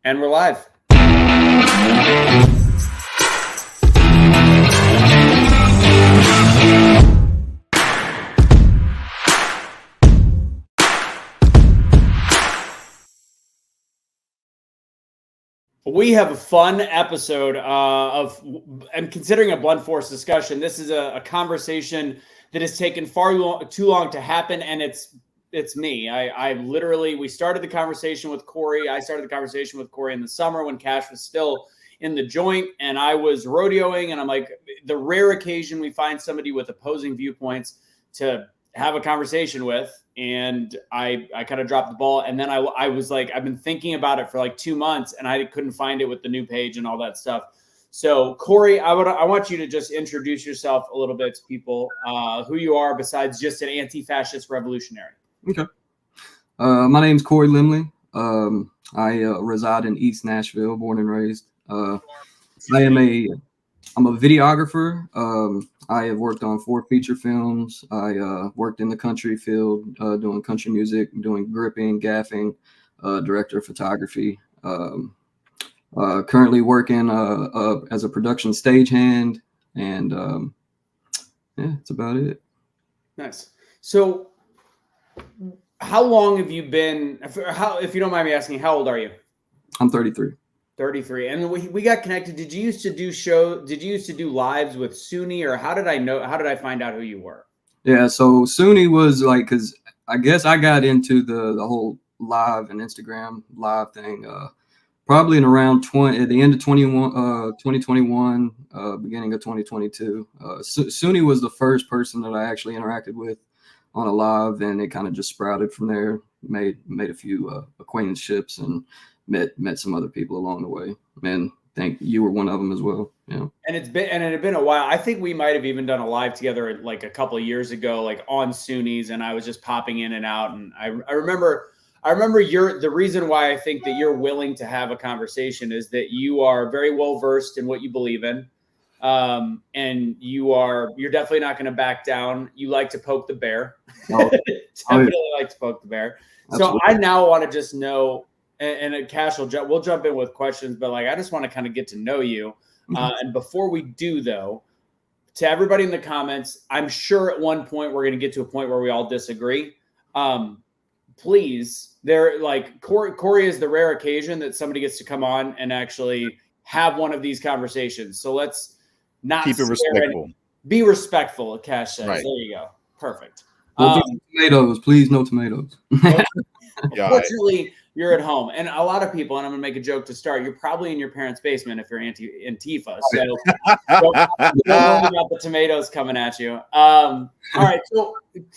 And we're live. We have a fun episode and considering a blunt force discussion, this is a conversation that has taken too long to happen, and it's me. I literally, we started the conversation with Corey. I started the conversation with Corey in the summer when Cash was still in the joint, and I was rodeoing, and I'm like, the rare occasion we find somebody with opposing viewpoints to have a conversation with, and I kind of dropped the ball. And then I was like, I've been thinking about it for like 2 months, and I couldn't find it with the new page and all that stuff. So Corey, I want you to just introduce yourself a little bit to people, who you are besides just an anti-fascist revolutionary. Okay. My name's Corey Limley. I reside in East Nashville, born and raised. I'm a videographer. I have worked on 4 feature films. I worked in the country field, doing country music, doing gripping, gaffing, director of photography. Currently working as a production stagehand, and yeah, that's about it. Nice. So how long have you been, if you don't mind me asking, how old are you? I'm 33. 33. And we got connected. Did you used to do lives with Sunni, or how did I find out who you were? Yeah, so Sunni was like, because I guess I got into the whole live and Instagram live thing probably in around at the end of 2021, beginning of 2022. Sunni was the first person that I actually interacted with on a live, and it kind of just sprouted from there. Made a few acquaintanceships and met some other people along the way. And I think you were one of them as well. Yeah. And it had been a while. I think we might have even done a live together like a couple of years ago, like on Sunnis, and I was just popping in and out. And I remember the reason why I think that you're willing to have a conversation is that you are very well versed in what you believe in. And you're definitely not going to back down. You like to poke the bear. Oh. Definitely like to poke the bear. Absolutely. So I now want to just know, and Cash we'll jump in with questions, but like, I just want to kind of get to know you. And before we do though, to everybody in the comments, I'm sure at one point we're going to get to a point where we all disagree. Please, Corey is the rare occasion that somebody gets to come on and actually have one of these conversations. So let's not keep it respectful. Be respectful, Cash says. Right. There you go. Perfect. No tomatoes, please. No tomatoes. Fortunately, you're at home, and a lot of people, and I'm going to make a joke to start, you're probably in your parents' basement if you're Antifa. So don't worry about the tomatoes coming at you. All right. So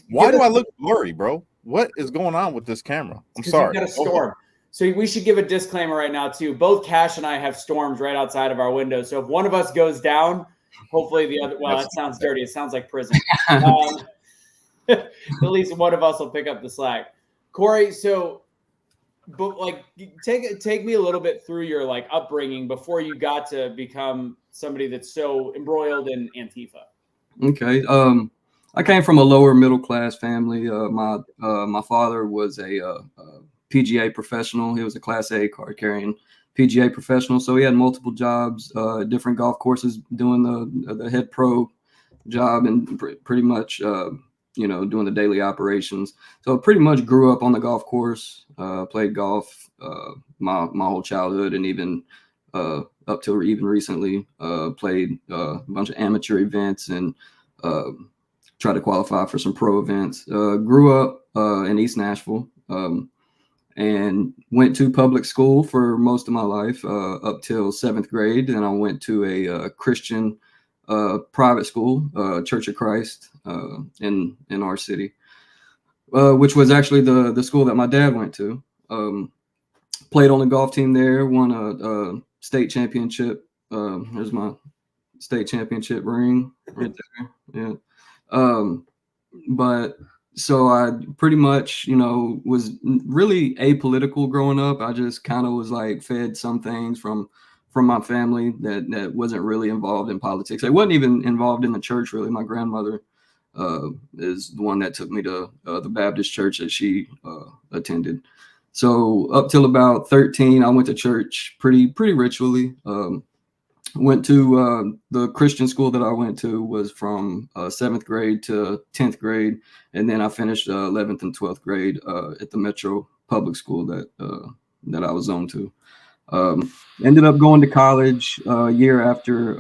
why do I look blurry, bro? What is going on with this camera? I'm sorry. You've got a storm. So we should give a disclaimer right now too. Both Cash and I have storms right outside of our window. So if one of us goes down, hopefully the other, well, that sounds dirty. It sounds like prison. At least one of us will pick up the slack. Corey, so, but like, take me a little bit through your like upbringing before you got to become somebody that's so embroiled in Antifa. Okay. I came from a lower middle class family. My father was a PGA professional. He was a Class A card carrying PGA professional. So he had multiple jobs, different golf courses, doing the head pro job, and pretty much doing the daily operations. So I pretty much grew up on the golf course, played golf my whole childhood, and even up till even recently, played a bunch of amateur events and tried to qualify for some pro events. Grew up in East Nashville, and went to public school for most of my life up till 7th grade. And I went to a Christian private school, Church of Christ, in our city, which was actually the school that my dad went to. Played on the golf team there, won a state championship. There's my state championship ring right there. Yeah. But so I pretty much, was really apolitical growing up. I just kind of was like fed some things from my family that wasn't really involved in politics. I wasn't even involved in the church, really. My grandmother is the one that took me to the Baptist church that she attended. So up till about 13, I went to church pretty ritually. Went to the Christian school that I went to was from 7th grade to 10th grade, and then I finished 11th and 12th grade at the Metro Public School that I was zoned to. Ended up going to college a year after.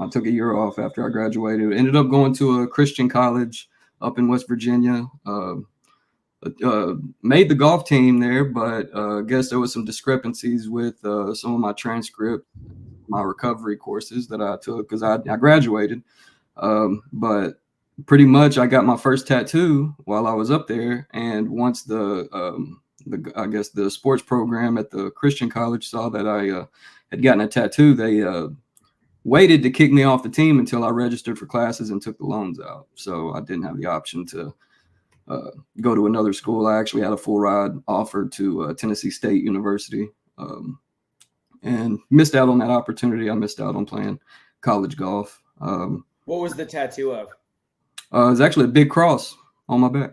I took a year off after I graduated. Ended up going to a Christian college up in West Virginia. Made the golf team there, but I guess there was some discrepancies with some of my transcript, my recovery courses that I took because I graduated. But pretty much I got my first tattoo while I was up there. And once I guess the sports program at the Christian college saw that I had gotten a tattoo, they waited to kick me off the team until I registered for classes and took the loans out. So I didn't have the option to go to another school. I actually had a full ride offer to Tennessee State University. And missed out on that opportunity. I missed out on playing college golf. What was the tattoo of? It was actually a big cross on my back.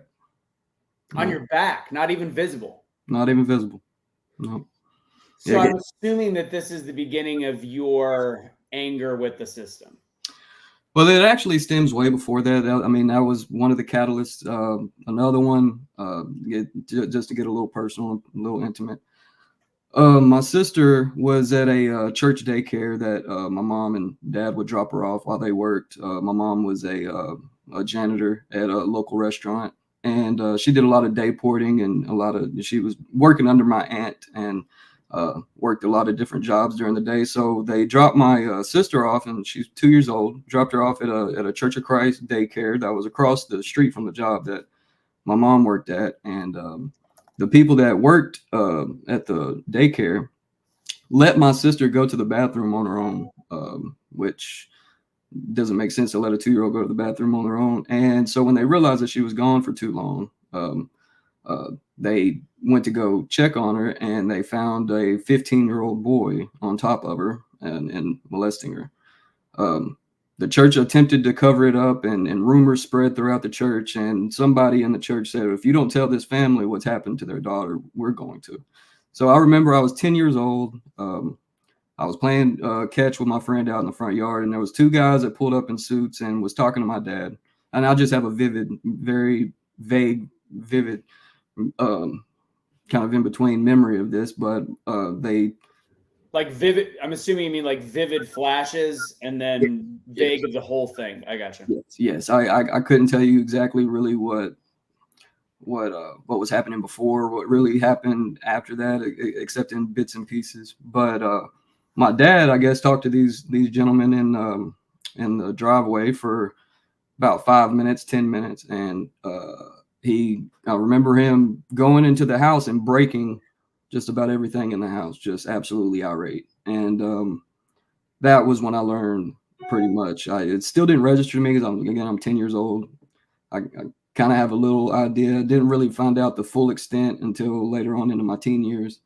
On your back, not even visible. Not even visible. No. So I'm assuming that this is the beginning of your anger with the system. Well, it actually stems way before that. I mean, that was one of the catalysts. Another one, just to get a little personal, a little intimate. My sister was at a church daycare that my mom and dad would drop her off while they worked. My mom was a janitor at a local restaurant, and she did a lot of day porting and she was working under my aunt and worked a lot of different jobs during the day. So they dropped my sister off, and she's 2 years old, dropped her off at a Church of Christ daycare that was across the street from the job that my mom worked at. And the people that worked at the daycare let my sister go to the bathroom on her own, which doesn't make sense to let a 2-year-old go to the bathroom on their own. And so when they realized that she was gone for too long, they went to go check on her, and they found a 15-year-old boy on top of her and molesting her. The church attempted to cover it up, and rumors spread throughout the church. And somebody in the church said, if you don't tell this family what's happened to their daughter, we're going to. So I remember I was 10 years old. I was playing catch with my friend out in the front yard, and there was 2 guys that pulled up in suits and was talking to my dad. And I just have a very vague, kind of in between memory of this, but they like vivid. I'm assuming you mean like vivid flashes and then vague of the whole thing. I gotcha. Yes. I couldn't tell you exactly really what was happening before, what really happened after that, except in bits and pieces. But my dad, I guess, talked to these gentlemen in the driveway for about 5 minutes, 10 minutes, and I remember him going into the house and breaking just about everything in the house, just absolutely irate. And that was when I learned pretty much. It still didn't register to me because I'm 10 years old. I kind of have a little idea. Didn't really find out the full extent until later on into my teen years.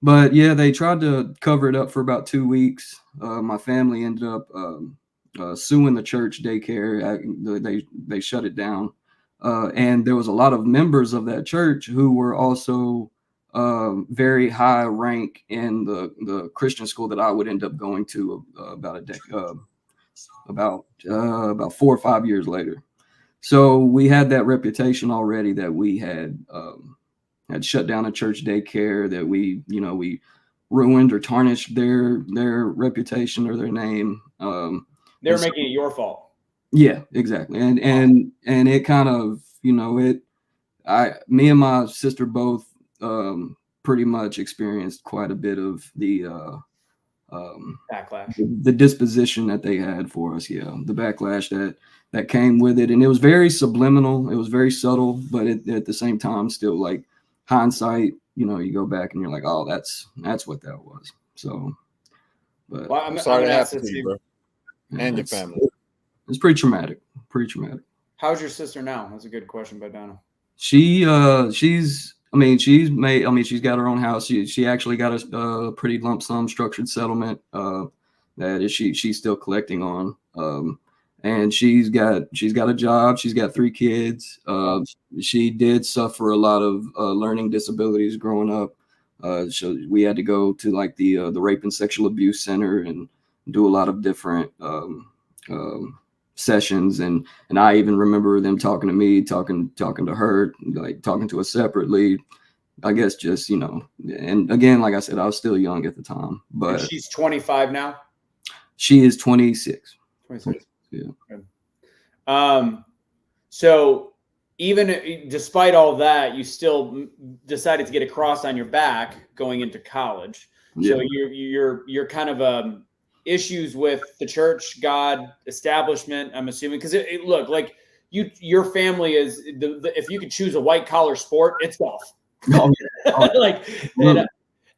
But yeah, they tried to cover it up for about 2 weeks. My family ended up suing the church daycare. They shut it down. And there was a lot of members of that church who were also very high rank in the Christian school that I would end up going to about 4 or 5 years later. So we had that reputation already that we had shut down a church daycare, that we ruined or tarnished their reputation or their name. They were making it your fault. Yeah, exactly. And it kind of, me and my sister both pretty much experienced quite a bit of the backlash, the disposition that they had for us. Yeah, the backlash that came with it. And it was very subliminal. It was very subtle, but at the same time, still like hindsight, you go back and you're like, oh, that's what that was. So, but well, I'm sorry to happen to you, bro, and your family. It's pretty traumatic. How's your sister now? That's a good question by Donna. She's got her own house. She actually got a pretty lump sum structured settlement that she's still collecting on. and she's got a job. She's got 3 kids. She did suffer a lot of learning disabilities growing up. So we had to go to like the rape and sexual abuse center and do a lot of different sessions, and I even remember them talking to me, talking to her, like talking to us separately. I guess just, and again, like I said, I was still young at the time, but and she's 25 now. She is 26. 26. Yeah. So even despite all that, you still decided to get a cross on your back going into college. Yeah. So you're kind of issues with the church, God, establishment, I'm assuming, because it look like your family is if you could choose a white collar sport, it's golf. Oh, like,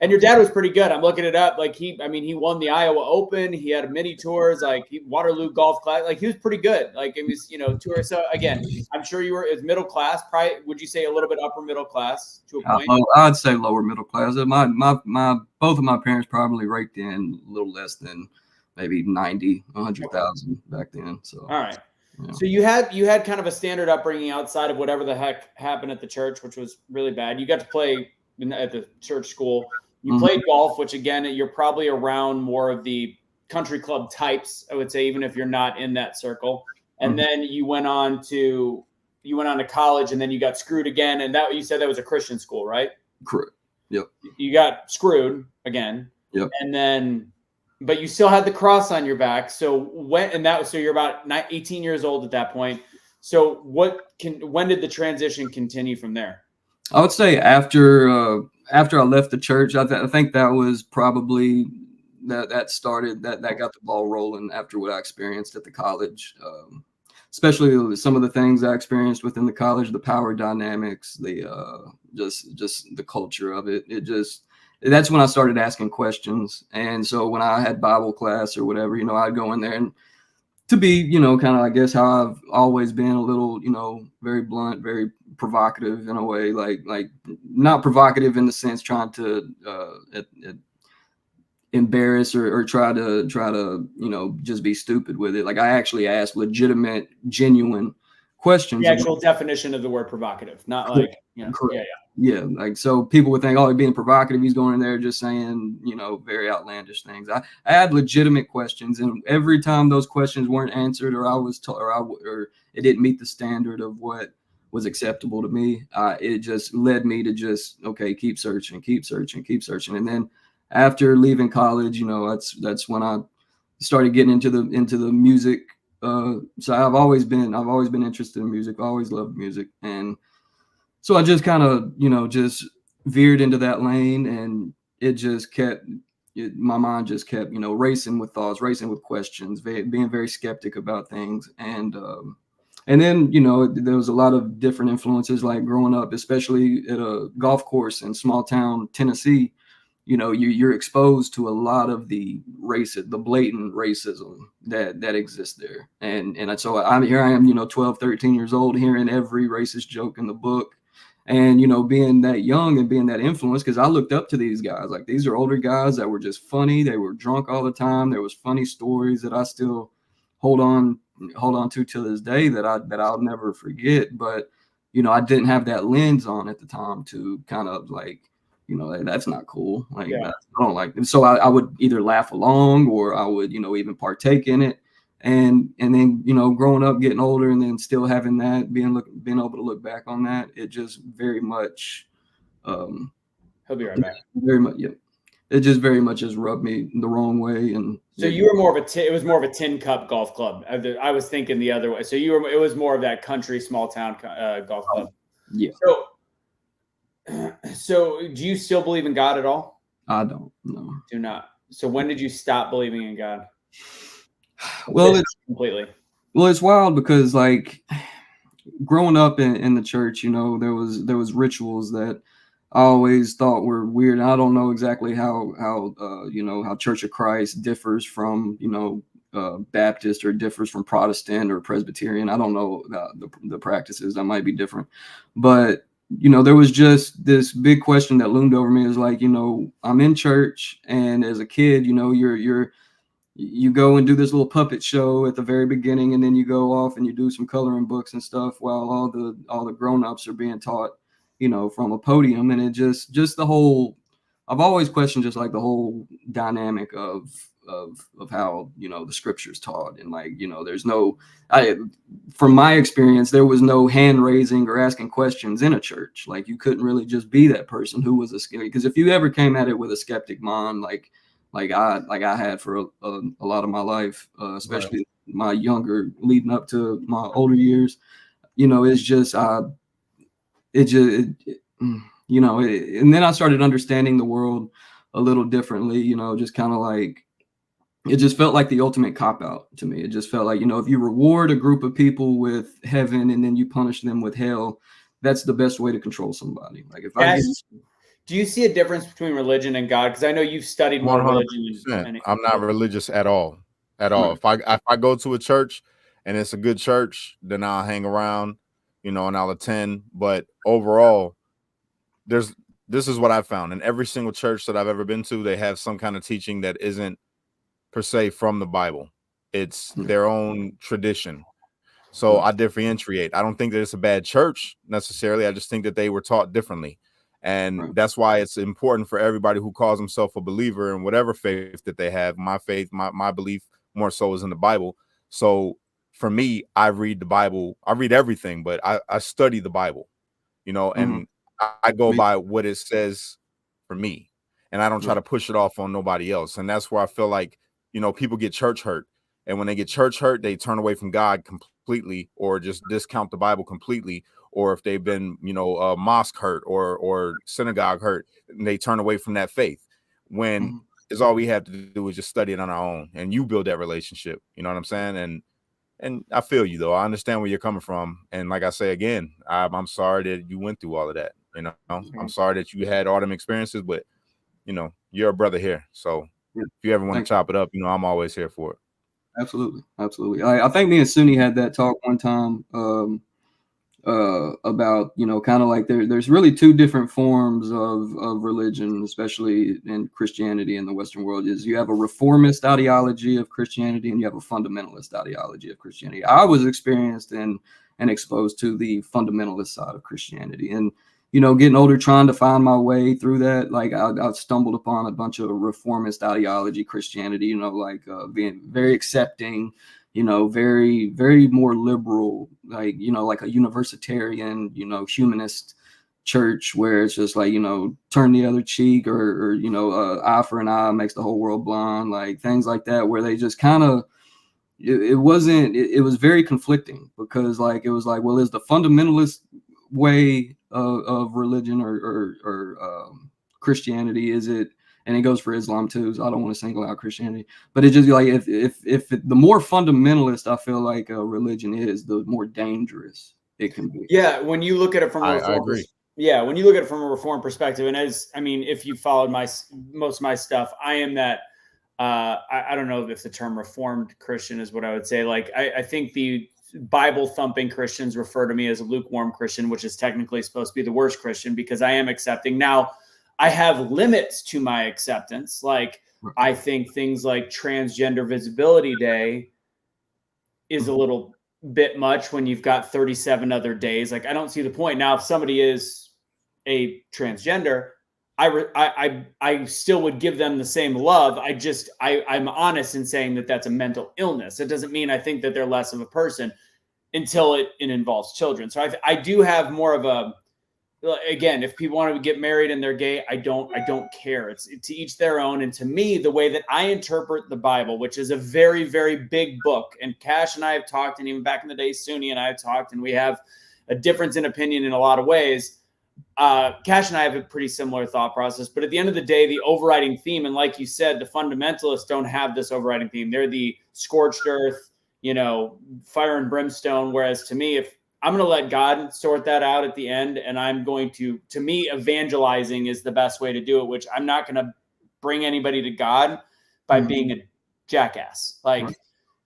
and your dad was pretty good. I'm looking it up. Like he won the Iowa Open. He had mini tours, like Waterloo Golf Class. Like he was pretty good. Like it was, tour. So again, I'm sure you were as middle class. Probably, would you say a little bit upper middle class to a point? I'd say lower middle class. My both of my parents probably raked in a little less than maybe 90, 100,000 back then. So all right. Yeah. So you had kind of a standard upbringing outside of whatever the heck happened at the church, which was really bad. You got to play at the church school. You played golf, which again, you're probably around more of the country club types, I would say, even if you're not in that circle. And then you went on to college, and then you got screwed again. And that, you said that was a Christian school, right? Correct. Yep. You got screwed again. Yep. And then, but you still had the cross on your back. So so you're about 18 years old at that point. So when did the transition continue from there? I would say after I left the church, I think that was probably that started that got the ball rolling after what I experienced at the college, especially some of the things I experienced within the college, the power dynamics, the just the culture of it. That's when I started asking questions. And so when I had Bible class or whatever, I'd go in there, and to be, kind of, I guess, how I've always been, a little, very blunt, very provocative in a way, like not provocative in the sense trying to embarrass or try to, just be stupid with it. Like I actually asked legitimate, genuine questions. The actual definition of the word provocative, not like, Correct. Yeah. Like, so people would think, oh, he's being provocative. He's going in there just saying, very outlandish things. I had legitimate questions, and every time those questions weren't answered, or I was told, or it didn't meet the standard of what was acceptable to me, it just led me to just, okay, keep searching. And then after leaving college, that's when I started getting into the music. So I've always been interested in music. I always loved music. And so I just kind of, just veered into that lane, and it just my mind just kept, racing with thoughts, racing with questions, being very skeptic about things. And then, there was a lot of different influences, like growing up, especially at a golf course in small town Tennessee. You're exposed to a lot of the blatant racism that exists there. And so I am, 12, 13 years old, hearing every racist joke in the book. And, being that young and being that influenced, because I looked up to these guys. Like, these are older guys that were just funny. They were drunk all the time. There was funny stories that I still hold on to till this day that I'll never forget. But, I didn't have that lens on at the time to kind of like, that's not cool. Like, I don't like it. So I would either laugh along, or I would, even partake in it. And then, growing up, getting older, and then still having that, being able to look back on that, it just very much. He'll be right back. Very much, yeah. It just very much has rubbed me the wrong way. And so you were more of it was more of a tin cup golf club. I was thinking the other way. So it was more of that country, small town golf club. Yeah. So do you still believe in God at all? I don't. No. Do not. So when did you stop believing in God? Well, it's wild, because like growing up in the church, there was rituals that I always thought were weird. And I don't know exactly how Church of Christ differs from, Baptist, or differs from Protestant or Presbyterian. I don't know the practices that might be different, but there was just this big question that loomed over me. Is like, I'm in church, and as a kid, you go and do this little puppet show at the very beginning, and then you go off and you do some coloring books and stuff while all the grown-ups are being taught, from a podium. And it just the whole, I've always questioned just like the whole dynamic of how, the scriptures taught. And like, there's no, from my experience, there was no hand raising or asking questions in a church. Like you couldn't really just be that person who was a skeptic, because if you ever came at it with a skeptic mind, like I had for a lot of my life, especially my younger leading up to my older years, it's just, and then I started understanding the world a little differently, just kind of like, it just felt like the ultimate cop-out to me. It just felt like, if you reward a group of people with heaven and then you punish them with hell, that's the best way to control somebody. Like if do you see a difference between religion and God? Because I know you've studied more religion. I'm not religious at all. Right. If I go to a church and it's a good church, then I'll hang around, and I'll attend. But overall, this is what I've found. In every single church that I've ever been to, they have some kind of teaching that isn't per se from the Bible. It's their own tradition. So I differentiate. I don't think that it's a bad church necessarily. I just think that they were taught differently. And that's why it's important for everybody who calls himself a believer in whatever faith that they have. My faith, my belief more so is in the Bible. So for me, I read the Bible. I read everything, but I study the Bible, and I go by what it says for me. And I don't try to push it off on nobody else. And that's where I feel like, people get church hurt. And when they get church hurt, they turn away from God completely, or just discount the Bible completely. Or if they've been, mosque hurt or synagogue hurt, and they turn away from that faith, when it's all we have to do is just study it on our own, and you build that relationship. You know what I'm saying? And I feel you, though. I understand where you're coming from. And like I say again, I'm sorry that you went through all of that. I'm sorry that you had all them experiences, but you're a brother here. So if you ever want to chop it up, I'm always here for it. Absolutely. I think me and Sunni had that talk one time. About kind of like there's really two different forms of religion, especially in Christianity in the Western world. Is you have a reformist ideology of Christianity and you have a fundamentalist ideology of Christianity. I was experienced and exposed to the fundamentalist side of Christianity, and getting older, trying to find my way through that, like I stumbled upon a bunch of reformist ideology Christianity, being very accepting, very, very more liberal, like, like a universitarian, humanist church where it's just like, turn the other cheek or eye for an eye makes the whole world blind, like things like that, where they just kind of, it was very conflicting, because like, it was like, well, is the fundamentalist way of religion or Christianity, is it? And it goes for Islam too. So I don't want to single out Christianity, but it's just like if the more fundamentalist I feel like a religion is, the more dangerous it can be. Yeah, when you look at it from I agree. Yeah, when you look at it from a reform perspective, and if you followed most of my stuff, I am that. I don't know if the term reformed Christian is what I would say. Like I think the Bible thumping Christians refer to me as a lukewarm Christian, which is technically supposed to be the worst Christian, because I am accepting. Now, I have limits to my acceptance. Like I think things like Transgender Visibility Day is a little bit much when you've got 37 other days. Like I don't see the point. Now, if somebody is a transgender, I still would give them the same love. I'm honest in saying that that's a mental illness. It doesn't mean I think that they're less of a person until it involves children. So I do have more of a, again, if people want to get married and they're gay, I don't care. It's to each their own. And to me, the way that I interpret the Bible, which is a very, very big book, and Cash and I have talked, and even back in the day, Sunni and I have talked, and we have a difference in opinion in a lot of ways. Cash and I have a pretty similar thought process, but at the end of the day, the overriding theme, and like you said, the fundamentalists don't have this overriding theme. They're the scorched earth, fire and brimstone. Whereas to me, if I'm going to let God sort that out at the end, and I'm going to me, evangelizing is the best way to do it, which I'm not going to bring anybody to God by being a jackass. Like,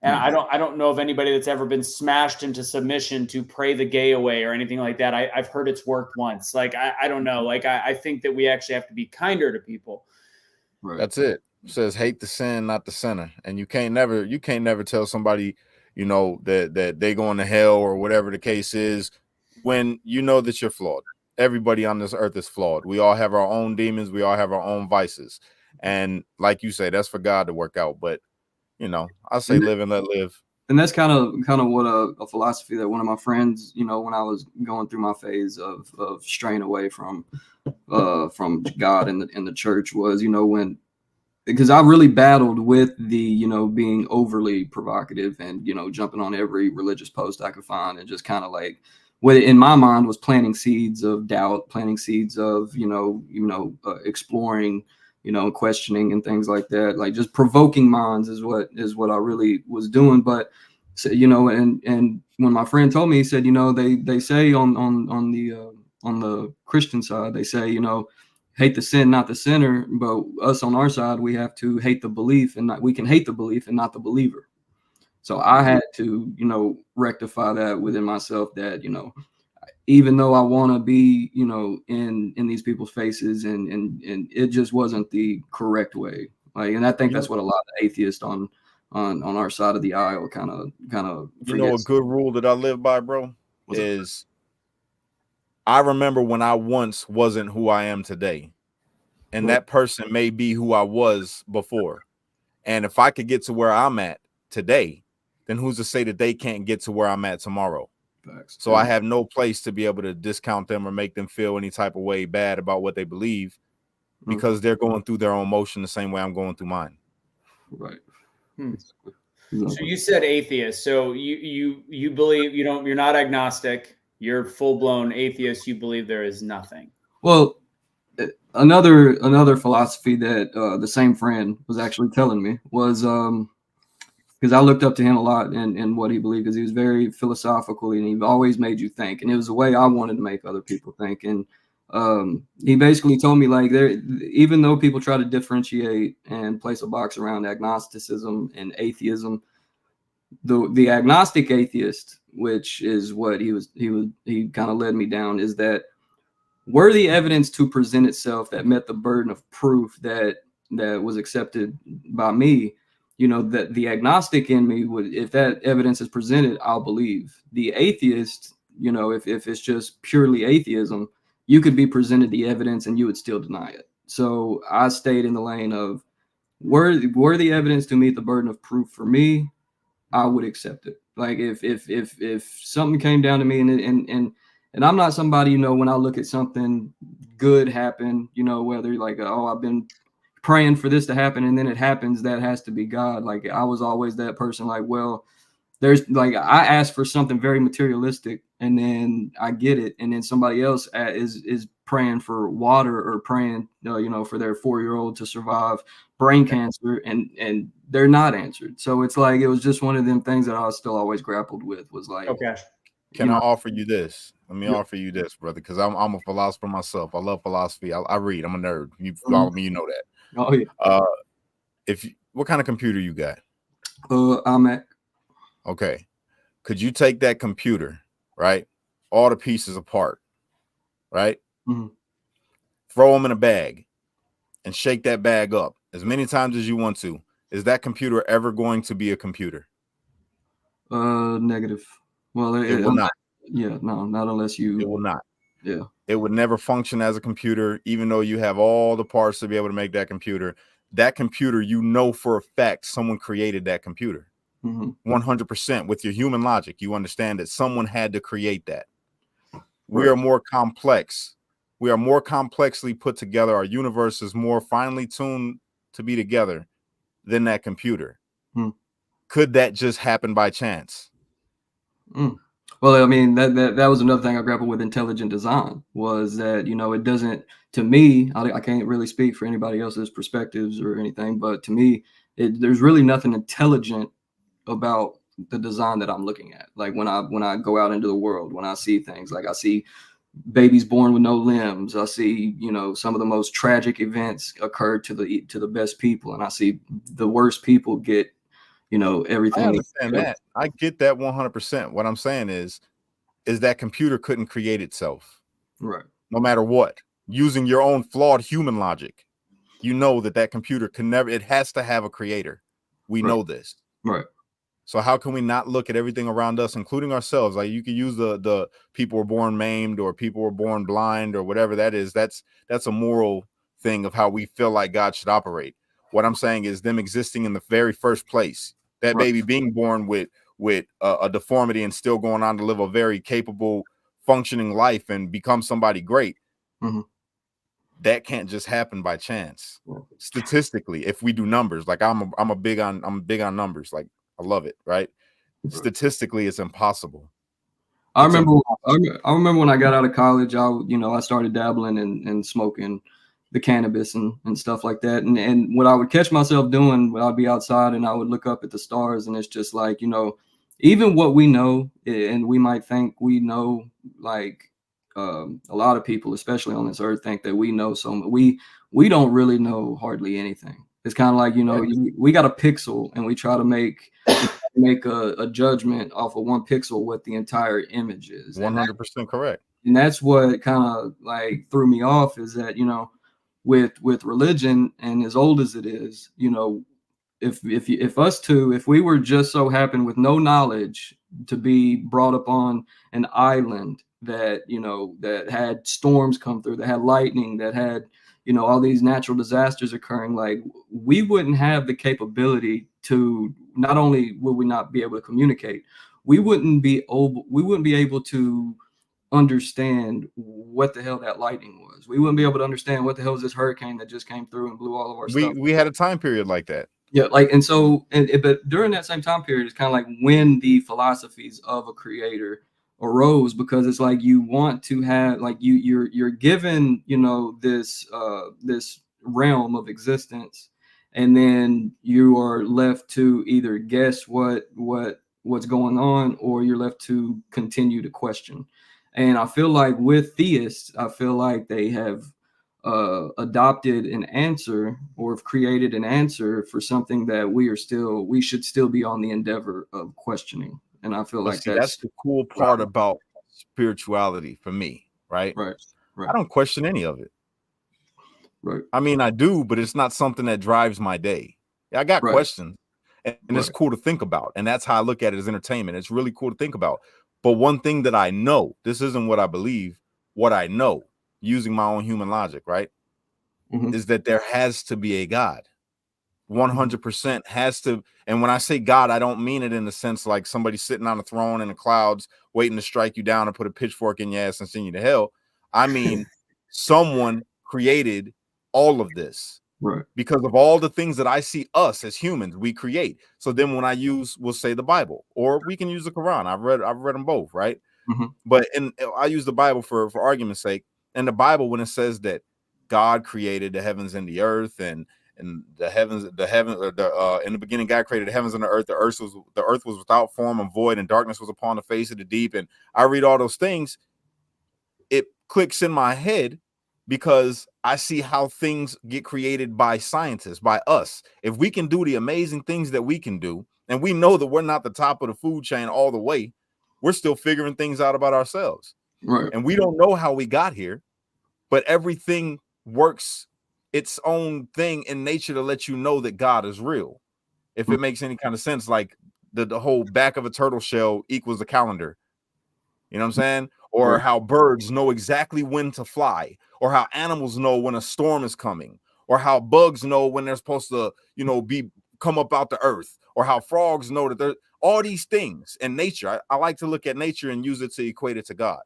and I don't know of anybody that's ever been smashed into submission to pray the gay away or anything like that. I've heard it's worked once. Like, I don't know. Like, I think that we actually have to be kinder to people. Right. That's it. says hate the sin, not the sinner. And you can't never tell somebody, that they going to hell or whatever the case is when you know that you're flawed. Everybody on this earth is flawed. We all have our own demons, we all have our own vices. And like you say, that's for God to work out. But I say live and let live. And that's kind of what a philosophy that one of my friends, when I was going through my phase of straying away from God and the church was, because I really battled with the, being overly provocative and, jumping on every religious post I could find and just kind of like what in my mind was planting seeds of doubt, planting seeds of, exploring, questioning and things like that, like just provoking minds is what I really was doing. But, so, and when my friend told me, he said, they say on the Christian side, they say, hate the sin, not the sinner. But us on our side, we have to hate the belief, and we can hate the belief and not the believer. So I had to, rectify that within myself that, even though I want to be, in these people's faces and it just wasn't the correct way. Like, and I think that's what a lot of atheists on our side of the aisle kind of a good rule that I live by, bro, is I remember when I once wasn't who I am today, and that person may be who I was before. And if I could get to where I'm at today, then who's to say that they can't get to where I'm at tomorrow? Facts. So I have no place to be able to discount them or make them feel any type of way bad about what they believe, because they're going through their own motion the same way I'm going through mine. Right. So you said atheist. So you believe you're not agnostic. You're full-blown atheist. You believe there is nothing. Well, another philosophy that the same friend was actually telling me was because I looked up to him a lot and what he believed, because he was very philosophical and he always made you think, and it was the way I wanted to make other people think. And he basically told me, like, even though people try to differentiate and place a box around agnosticism and atheism, the agnostic atheist, which is what he kind of led me down, is that were the evidence to present itself that met the burden of proof that was accepted by me, that the agnostic in me would, if that evidence is presented, I'll believe. The atheist, if it's just purely atheism, you could be presented the evidence and you would still deny it. So I stayed in the lane of were the evidence to meet the burden of proof for me, I would accept it. Like if something came down to me and I'm not somebody, when I look at something good happen, whether like, oh, I've been praying for this to happen and then it happens, that has to be God. Like I was always that person, like, well, there's like, I asked for something very materialistic and then I get it. And then somebody else is praying for water or praying, for their 4-year-old to survive brain cancer and they're not answered. So it's like, it was just one of them things that I still always grappled with, was like, okay. Can I offer you this? Let me offer you this, brother, because I'm a philosopher myself. I love philosophy. I read. I'm a nerd. You follow me, you know that. Oh yeah. What kind of computer you got? iMac. Okay. Could you take that computer, right? All the pieces apart, right? Mm-hmm. Throw them in a bag and shake that bag up as many times as you want to. Is that computer ever going to be a computer? Negative. Well, it will not. Yeah, no, not unless you. It will not. Yeah. It would never function as a computer, even though you have all the parts to be able to make that computer. That computer, for a fact, someone created that computer. 100% with your human logic. You understand that someone had to create that. Right. We are more complex. We are more complexly put together. Our universe is more finely tuned to be together than that computer. Could that just happen by chance? Well, I mean, that was another thing I grappled with intelligent design, was that, it doesn't, to me, I can't really speak for anybody else's perspectives or anything, but to me, there's really nothing intelligent about the design that I'm looking at. Like when I go out into the world, when I see things, like I see babies born with no limbs, I see, some of the most tragic events occur to the best people, and I see the worst people get, everything. I understand that. I get that 100%. What I'm saying is that computer couldn't create itself, right? No matter what, using your own flawed human logic. you know that computer can never, it has to have a creator. We know this. Right. So how can we not look at everything around us, including ourselves? Like you could use the people were born maimed or people were born blind or whatever that is. That's a moral thing of how we feel like God should operate. What I'm saying is them existing in the very first place, that baby being born with a deformity and still going on to live a very capable, functioning life and become somebody great. That can't just happen by chance. Statistically, if we do numbers, like I'm big on numbers. Like I love it, right? Statistically, it's impossible. I remember when I got out of college, I started dabbling and smoking the cannabis and stuff like that. And what I would catch myself doing, when I'd be outside and I would look up at the stars, and it's just like, even what we know, and we might think we know, like a lot of people, especially on this earth, think that we know so much. We don't really know hardly anything. It's kind of like, we got a pixel and we try to make a judgment off of one pixel what the entire image is. 100% correct. And that's what kind of like threw me off, is that, with religion, and as old as it is, if we were just so happened with no knowledge to be brought upon an island that, that had storms come through, that had lightning, that had, all these natural disasters occurring, like we wouldn't have the capability to, not only would we not be able to communicate, we wouldn't be able to understand what the hell that lightning was. We wouldn't be able to understand what the hell is this hurricane that just came through and blew all of our stuff. We had a time period like that. Yeah, like, and so, but during that same time period, it's kind of like when the philosophies of a creator arose, because it's like you want to have, like, you're given, this realm of existence, and then you are left to either guess what's going on, or you're left to continue to question. And I feel like with theists, I feel like they have adopted an answer, or have created an answer for something that we should still be on the endeavor of questioning. And I feel like that's the cool part about spirituality for me, right? Right. I don't question any of it. Right. I mean, I do, but it's not something that drives my day. I got questions, and it's cool to think about. And that's how I look at it as entertainment. It's really cool to think about. But one thing that I know, this isn't what I believe, what I know, using my own human logic, right, is that there has to be a God. 100% has to. And when I say God, I don't mean it in the sense like somebody sitting on a throne in the clouds waiting to strike you down and put a pitchfork in your ass and send you to hell. I mean, someone created all of this, right? Because of all the things that I see us as humans, we create. So then when we'll say the Bible, or we can use the Quran. I've read them both, right? But I use the Bible for argument's sake. And the Bible, when it says that God created the heavens and the earth, and the heavens, in the beginning, God created the heavens and the earth. The earth was without form and void, and darkness was upon the face of the deep. And I read all those things. It clicks in my head because I see how things get created by scientists, by us. If we can do the amazing things that we can do, and we know that we're not the top of the food chain all the way, we're still figuring things out about ourselves. Right. And we don't know how we got here, but everything works its own thing in nature to let you know that God is real. If it makes any kind of sense, like the whole back of a turtle shell equals a calendar. You know what I'm saying? Or how birds know exactly when to fly, or how animals know when a storm is coming, or how bugs know when they're supposed to, come up out the earth, or how frogs know that all these things in nature. I like to look at nature and use it to equate it to God,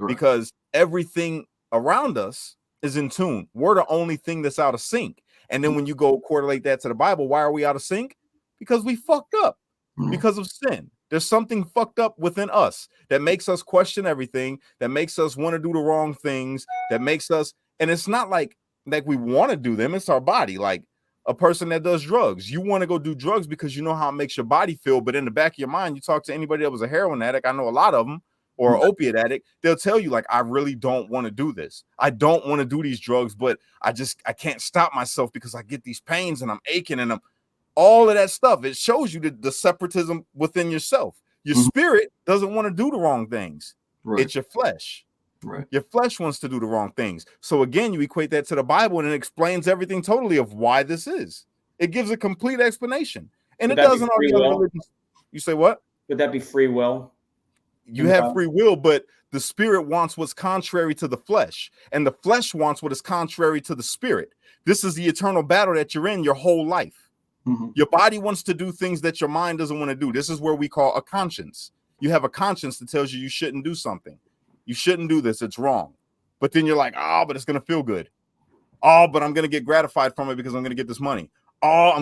because everything around us is in tune. We're the only thing that's out of sync. And then when you go correlate that to the Bible, why are we out of sync? Because we fucked up, because of sin. There's something fucked up within us that makes us question everything, that makes us want to do the wrong things, that makes us, and it's not like we want to do them. It's our body. Like a person that does drugs, you want to go do drugs because you know how it makes your body feel. But in the back of your mind, you talk to anybody that was a heroin addict, I know a lot of them, or an opiate addict, they'll tell you, like, I really don't want to do this. I don't want to do these drugs, but I can't stop myself because I get these pains and I'm aching, and all of that stuff. It shows you the separatism within yourself. Your spirit doesn't want to do the wrong things. It's your flesh. Right. Your flesh wants to do the wrong things. So again, you equate that to the Bible, and it explains everything totally of why this is. It gives a complete explanation, and Would it that be doesn't all free the other will? religions. You say what? Would that be free will? You have free will, but the spirit wants what's contrary to the flesh, and the flesh wants what is contrary to the spirit. This is the eternal battle that you're in your whole life. Mm-hmm. Your body wants to do things that your mind doesn't want to do. This is where we call a conscience. You have a conscience that tells you shouldn't do something. You shouldn't do this. It's wrong. But then you're like, oh, but it's going to feel good. Oh, but I'm going to get gratified from it because I'm going to get this money. Oh,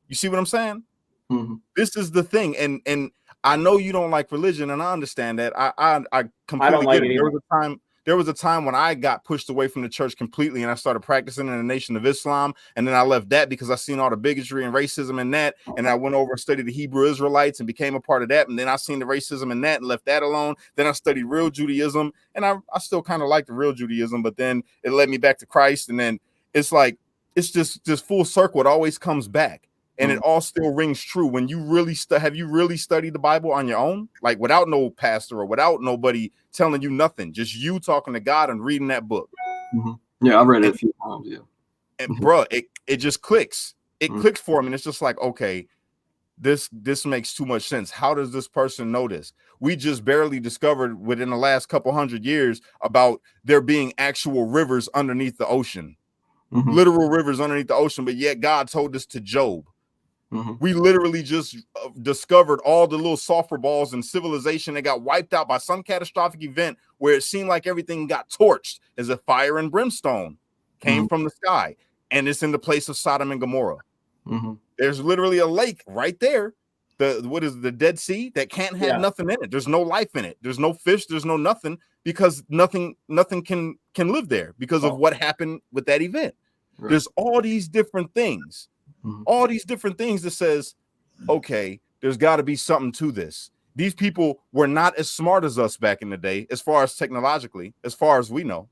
you see what I'm saying? Mm-hmm. This is the thing. And I know you don't like religion, and I understand that. I completely like get it. it There was a time when I got pushed away from the church completely, and I started practicing in the Nation of Islam. And then I left that because I seen all the bigotry and racism in that. And I went over and studied the Hebrew Israelites and became a part of that. And then I seen the racism in that and left that alone. Then I studied real Judaism, and I still kind of like the real Judaism, but then it led me back to Christ. And then it's like, it's just full circle. It always comes back. And it all still rings true when you really have you really studied the Bible on your own, like without no pastor or without nobody telling you nothing, just you talking to God and reading that book. Mm-hmm. Yeah, I read it a few times. Yeah, and bro, it just clicks. It clicks for me, and it's just like, okay, this makes too much sense. How does this person know this? We just barely discovered within the last couple hundred years about there being actual rivers underneath the ocean, literal rivers underneath the ocean, but yet God told us to Job. We literally just discovered all the little sulfur balls in civilization that got wiped out by some catastrophic event where it seemed like everything got torched as if fire and brimstone came from the sky. And it's in the place of Sodom and Gomorrah. There's literally a lake right there. What is the Dead Sea that can't have nothing in it? There's no life in it. There's no fish. There's no nothing because nothing can live there because of what happened with that event. Right. There's all these different things. All these different things that says, okay, there's got to be something to this. These people were not as smart as us back in the day, as far as technologically, as far as we know.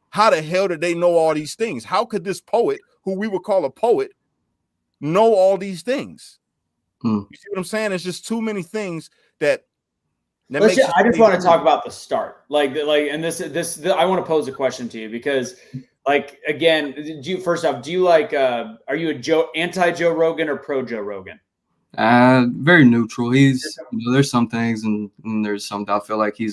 How the hell did they know all these things? How could this poet, who we would call a poet, know all these things? You see what I'm saying? It's just too many things that I just want to talk about the start. And this I want to pose a question to you because, like, again, first off, do you like are you anti Joe Rogan or pro Joe Rogan? Very neutral. He's there's some things and there's some I feel like he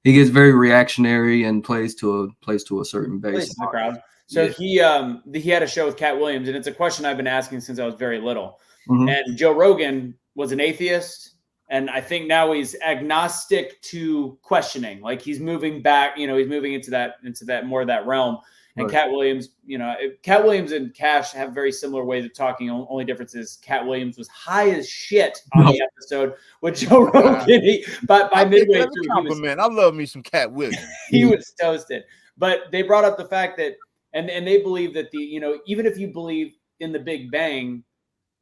gets very reactionary and plays to a certain base in the crowd. So he had a show with Cat Williams, and it's a question I've been asking since I was very little. And Joe Rogan was an atheist, and I think now he's agnostic to questioning. Like he's moving back, he's moving into that more of that realm. And right. Cat Williams and Cash have very similar ways of talking. Only difference is Cat Williams was high as shit on the episode with Joe Rogan. By midway through, I love me some Cat Williams. He was toasted. But they brought up the fact that, and they believe that even if you believe in the Big Bang,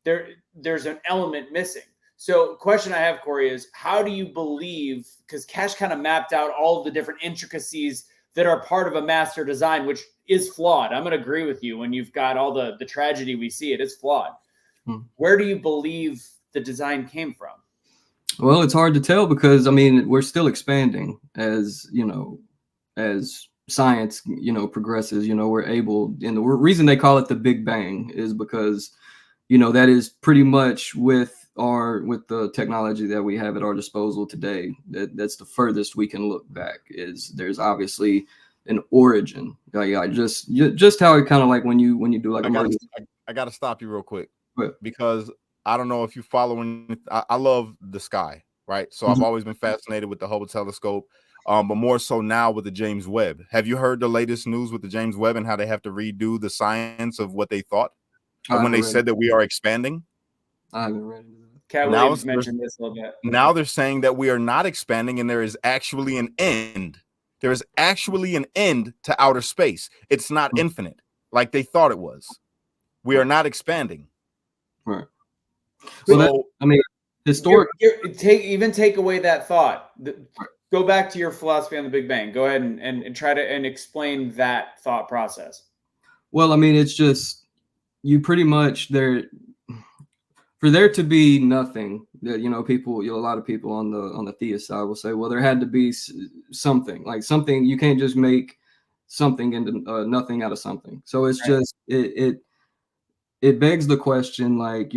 there's an element missing. So question I have, Corey, is how do you believe, because Cash kind of mapped out all of the different intricacies that are part of a master design, which is flawed. I'm going to agree with you. When you've got all the tragedy we see, it is flawed. Where do you believe the design came from? Well, it's hard to tell because, we're still expanding as science, progresses, we're able, and the reason they call it the Big Bang is because, that is pretty much with the technology that we have at our disposal today. That's the furthest we can look back. Is there's obviously an origin. Just how it kind of like when you do like I gotta stop you real quick because I don't know if you following. I love the sky, right? So I've always been fascinated with the Hubble telescope. But more so now with the James Webb. Have you heard the latest news with the James Webb and how they have to redo the science of what they thought when they said that we are expanding? I haven't read it. Cat Williams mentioned this a little bit. Now they're saying that we are not expanding and there is actually an end. There is actually an end to outer space. It's not infinite like they thought it was. We are not expanding. Right. So historic. Take away that thought. Go back to your philosophy on the Big Bang. Go ahead and try to explain that thought process. Well, it's just you pretty much there. for there to be nothing, people, a lot of people on the theist side will say, well, there had to be something, like something. You can't just make something into nothing out of something. So it's just it begs the question, like,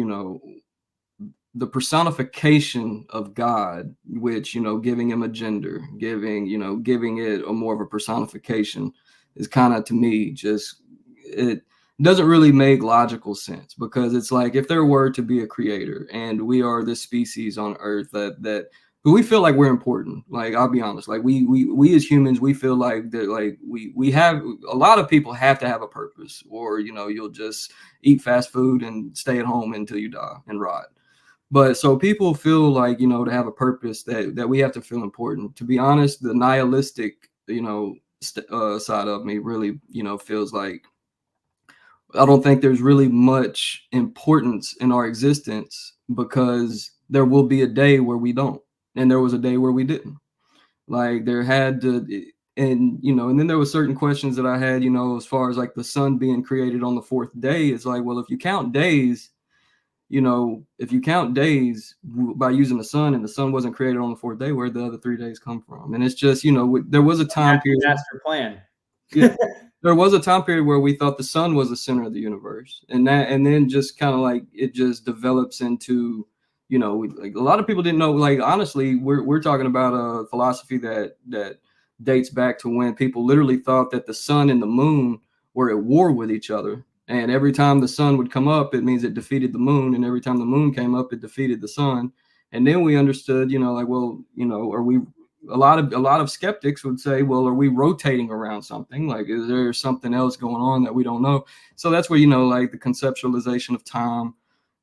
the personification of God, which, giving him a gender, giving it a more of a personification, is kind of, to me, just, it doesn't really make logical sense, because it's like, if there were to be a creator and we are this species on earth that who we feel like we're important, like, I'll be honest, like we as humans, we feel like that, like we have, a lot of people have to have a purpose, or you'll just eat fast food and stay at home until you die and rot. But so people feel like, to have a purpose, that we have to feel important. To be honest, the nihilistic, side of me really, feels like I don't think there's really much importance in our existence, because there will be a day where we don't. And there was a day where we didn't. Like, there had to, and then there were certain questions that I had, as far as like the sun being created on the fourth day. It's like, well, if you count days, by using the sun, and the sun wasn't created on the fourth day, where'd the other 3 days come from? And it's just, there was a time period. Master plan. Yeah, there was a time period where we thought the sun was the center of the universe, and then just kind of like it just develops into, like, a lot of people didn't know. Like, honestly, we're talking about a philosophy that dates back to when people literally thought that the sun and the moon were at war with each other. And every time the sun would come up, it means it defeated the moon. And every time the moon came up, it defeated the sun. And then we understood, like, well, are we, a lot of skeptics would say, well, are we rotating around something? Like, is there something else going on that we don't know? So that's where, like, the conceptualization of time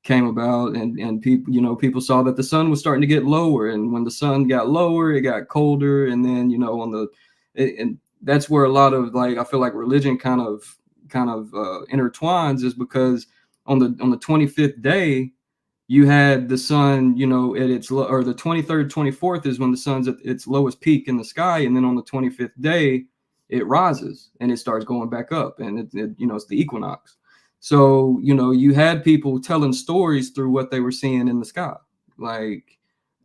came about, and people, people saw that the sun was starting to get lower. And when the sun got lower, it got colder. And then, and that's where a lot of, like, I feel like religion kind of intertwines, is because on the 25th day, you had the sun, at its or the 23rd, 24th is when the sun's at its lowest peak in the sky, and then on the 25th day, it rises and it starts going back up, and it's the equinox. So you had people telling stories through what they were seeing in the sky, like,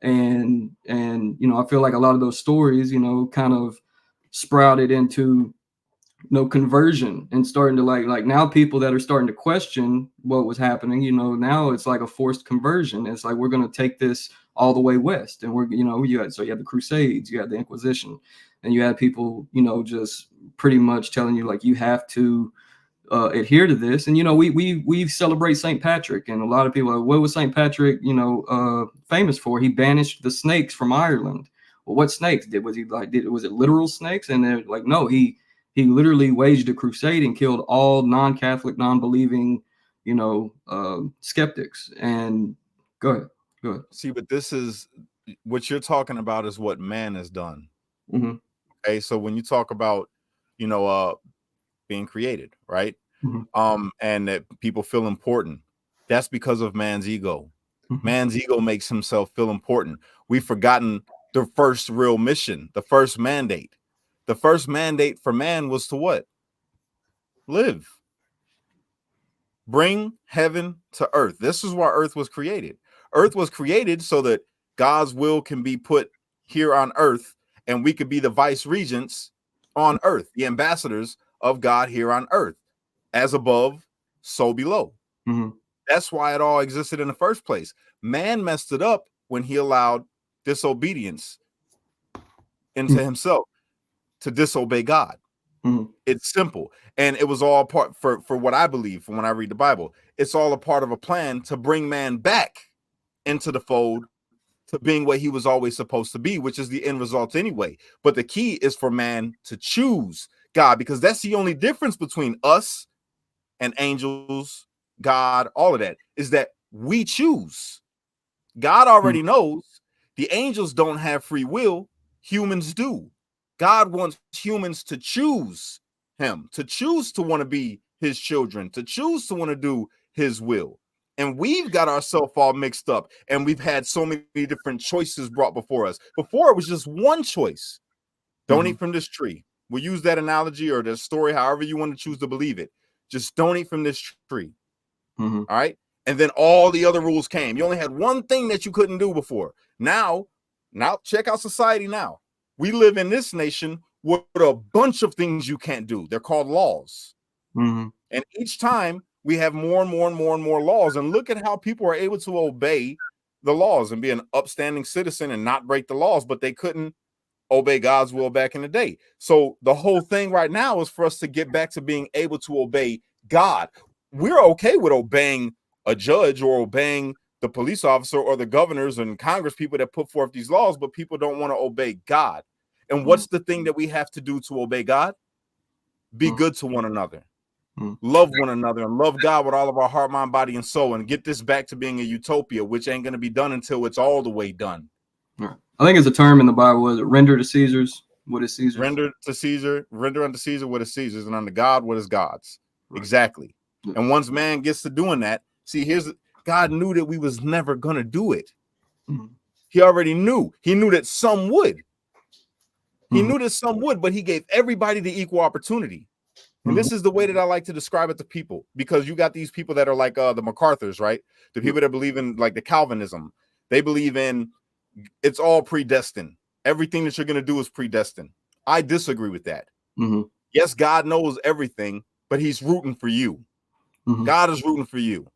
and I feel like a lot of those stories, kind of sprouted into conversion, and starting to like now people that are starting to question what was happening, now it's like a forced conversion. It's like, we're going to take this all the way west, and you had the Crusades, you had the Inquisition, and you had people, just pretty much telling you, like, you have to adhere to this. And we celebrate St. Patrick, and a lot of people are, what was St. Patrick famous for? He banished the snakes from Ireland. Well, what snakes was it literal snakes? And they're like, no, he literally waged a crusade and killed all non-Catholic, non-believing, skeptics. And go ahead. See, but this is what you're talking about, is what man has done. Mm-hmm. Okay, so when you talk about, being created, right? Mm-hmm. And that people feel important, that's because of man's ego. Mm-hmm. Man's ego makes himself feel important. We've forgotten the first real mission, the first mandate. The first mandate for man was to what? Live. Bring heaven to earth. This is why earth was created. Earth was created so that God's will can be put here on earth, and we could be the vice regents on earth, the ambassadors of God here on earth. As above, so below. Mm-hmm. That's why it all existed in the first place. Man messed it up when he allowed disobedience into himself, to disobey God. Mm-hmm. It's simple. And it was all part, for what I believe, from when I read the Bible, it's all a part of a plan to bring man back into the fold, to being what he was always supposed to be, which is the end result anyway. But the key is for man to choose God, because that's the only difference between us and angels, God, all of that, is that we choose. God already knows. The angels don't have free will. Humans do. God wants humans to choose him, to choose to want to be his children, to choose to want to do his will. And we've got ourselves all mixed up, and we've had so many different choices brought before us. Before, it was just one choice. Don't eat from this tree. We'll use that analogy or the story, however you want to choose to believe it. Just don't eat from this tree. All right. And then all the other rules came. You only had one thing that you couldn't do before. Now check out society now. We live in this nation with a bunch of things you can't do. They're called laws. Mm-hmm. And each time we have more and more and more and more laws. And look at how people are able to obey the laws and be an upstanding citizen and not break the laws, but they couldn't obey God's will back in the day. So the whole thing right now is for us to get back to being able to obey God. We're okay with obeying a judge or obeying the police officer or the governors and Congress people that put forth these laws, but people don't want to obey God. And what's the thing that we have to do to obey God? Be good to one another. Love one another and love God with all of our heart, mind, body, and soul, and get this back to being a utopia, which ain't going to be done until it's all the way done. Right. I think it's a term in the Bible. Was it render to Caesar's what is Caesar's? Render unto Caesar what is Caesar's, and unto God what is God's. Right. Exactly. Yeah. And once man gets to doing that, see, God knew that we was never going to do it. Mm-hmm. He already knew. He knew that some would. He knew that some would, but he gave everybody the equal opportunity. And this is the way that I like to describe it to people, because you got these people that are like the MacArthurs, right? The people that believe in like the Calvinism. They believe in it's all predestined. Everything that you're going to do is predestined. I disagree with that. Mm-hmm. Yes, God knows everything, but he's rooting for you. Mm-hmm. God is rooting for you.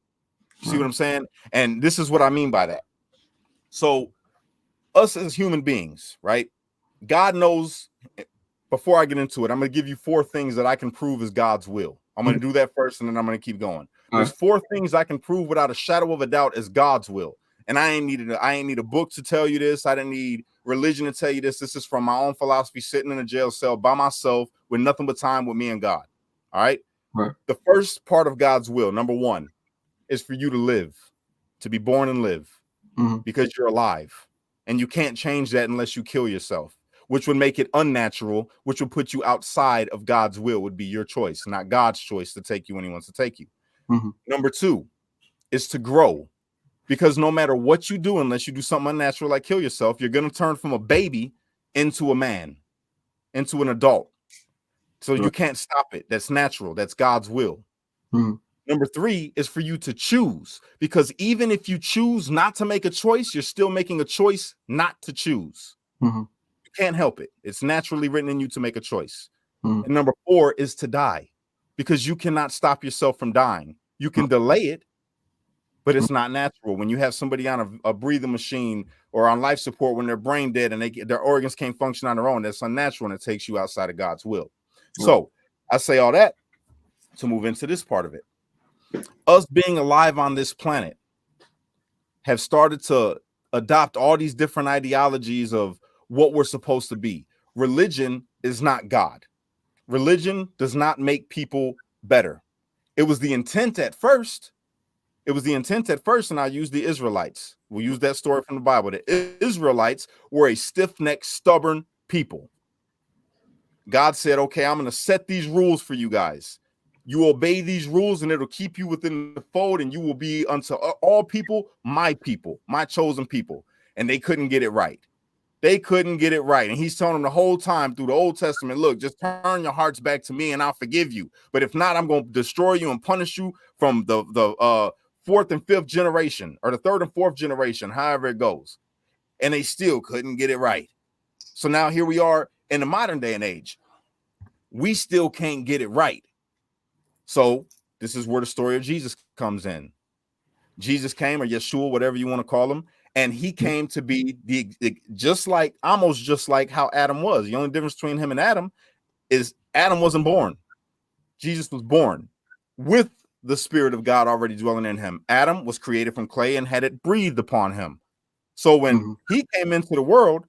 See what I'm saying? And this is what I mean by that. So us as human beings, right? God knows. Before I get into it, I'm going to give you 4 things that I can prove is God's will. I'm going to do that first, and then I'm going to keep going. There's 4 things I can prove without a shadow of a doubt is God's will. And I ain't need a book to tell you this. I didn't need religion to tell you this. This is from my own philosophy, sitting in a jail cell by myself with nothing but time with me and God. All right. The first part of God's will, number 1, is for you to live, to be born and live, because you're alive. And you can't change that unless you kill yourself, which would make it unnatural, which would put you outside of God's will, would be your choice, not God's choice to take you when he wants to take you. Number 2 is to grow, because no matter what you do, unless you do something unnatural like kill yourself, you're going to turn from a baby into a man, into an adult. So you can't stop it. That's natural. That's God's will. Number 3 is for you to choose, because even if you choose not to make a choice, you're still making a choice not to choose. Can't help it. It's naturally written in you to make a choice. And number 4 is to die, because you cannot stop yourself from dying. You can delay it, but it's not natural. When you have somebody on a breathing machine or on life support when they're brain dead and their organs can't function on their own, that's unnatural, and it takes you outside of God's will. So I say all that to move into this part of it. Us being alive on this planet have started to adopt all these different ideologies of what we're supposed to be. Religion is not God. Religion does not make people better. It was the intent at first. And I use the Israelites. We'll use that story from the Bible. The Israelites were a stiff-necked, stubborn people. God said, okay, I'm going to set these rules for you guys. You obey these rules and it'll keep you within the fold, and you will be unto all people, my chosen people. And they couldn't get it right. And he's telling them the whole time through the Old Testament, look, just turn your hearts back to me and I'll forgive you. But if not, I'm going to destroy you and punish you from the 4th and 5th generation, or the 3rd and 4th generation, however it goes. And they still couldn't get it right. So now here we are in the modern day and age. We still can't get it right. So this is where the story of Jesus comes in. Jesus came, or Yeshua, whatever you want to call him. And he came to be almost just like how Adam was. The only difference between him and Adam is Adam wasn't born. Jesus was born with the Spirit of God already dwelling in him. Adam was created from clay and had it breathed upon him. So when he came into the world,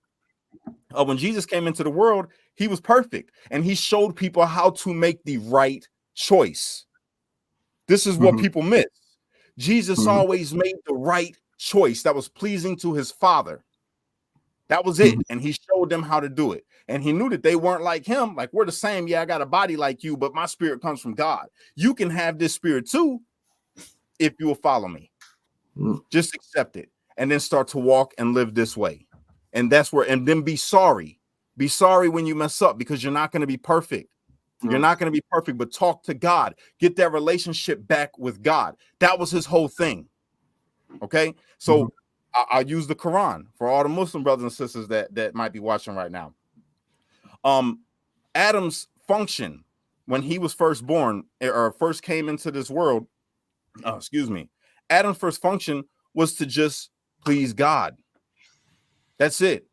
when Jesus came into the world, he was perfect. And he showed people how to make the right choice. This is what people miss. Jesus always made the right choice that was pleasing to his Father. That was it. And he showed them how to do it. And he knew that they weren't like him. Like, we're the same. Yeah, I got a body like you, but my spirit comes from God. You can have this spirit too if you will follow me. Just accept it and then start to walk and live this way. And that's where, and then be sorry. Be sorry when you mess up, because you're not going to be perfect. You're not going to be perfect, but talk to God. Get that relationship back with God. That was his whole thing. Okay? So I'll use the Quran for all the Muslim brothers and sisters that might be watching right now. Adam's function when he was first born or first came into this world, Adam's first function was to just please God. That's it.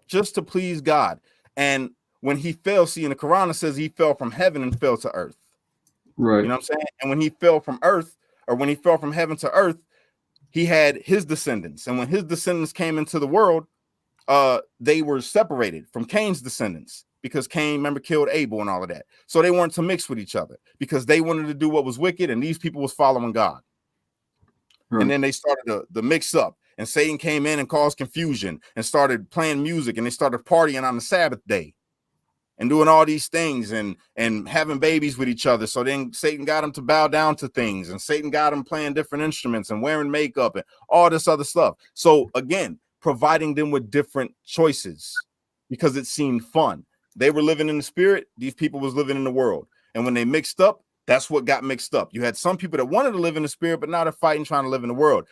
Just to please God. And when he fell, see in the Quran, it says he fell from heaven and fell to earth. Right. You know what I'm saying? And when he fell from earth, or when he fell from heaven to earth, he had his descendants. And when his descendants came into the world, they were separated from Cain's descendants because Cain, remember, killed Abel and all of that. So they weren't to mix with each other because they wanted to do what was wicked, and these people was following God. Right. And then they started the mix up, and Satan came in and caused confusion and started playing music, and they started partying on the Sabbath day and doing all these things and having babies with each other. So then Satan got them to bow down to things, and Satan got them playing different instruments and wearing makeup and all this other stuff. So again, providing them with different choices because it seemed fun. They were living in the spirit. These people was living in the world. And when they mixed up, that's what got mixed up. You had some people that wanted to live in the spirit, but now they're fighting, trying to live in the world.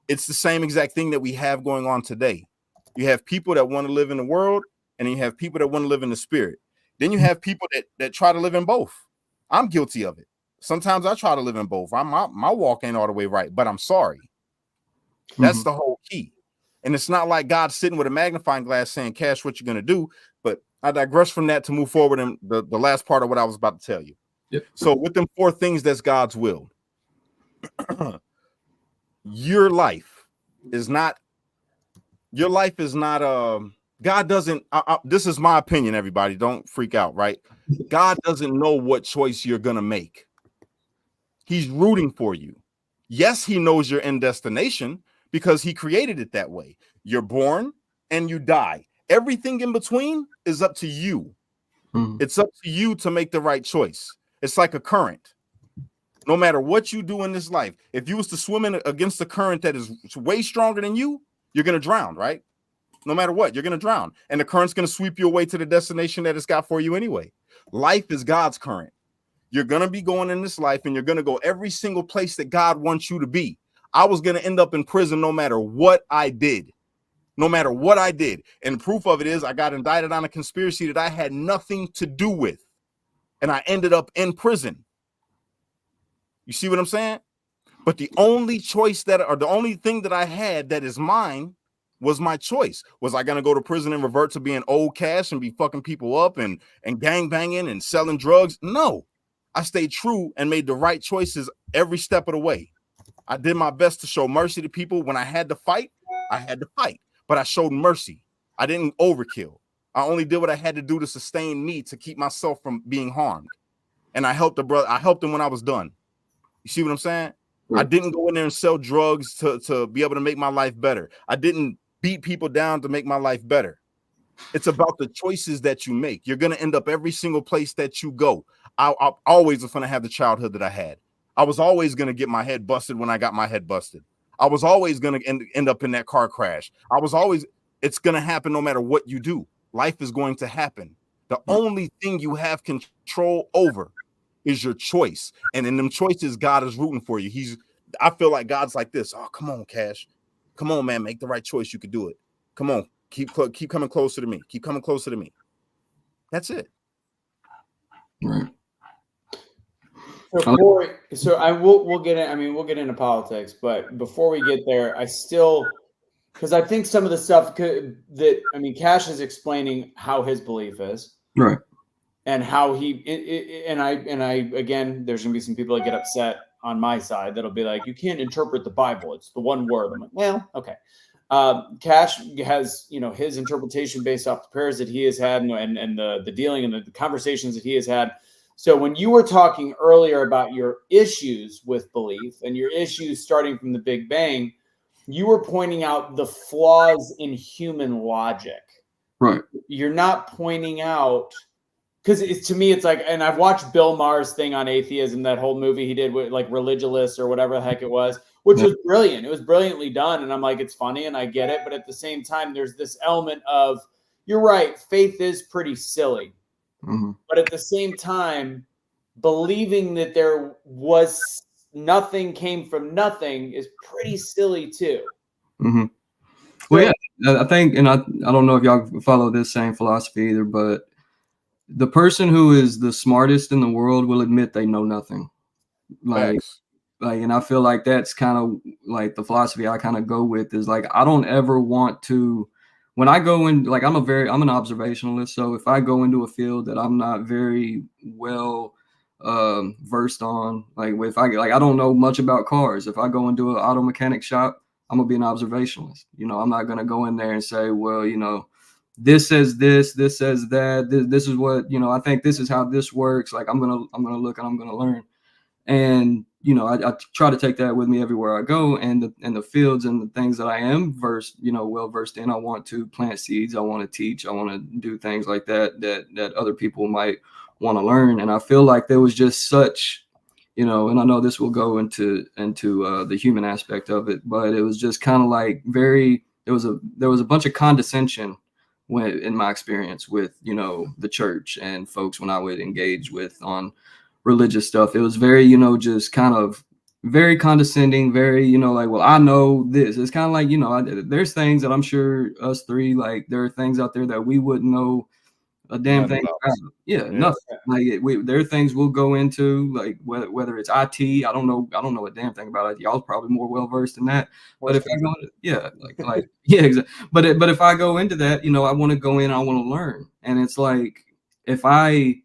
It's the same exact thing that we have going on today. You have people that want to live in the world, and you have people that want to live in the spirit. Then you have people that try to live in both. I'm guilty of it. Sometimes I try to live in both. My walk ain't all the way right, but I'm sorry. That's the whole key. And it's not like God's sitting with a magnifying glass saying, Cash, what you're going to do. But I digress from that to move forward in the last part of what I was about to tell you. Yep. So with them 4 things, that's God's will. Your life is not God doesn't, this is my opinion, everybody, don't freak out, right? God doesn't know what choice you're going to make. He's rooting for you. Yes, he knows your end destination because he created it that way. You're born and you die. Everything in between is up to you. It's up to you to make the right choice. It's like a current. No matter what you do in this life, if you was to swim in against a current that is way stronger than you, you're going to drown, right? No matter what, you're going to drown. And the current's going to sweep you away to the destination that it's got for you anyway. Life is God's current. You're going to be going in this life, and you're going to go every single place that God wants you to be. I was going to end up in prison no matter what I did. No matter what I did. And proof of it is I got indicted on a conspiracy that I had nothing to do with. And I ended up in prison. You see what I'm saying? But the only choice the only thing that I had that is mine was my choice. Was I going to go to prison and revert to being old Cash and be fucking people up and gang banging and selling drugs? No, I stayed true and made the right choices every step of the way. I did my best to show mercy to people. When I had to fight, but I showed mercy. I didn't overkill. I only did what I had to do to sustain me, to keep myself from being harmed. And I helped I helped them when I was done. You see what I'm saying? Right. I didn't go in there and sell drugs to be able to make my life better. I didn't beat people down to make my life better. It's about the choices that you make. You're going to end up every single place that you go. I always was going to have the childhood that I had. I was always going to get my head busted when I got my head busted. I was always going to end up in that car crash. It's going to happen no matter what you do. Life is going to happen. The only thing you have control over is your choice. And in them choices, God is rooting for you. I feel like God's like this. Oh, come on, Cash. Come on, man. Make the right choice. You could do it. Come on. Keep coming closer to me. Keep coming closer to me. That's it. Right. So Corey, we'll get in. I mean, we'll get into politics, but before we get there, because I think some of the stuff Cash is explaining how his belief is, right, and how again, there's gonna be some people that get upset on my side that'll be like, you can't interpret the Bible; it's the one word. I'm like, well, okay. Cash has his interpretation based off the prayers that he has had and the dealing and the conversations that he has had. So when you were talking earlier about your issues with belief and your issues starting from the Big Bang, you were pointing out the flaws in human logic. Right. You're not pointing out, because to me, it's like, and I've watched Bill Maher's thing on atheism, that whole movie he did with like Religious or whatever the heck it was, which was brilliant. It was brilliantly done. And I'm like, it's funny and I get it. But at the same time, there's this element of, you're right, faith is pretty silly. But at the same time, believing that there was nothing came from nothing is pretty silly too. Mm-hmm. So, well, yeah, I think, and I don't know if y'all follow this same philosophy either, but the person who is the smartest in the world will admit they know nothing. And I feel like that's kind of like the philosophy I kind of go with is like, I don't ever want to, when I go in, like, I'm an observationalist. So if I go into a field that I'm not very well versed on, like if I don't know much about cars, if I go into an auto mechanic shop, I'm gonna be an observationalist. I'm not gonna go in there and say, well, this says this says that, this is what, I think this is how this works. Like I'm gonna look and I'm gonna learn. And I try to take that with me everywhere I go, and the fields and the things that I am well versed in. I want to plant seeds. I want to teach. I want to do things like that other people might want to learn. And I feel like there was just such, and I know this will go into the human aspect of it, but it was just kind of like there was a bunch of condescension in my experience with the church and folks when I would engage with on religious stuff. It was very, just kind of very condescending, very, like, well, I know this. It's kind of like, there's things that I'm sure us three, like, there are things out there that we wouldn't know a damn thing about. Yeah, nothing. Like, there are things we'll go into, like whether it's IT. I don't know a damn thing about it. Y'all probably more well versed than that. But if I go, exactly. But if I go into that, I want to go in. I want to learn, and it's like if I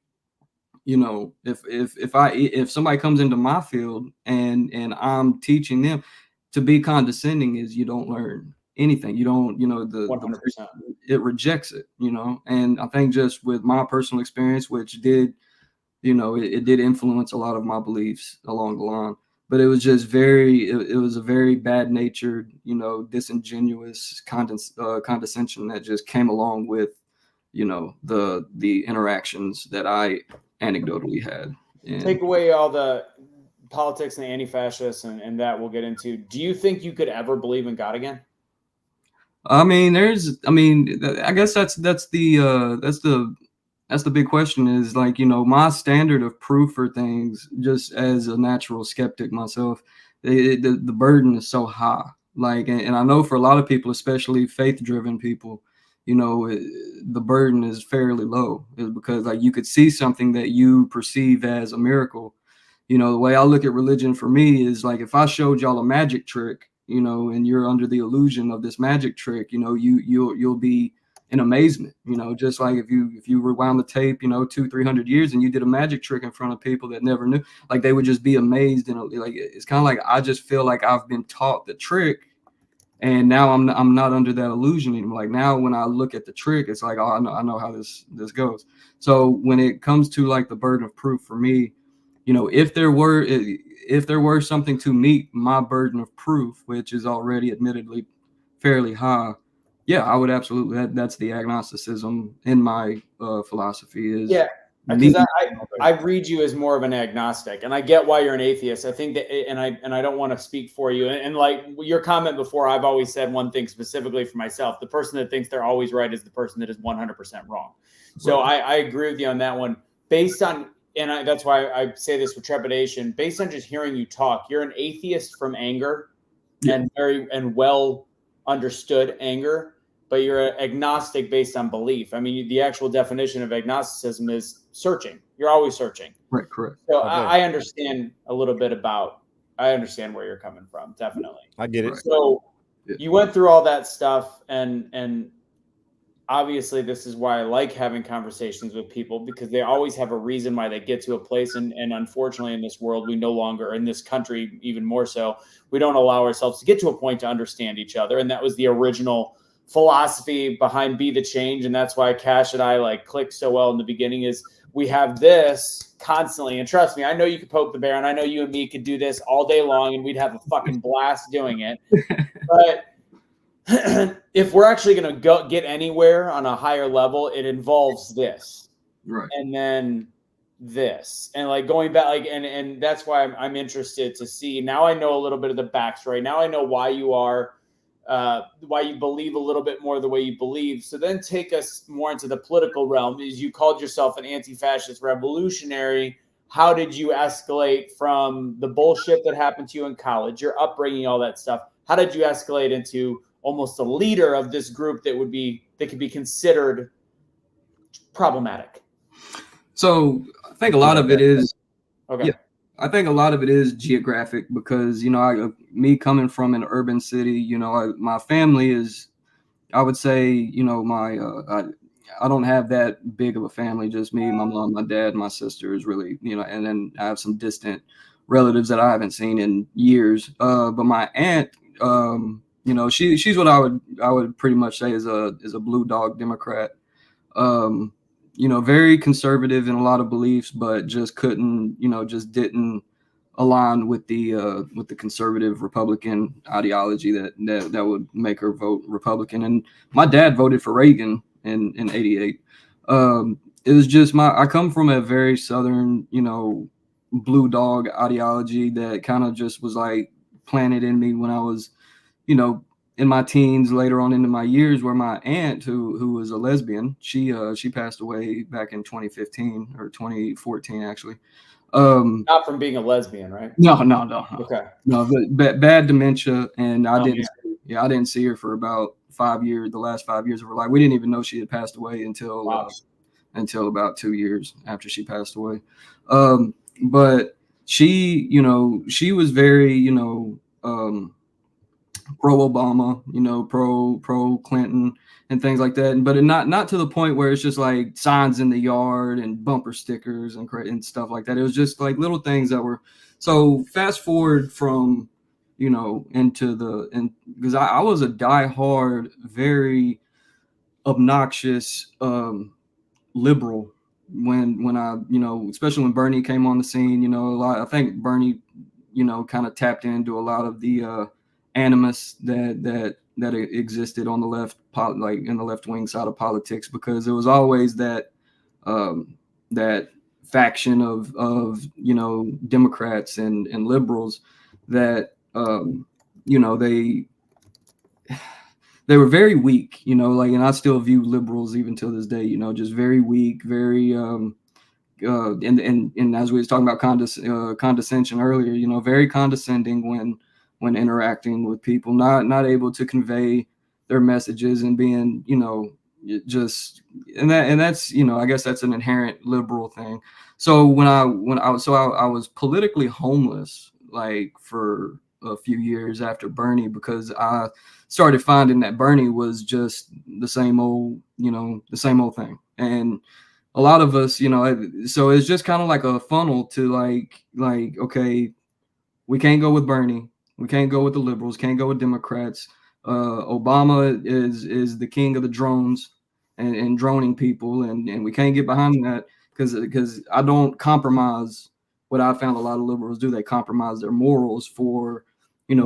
if somebody comes into my field and I'm teaching them, to be condescending is you don't learn anything. You don't, 100%. It rejects it, and I think just with my personal experience, which did, it did influence a lot of my beliefs along the line, but it was just it was a very bad natured, disingenuous condescension that just came along with, the interactions that I anecdotally had. Take away all the politics and the anti-fascists and that we'll get into. Do you think you could ever believe in God again? I guess that's the big question is like, my standard of proof for things, just as a natural skeptic myself, the burden is so high. Like, and I know for a lot of people, especially faith-driven people, the burden is fairly low, is because like you could see something that you perceive as a miracle. The way I look at religion for me is like, if I showed y'all a magic trick, and you're under the illusion of this magic trick, you'll be in amazement, just like if you rewound the tape, 200-300 years and you did a magic trick in front of people that never knew, like they would just be amazed. And like, it's kind of like, I just feel like I've been taught the trick. And now I'm not under that illusion anymore. Like now when I look at the trick, it's like, oh, I know how this goes. So when it comes to like the burden of proof for me, if there were something to meet my burden of proof, which is already admittedly fairly high, yeah, I would absolutely. That's the agnosticism in my philosophy is. Yeah, because I read you as more of an agnostic, and I get why you're an atheist. I think that, and I don't want to speak for you. And like your comment before, I've always said one thing specifically for myself: the person that thinks they're always right is the person that is 100% wrong. So right. I agree with you on that one. Based on, and that's why I say this with trepidation. Based on just hearing you talk, you're an atheist from anger, and well understood anger. But you're agnostic based on belief. I mean, the actual definition of agnosticism is searching. You're always searching. Right, correct. So I understand a little bit I understand where you're coming from. Definitely. I get it. So you went through all that stuff, and obviously this is why I like having conversations with people, because they always have a reason why they get to a place. And unfortunately in this world, we no longer, in this country, even more so, we don't allow ourselves to get to a point to understand each other. And that was the original philosophy behind Be the Change, and that's why Cash and I like clicked so well in the beginning, is we have this constantly. And trust me, I know you could poke the bear, and I know you and me could do this all day long and we'd have a fucking blast doing it. But if we're actually going to get anywhere on a higher level, it involves this, right? And then this, and like going back, like, and that's why I'm interested to see. Now I know a little bit of the backstory. Now I know why you are why you believe a little bit more the way you believe. So then take us more into the political realm. As you called yourself an anti-fascist revolutionary, how did you escalate from the bullshit that happened to you in college, your upbringing, all that stuff? How did you escalate into almost a leader of this group that could be considered problematic? So I think a lot of it is, okay. Yeah, I think a lot of it is geographic because, me coming from an urban city, my family is, I would say, I don't have that big of a family, just me, my mom, my dad, my sister is really, and then I have some distant relatives that I haven't seen in years. But my aunt, she's what I would pretty much say is a blue dog Democrat. Very conservative in a lot of beliefs, but just just didn't align with the conservative Republican ideology that would make her vote Republican. And my dad voted for Reagan in '88. It was just I come from a very Southern, blue dog ideology that kind of just was like planted in me when I was, in my teens, later on into my years, where my aunt, who was a lesbian, she passed away back in 2015 or 2014, actually. Not from being a lesbian, right? No. Okay. No, but bad dementia, and I didn't see her for about 5 years, the last 5 years of her life. We didn't even know she had passed away until about 2 years after she passed away. But she, she was very, pro Obama, pro Clinton and things like that. But not to the point where it's just like signs in the yard and bumper stickers and stuff like that. It was just like little things that were. So fast forward from, because I was a diehard, very obnoxious liberal when I, especially when Bernie came on the scene, I think Bernie, kind of tapped into a lot of the animus that existed on the left, like in the left wing side of politics, because it was always that that faction of Democrats and liberals that they were very weak, and I still view liberals even till this day, just very weak, very and as we was talking about condescension earlier, very condescending when interacting with people, not able to convey their messages and being, that's, I guess that's an inherent liberal thing. So when I was politically homeless, like for a few years after Bernie, because I started finding that Bernie was just the same old thing. And a lot of us, so it's just kind of like a funnel to like, okay, we can't go with Bernie. We can't go with the liberals, can't go with Democrats. Obama is the king of the drones and droning people, and we can't get behind that because I don't compromise what I found a lot of liberals do. They compromise their morals for,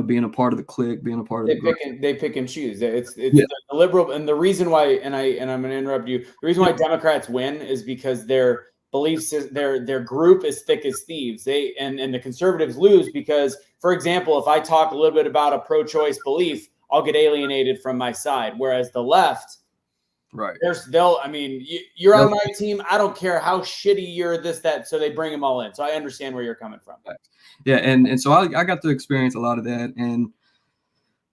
being a part of the clique, being a part of the group. They pick and choose. It's the liberal, and the reason why, and I'm going to interrupt you. The reason why Democrats win is because their beliefs, their group is thick as thieves. And the conservatives lose because, for example, if I talk a little bit about a pro-choice belief, I'll get alienated from my side. Whereas the left, right? You're on my team. I don't care how shitty you're, this, that. So they bring them all in. So I understand where you're coming from. Yeah, and so I got to experience a lot of that. And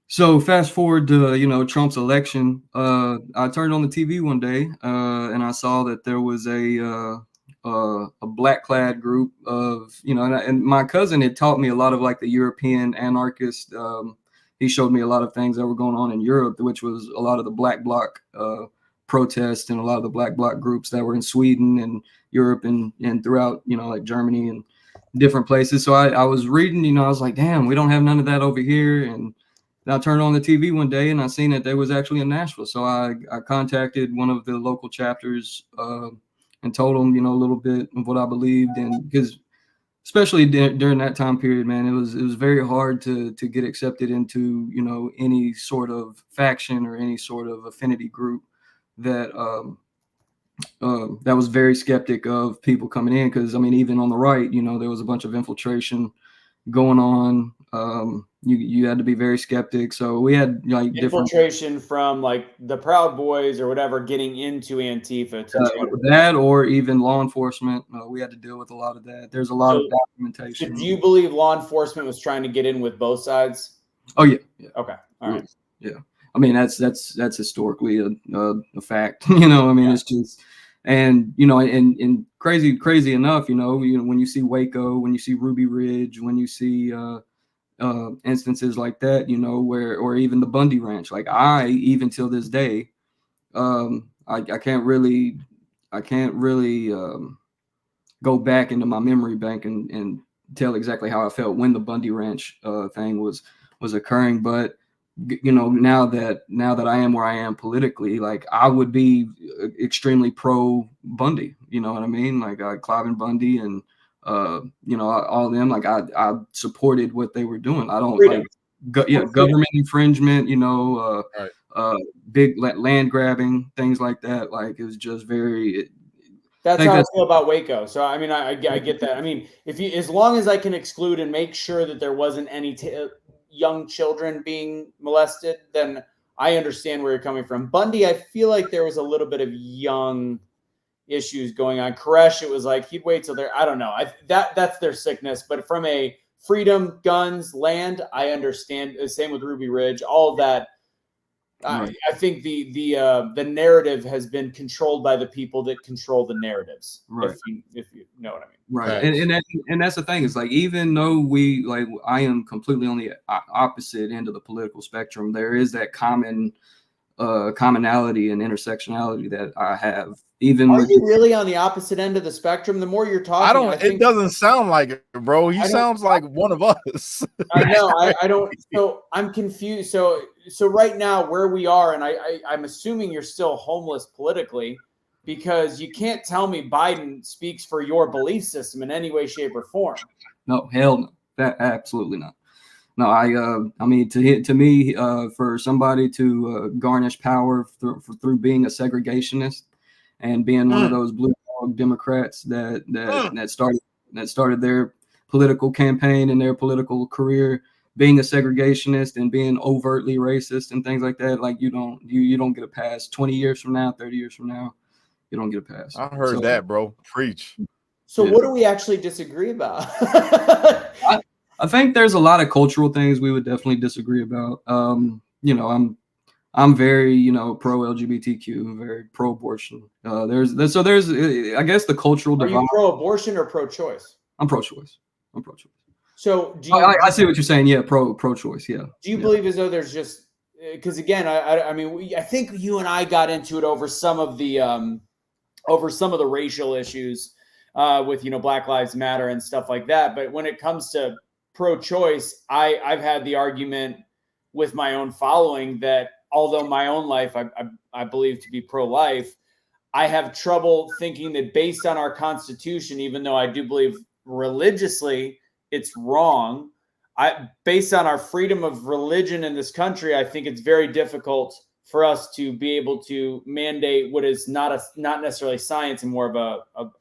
so fast forward to Trump's election, I turned on the TV one day and I saw that there was a black clad group of, and my cousin had taught me a lot of like the European anarchist. He showed me a lot of things that were going on in Europe, which was a lot of the black bloc protests and a lot of the black bloc groups that were in Sweden and Europe and throughout, like Germany and different places. So I was reading, I was like, damn, we don't have none of that over here. And I turned on the TV one day and I seen that there was actually in Nashville. So I contacted one of the local chapters and told them, a little bit of what I believed. And because especially during that time period, man, it was very hard to get accepted into, any sort of faction or any sort of affinity group that was very skeptic of people coming in. Because, even on the right, there was a bunch of infiltration going on. You had to be very skeptic. So we had like infiltration from like the Proud Boys or whatever getting into Antifa that, or even law enforcement. We had to deal with a lot of that. There's a lot of documentation. So do you believe law enforcement was trying to get in with both sides? Oh yeah. Okay. All right. Yeah. I mean, that's historically a fact. You know, I mean, it's just, and you know, and crazy enough, you know, when you see Waco, when you see Ruby Ridge, when you see instances like that, you know, or even the Bundy Ranch, like even till this day, I can't really go back into my memory bank and tell exactly how I felt when the Bundy Ranch thing was occurring, but you know, now that I am where I am politically, like I would be extremely pro Bundy. You know what I mean? Like Clive and Bundy and you know, all of them. Like I supported what they were doing. I don't government infringement. You know, big land grabbing, things like that. Like it was just very. That's how I feel about Waco. So I mean, I get that. I mean, as long as I can exclude and make sure that there wasn't any young children being molested, then I understand where you're coming from. Bundy, I feel like there was a little bit of young issues going on. Koresh, it was like he'd wait till they're, I don't know. That's their sickness. But from a freedom, guns, land, I understand. Same with Ruby Ridge, all of that. Right. I think the narrative has been controlled by the people that control the narratives. Right. If you know what I mean. Right. And that's the thing. It's like, even though I am completely on the opposite end of the political spectrum, there is that commonality and intersectionality that I have. Even are you really on the opposite end of the spectrum? The more you're talking, it doesn't sound like it, bro. He sounds like one of us. I know. I don't. So I'm confused. So right now where we are, and I'm assuming you're still homeless politically, because you can't tell me Biden speaks for your belief system in any way, shape, or form. No, hell no. That absolutely not. No, I mean, to me, for somebody to garnish power through being a segregationist and being one of those blue dog Democrats that started their political campaign and their political career being a segregationist and being overtly racist and things like that, like you don't get a pass 20 years from now, 30 years from now. You don't get a pass. I heard that, bro. Preach. So what do we actually disagree about? I think there's a lot of cultural things we would definitely disagree about. You know, I'm very, you know, pro LGBTQ, very pro abortion. There's I guess the cultural divide. Are you pro abortion or pro choice? I'm pro choice. So do you, I see what you're saying. Yeah, pro choice. Yeah. Do you believe as though there's just, because again, I mean, I think you and I got into it over some of the racial issues with, you know, Black Lives Matter and stuff like that. But when it comes to pro-choice, I've had the argument with my own following that although my own life I believe to be pro-life, I have trouble thinking that based on our Constitution, even though I do believe religiously it's wrong, based on our freedom of religion in this country, I think it's very difficult for us to be able to mandate what is not necessarily science and more of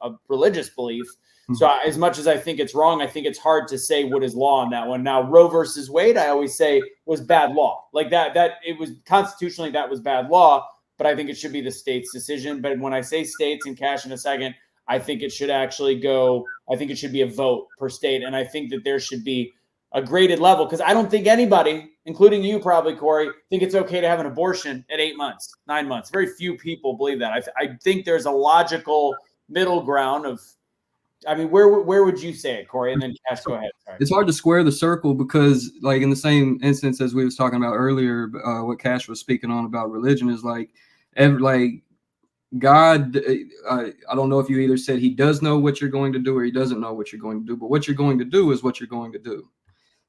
a religious belief. Mm-hmm. So as much as I think it's wrong, I think it's hard to say what is law on that one. Now, Roe versus Wade, I always say was bad law. Like that it was constitutionally, that was bad law, but I think it should be the state's decision. But when I say states, and Cash in a second, I think it should actually I think it should be a vote per state. And I think that there should be a graded level, because I don't think anybody, including you probably, Corey, think it's okay to have an abortion at 8 months, 9 months. Very few people believe that. I think there's a logical middle ground of, I mean, where would you say it, Corey? And then Cash, go ahead. Sorry. It's hard to square the circle because, like, in the same instance as we was talking about earlier, what Cash was speaking on about religion is like God, I don't know if you either said he does know what you're going to do or he doesn't know what you're going to do, but what you're going to do is what you're going to do.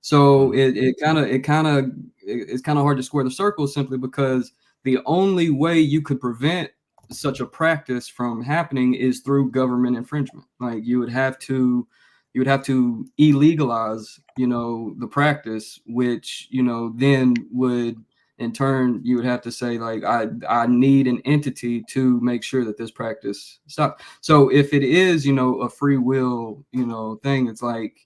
So it's kind of hard to square the circle simply because the only way you could prevent such a practice from happening is through government infringement. Like you would have to illegalize, you know, the practice, which, you know, then would in turn, you would have to say, like, I need an entity to make sure that this practice stops. So if it is, you know, a free will, you know, thing, it's like,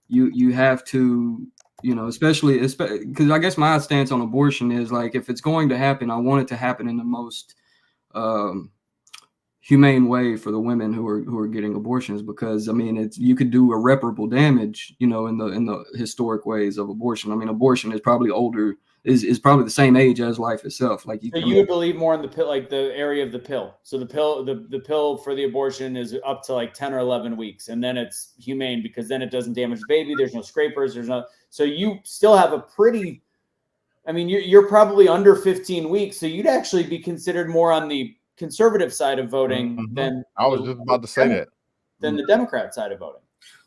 you have to, you know, especially because I guess my stance on abortion is like, if it's going to happen, I want it to happen in the most humane way for the women who are getting abortions, because I mean, you could do irreparable damage, you know, in the historic ways of abortion. I mean, abortion is probably is probably the same age as life itself. Like so you would believe more in the pill, like the area of the pill. So the pill for the abortion is up to like 10 or 11 weeks, and then it's humane because then it doesn't damage the baby. There's no scrapers. There's no. So you still have a pretty. I mean, you're probably under 15 weeks, so you'd actually be considered more on the conservative side of voting than I was just about to say that, than the Democrat side of voting.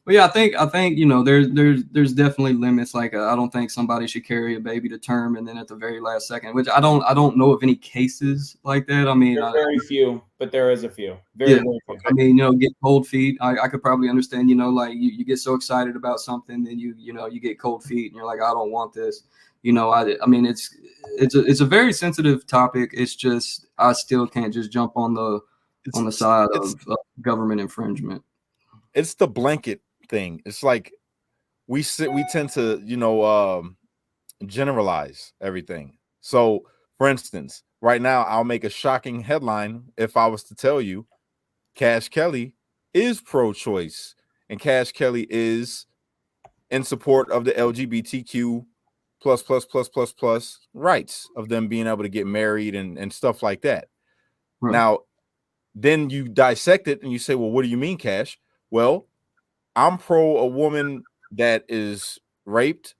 Well, yeah, I think you know, there's definitely limits. Like I don't think somebody should carry a baby to term and then at the very last second, which I don't know of any cases like that. I mean, very few, but there is a few. Very few. I mean, you know, get cold feet. I could probably understand, you know, like you get so excited about something, then you know, you get cold feet and you're like, I don't want this. You know, I mean, it's a very sensitive topic. It's just, I still can't just jump on the side of government infringement. It's the blanket thing. It's like we tend to, you know, generalize everything. So, for instance, right now, I'll make a shocking headline if I was to tell you Cash Kelly is pro-choice and Cash Kelly is in support of the LGBTQ plus rights of them being able to get married and stuff like that. Right. Now, then you dissect it and you say, well, what do you mean, Cash? Well, I'm pro a woman that is raped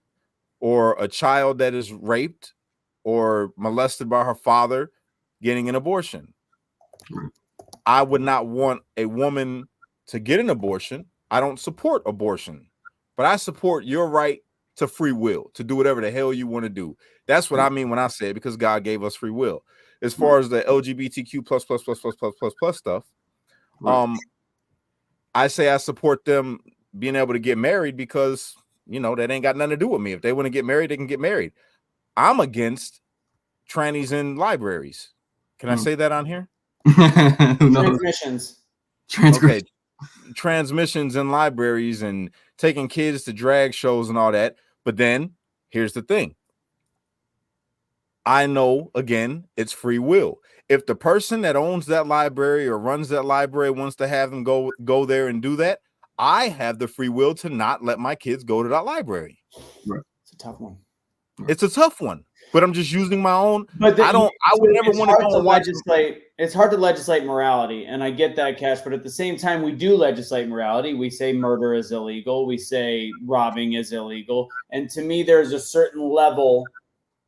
or a child that is raped or molested by her father getting an abortion. I would not want a woman to get an abortion. I don't support abortion, but I support your right to free will, to do whatever the hell you want to do. That's what I mean when I say it, because God gave us free will. As far as the LGBTQ plus stuff, I say I support them being able to get married because, you know, that ain't got nothing to do with me. If they want to get married, they can get married. I'm against trannies in libraries. Can I say that on here? Transmissions. Okay. Transmissions in libraries and taking kids to drag shows and all that. But then here's the thing. I know, again, it's free will. If the person that owns that library or runs that library wants to have them go there and do that, I have the free will to not let my kids go to that library. Right. It's a tough one. It's a tough one, but I'm just using my own. But I would never want to go and watch. It's hard to legislate morality, and I get that, Cash. But at the same time, we do legislate morality. We say murder is illegal. We say robbing is illegal. And to me, there's a certain level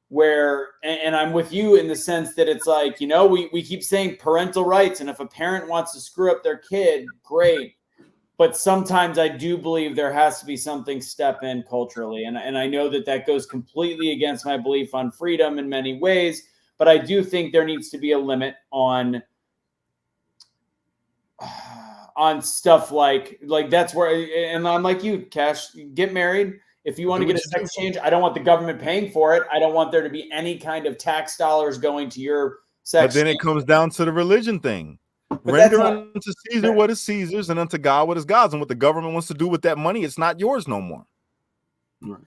where, and I'm with you in the sense that it's like, you know, we keep saying parental rights, and if a parent wants to screw up their kid, great. But sometimes I do believe there has to be something step in culturally. And I know that goes completely against my belief on freedom in many ways, but I do think there needs to be a limit on stuff like that's where, and I'm like you, Cash, get married. If you want to get a sex change, I don't want the government paying for it. I don't want there to be any kind of tax dollars going to your sex. But then it comes down to the religion thing. Render unto Caesar what is Caesar's and unto God what is God's. And what the government wants to do with that money, it's not yours no more. Right.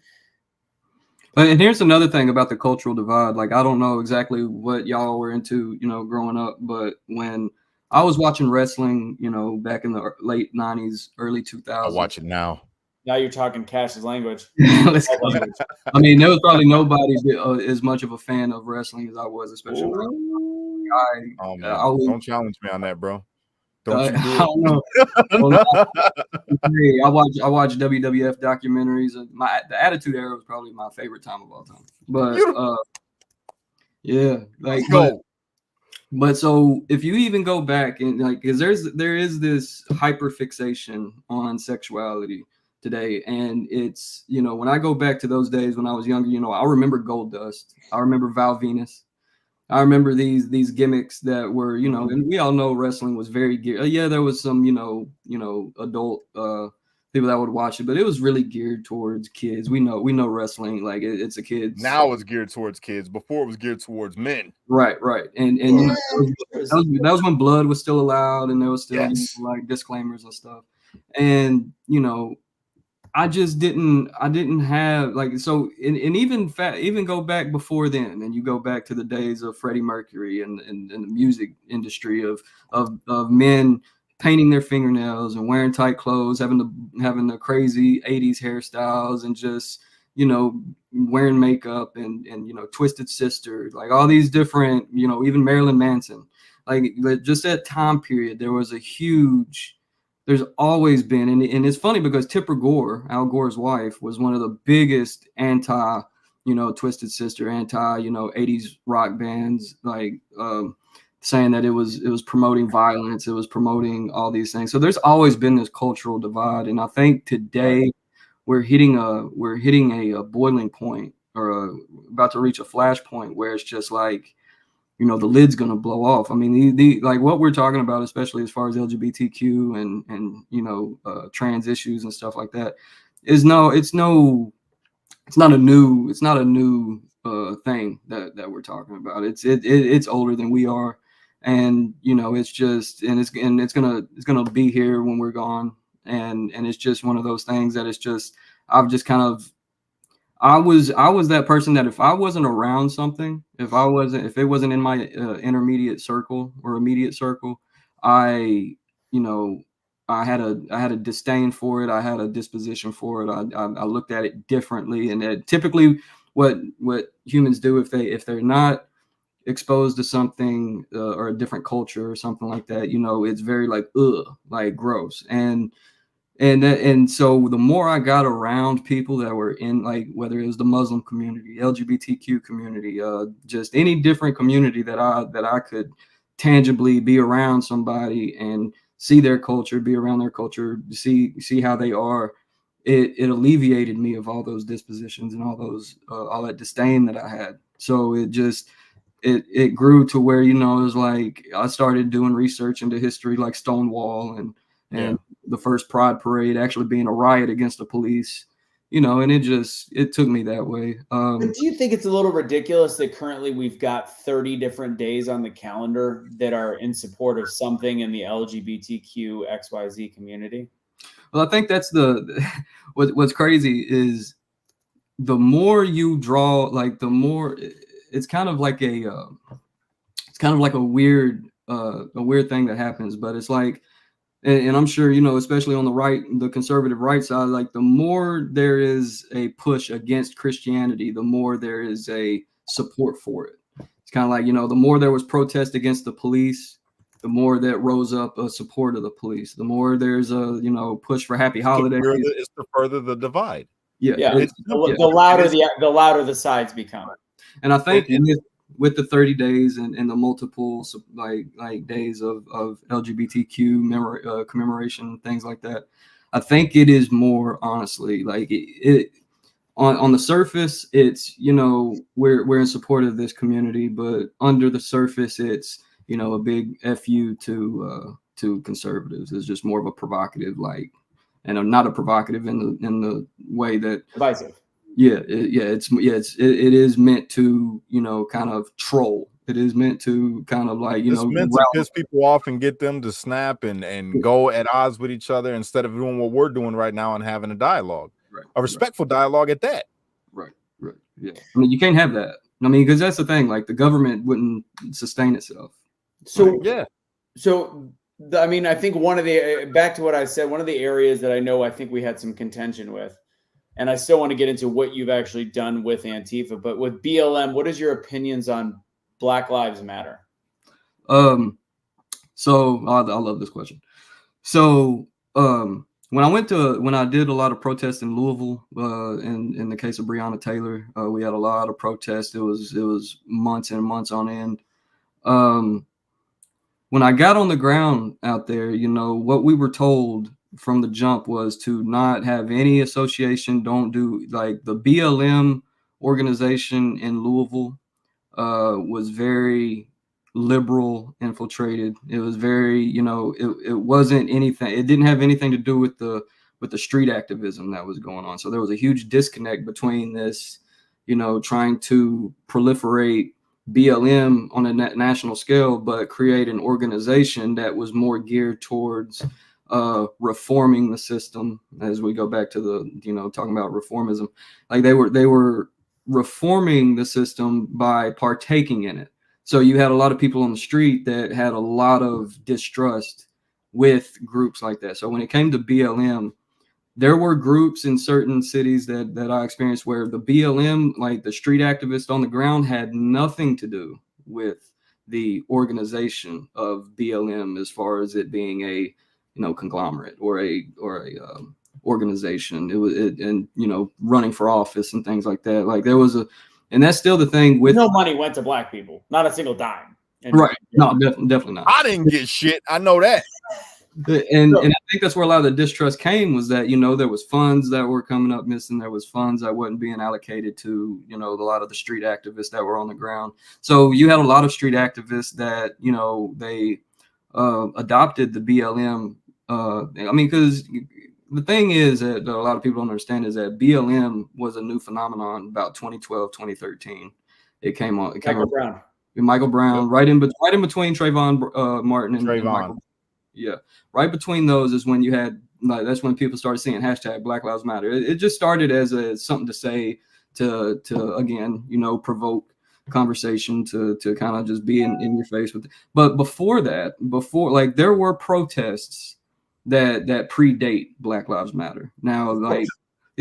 And here's another thing about the cultural divide. Like, I don't know exactly what y'all were into, you know, growing up, but when I was watching wrestling, you know, back in the late 90s, early 2000s. I watch it now. Now you're talking Cash's language. I mean, there was probably nobody as much of a fan of wrestling as I was, especially. Don't challenge me on that, bro. Don't you do it. I don't know. I watch WWF documentaries. The Attitude Era was probably my favorite time of all time. But yeah, like but so if you even go back and like, because there is this hyper fixation on sexuality today, and it's, you know, when I go back to those days when I was younger, you know, I remember Gold Dust, I remember Val Venus, I remember these gimmicks that were, you know, and we all know wrestling was very geared. Yeah, there was some, you know, adult people that would watch it, but it was really geared towards kids. We know wrestling, like it's a kid's. Now it's geared towards kids. Before it was geared towards men. Right. And you know, that was when blood was still allowed, and there was still, you know, like disclaimers and stuff. And you know, I didn't have like, so, and even go back before then, and you go back to the days of Freddie Mercury and the music industry of men painting their fingernails and wearing tight clothes, having the crazy 80s hairstyles, and just, wearing makeup and Twisted Sister, like all these different, even Marilyn Manson, like just that time period, there's always been, and it's funny because Tipper Gore, Al Gore's wife, was one of the biggest anti, Twisted Sister, anti, 80s rock bands, like saying that it was promoting violence, it was promoting all these things. So there's always been this cultural divide, and I think today we're hitting a boiling point, or about to reach a flash point where it's just like, the lid's going to blow off. I mean, the like what we're talking about, especially as far as LGBTQ and trans issues and stuff like that, it's not a new thing that we're talking about. It's older than we are, and it's just, and it's gonna be here when we're gone, and it's just one of those things that it's just, I was that person that if I wasn't around something, if it wasn't in my intermediate circle or immediate circle, I had a disdain for it. I had a disposition for it. I looked at it differently. And typically what humans do, if they're not exposed to something or a different culture or something like that, it's very like, ugh, like gross. And so the more I got around people that were in, like, whether it was the Muslim community, LGBTQ community, just any different community that I could tangibly be around somebody and see their culture, be around their culture, see how they are, it alleviated me of all those dispositions and all that disdain that I had. So it grew to where, it was like I started doing research into history, like Stonewall and the first Pride Parade actually being a riot against the police, and it took me that way. But do you think it's a little ridiculous that currently we've got 30 different days on the calendar that are in support of something in the LGBTQ XYZ community? Well, I think that's what's crazy is the more you draw, like the more it's kind of like a weird thing that happens, but it's like, and I'm sure, especially on the right, the conservative right side, like the more there is a push against Christianity, the more there is a support for it. It's kind of like, the more there was protest against the police, the more that rose up a support of the police. The more there's a, push for happy holidays. It's to further the divide. Yeah. The louder the sides become. And I think with the 30 days and the multiple like days of LGBTQ commemoration, things like that, I think it is more honestly like it on the surface, it's, we're in support of this community, but under the surface, it's, a big FU to conservatives. It's just more of a provocative, like, and not a provocative in the way that divisive. It is meant to, kind of troll. It is meant to kind of like, it's meant to piss people off and get them to snap and go at odds with each other instead of doing what we're doing right now and having a dialogue, a respectful dialogue at that. Right. Yeah. I mean, you can't have that. I mean, because that's the thing, like the government wouldn't sustain itself. So, I mean, I think back to what I said, one of the areas that I think we had some contention with, and I still want to get into what you've actually done with Antifa, but with BLM, what is your opinions on Black Lives Matter? So I love this question. So when I did a lot of protests in Louisville, in the case of Breonna Taylor, we had a lot of protests. It was months and months on end. When I got on the ground out there, what we were told from the jump was to not have any association. Don't do, like, the BLM organization in Louisville was very liberal infiltrated. It was very, it wasn't anything. It didn't have anything to do with the street activism that was going on. So there was a huge disconnect between this, trying to proliferate BLM on a national scale, but create an organization that was more geared towards reforming the system. As we go back to the talking about reformism, like they were reforming the system by partaking in it. So you had a lot of people on the street that had a lot of distrust with groups like that. So when it came to BLM, there were groups in certain cities that I experienced where the BLM, like the street activists on the ground, had nothing to do with the organization of BLM as far as it being a conglomerate or a organization. And running for office and things like that. Like there was and that's still the thing with no money went to black people, not a single dime. Right? No, definitely not. I didn't get shit. I know that. And I think that's where a lot of the distrust came, was that there was funds that were coming up missing. There was funds that wasn't being allocated to a lot of the street activists that were on the ground. So you had a lot of street activists that they adopted the BLM. I mean, because the thing is that a lot of people don't understand is that BLM was a new phenomenon about 2012, 2013. It came on. Michael Brown, right in between Trayvon Martin and Michael. Yeah, right between those is when you had that's when people started seeing hashtag Black Lives Matter. It just started as something to say to again provoke conversation, to kind of just be in your face with it. But before like there were protests that predate Black Lives Matter. Now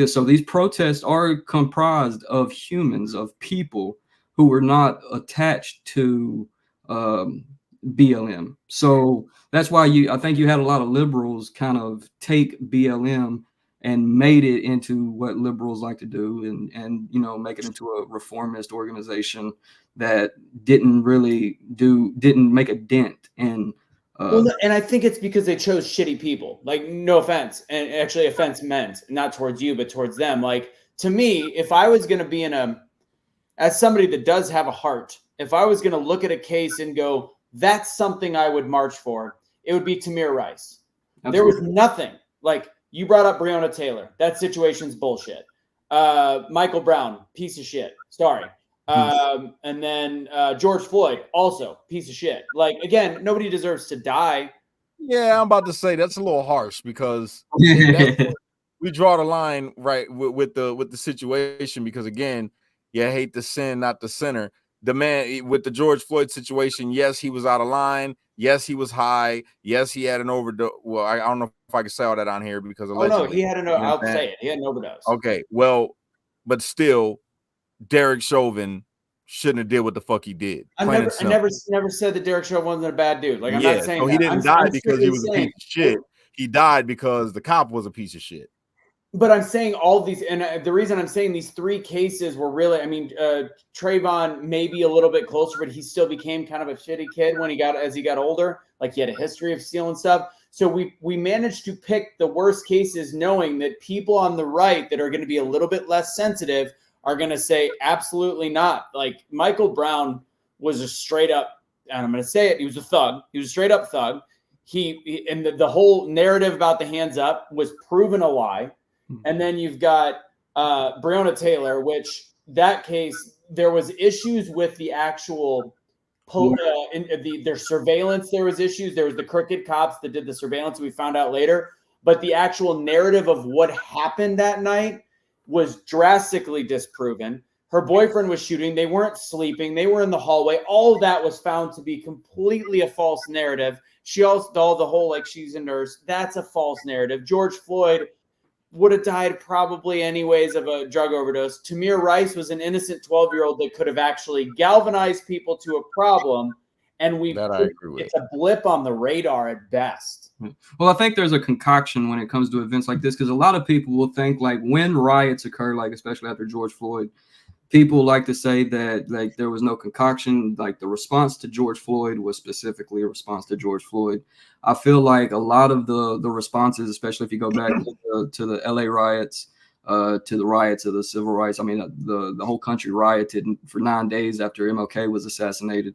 so these protests are comprised of humans, of people who were not attached to BLM. So that's why I think you had a lot of liberals kind of take BLM and made it into what liberals like to do, and make it into a reformist organization that didn't make a dent in. And I think it's because they chose shitty people. Like, no offense, and actually offense meant not towards you, but towards them. Like, to me, if I was going to be as somebody that does have a heart, if I was going to look at a case and go, that's something I would march for, it would be Tamir Rice. Absolutely. There was nothing. Like, you brought up Breonna Taylor. That situation's bullshit. Michael Brown, piece of shit. Sorry. And then George Floyd, also piece of shit. Like, again, nobody deserves to die. Yeah, I'm about to say that's a little harsh, because we draw the line right with the situation, because again, you hate the sin, not the sinner. The man with the George Floyd situation, yes, he was out of line. Yes, he was high. Yes, he had an overdose. Well, I don't know if I can say all that on here because allegedly. No, he had I'll say it. He had an overdose. Okay, well, but still, Derek Chauvin shouldn't have did what the fuck he did. I never said that Derek Chauvin wasn't a bad dude. Like, I'm not saying so he didn't die because he was a piece of shit. He died because the cop was a piece of shit. But I'm saying all these, and the reason I'm saying these three cases were really, Trayvon maybe a little bit closer, but he still became kind of a shitty kid as he got older. Like, he had a history of stealing stuff. So we managed to pick the worst cases, knowing that people on the right that are going to be a little bit less sensitive are going to say absolutely not. Like, Michael Brown was a straight up, and I'm going to say it, he was a thug. He was a straight up thug. And the whole narrative about the hands up was proven a lie. And then you've got Breonna Taylor, which that case, there was issues with the actual their surveillance. There was issues. There was the crooked cops that did the surveillance. We found out later. But the actual narrative of what happened that night was drastically disproven. Her boyfriend was shooting. They weren't sleeping. They were in the hallway. All of that was found to be completely a false narrative. She also, the whole, like, she's a nurse. That's a false narrative. George Floyd would have died probably anyways of a drug overdose. Tamir Rice was an innocent 12-year-old that could have actually galvanized people to a problem. And it's a blip on the radar at best. Well, I think there's a concoction when it comes to events like this, because a lot of people will think, like, when riots occur, like especially after George Floyd, people like to say that, like, there was no concoction, like the response to George Floyd was specifically a response to George Floyd. I feel like a lot of the responses, especially if you go back to the LA riots, to the riots of the civil rights. I mean, the whole country rioted for 9 days after MLK was assassinated.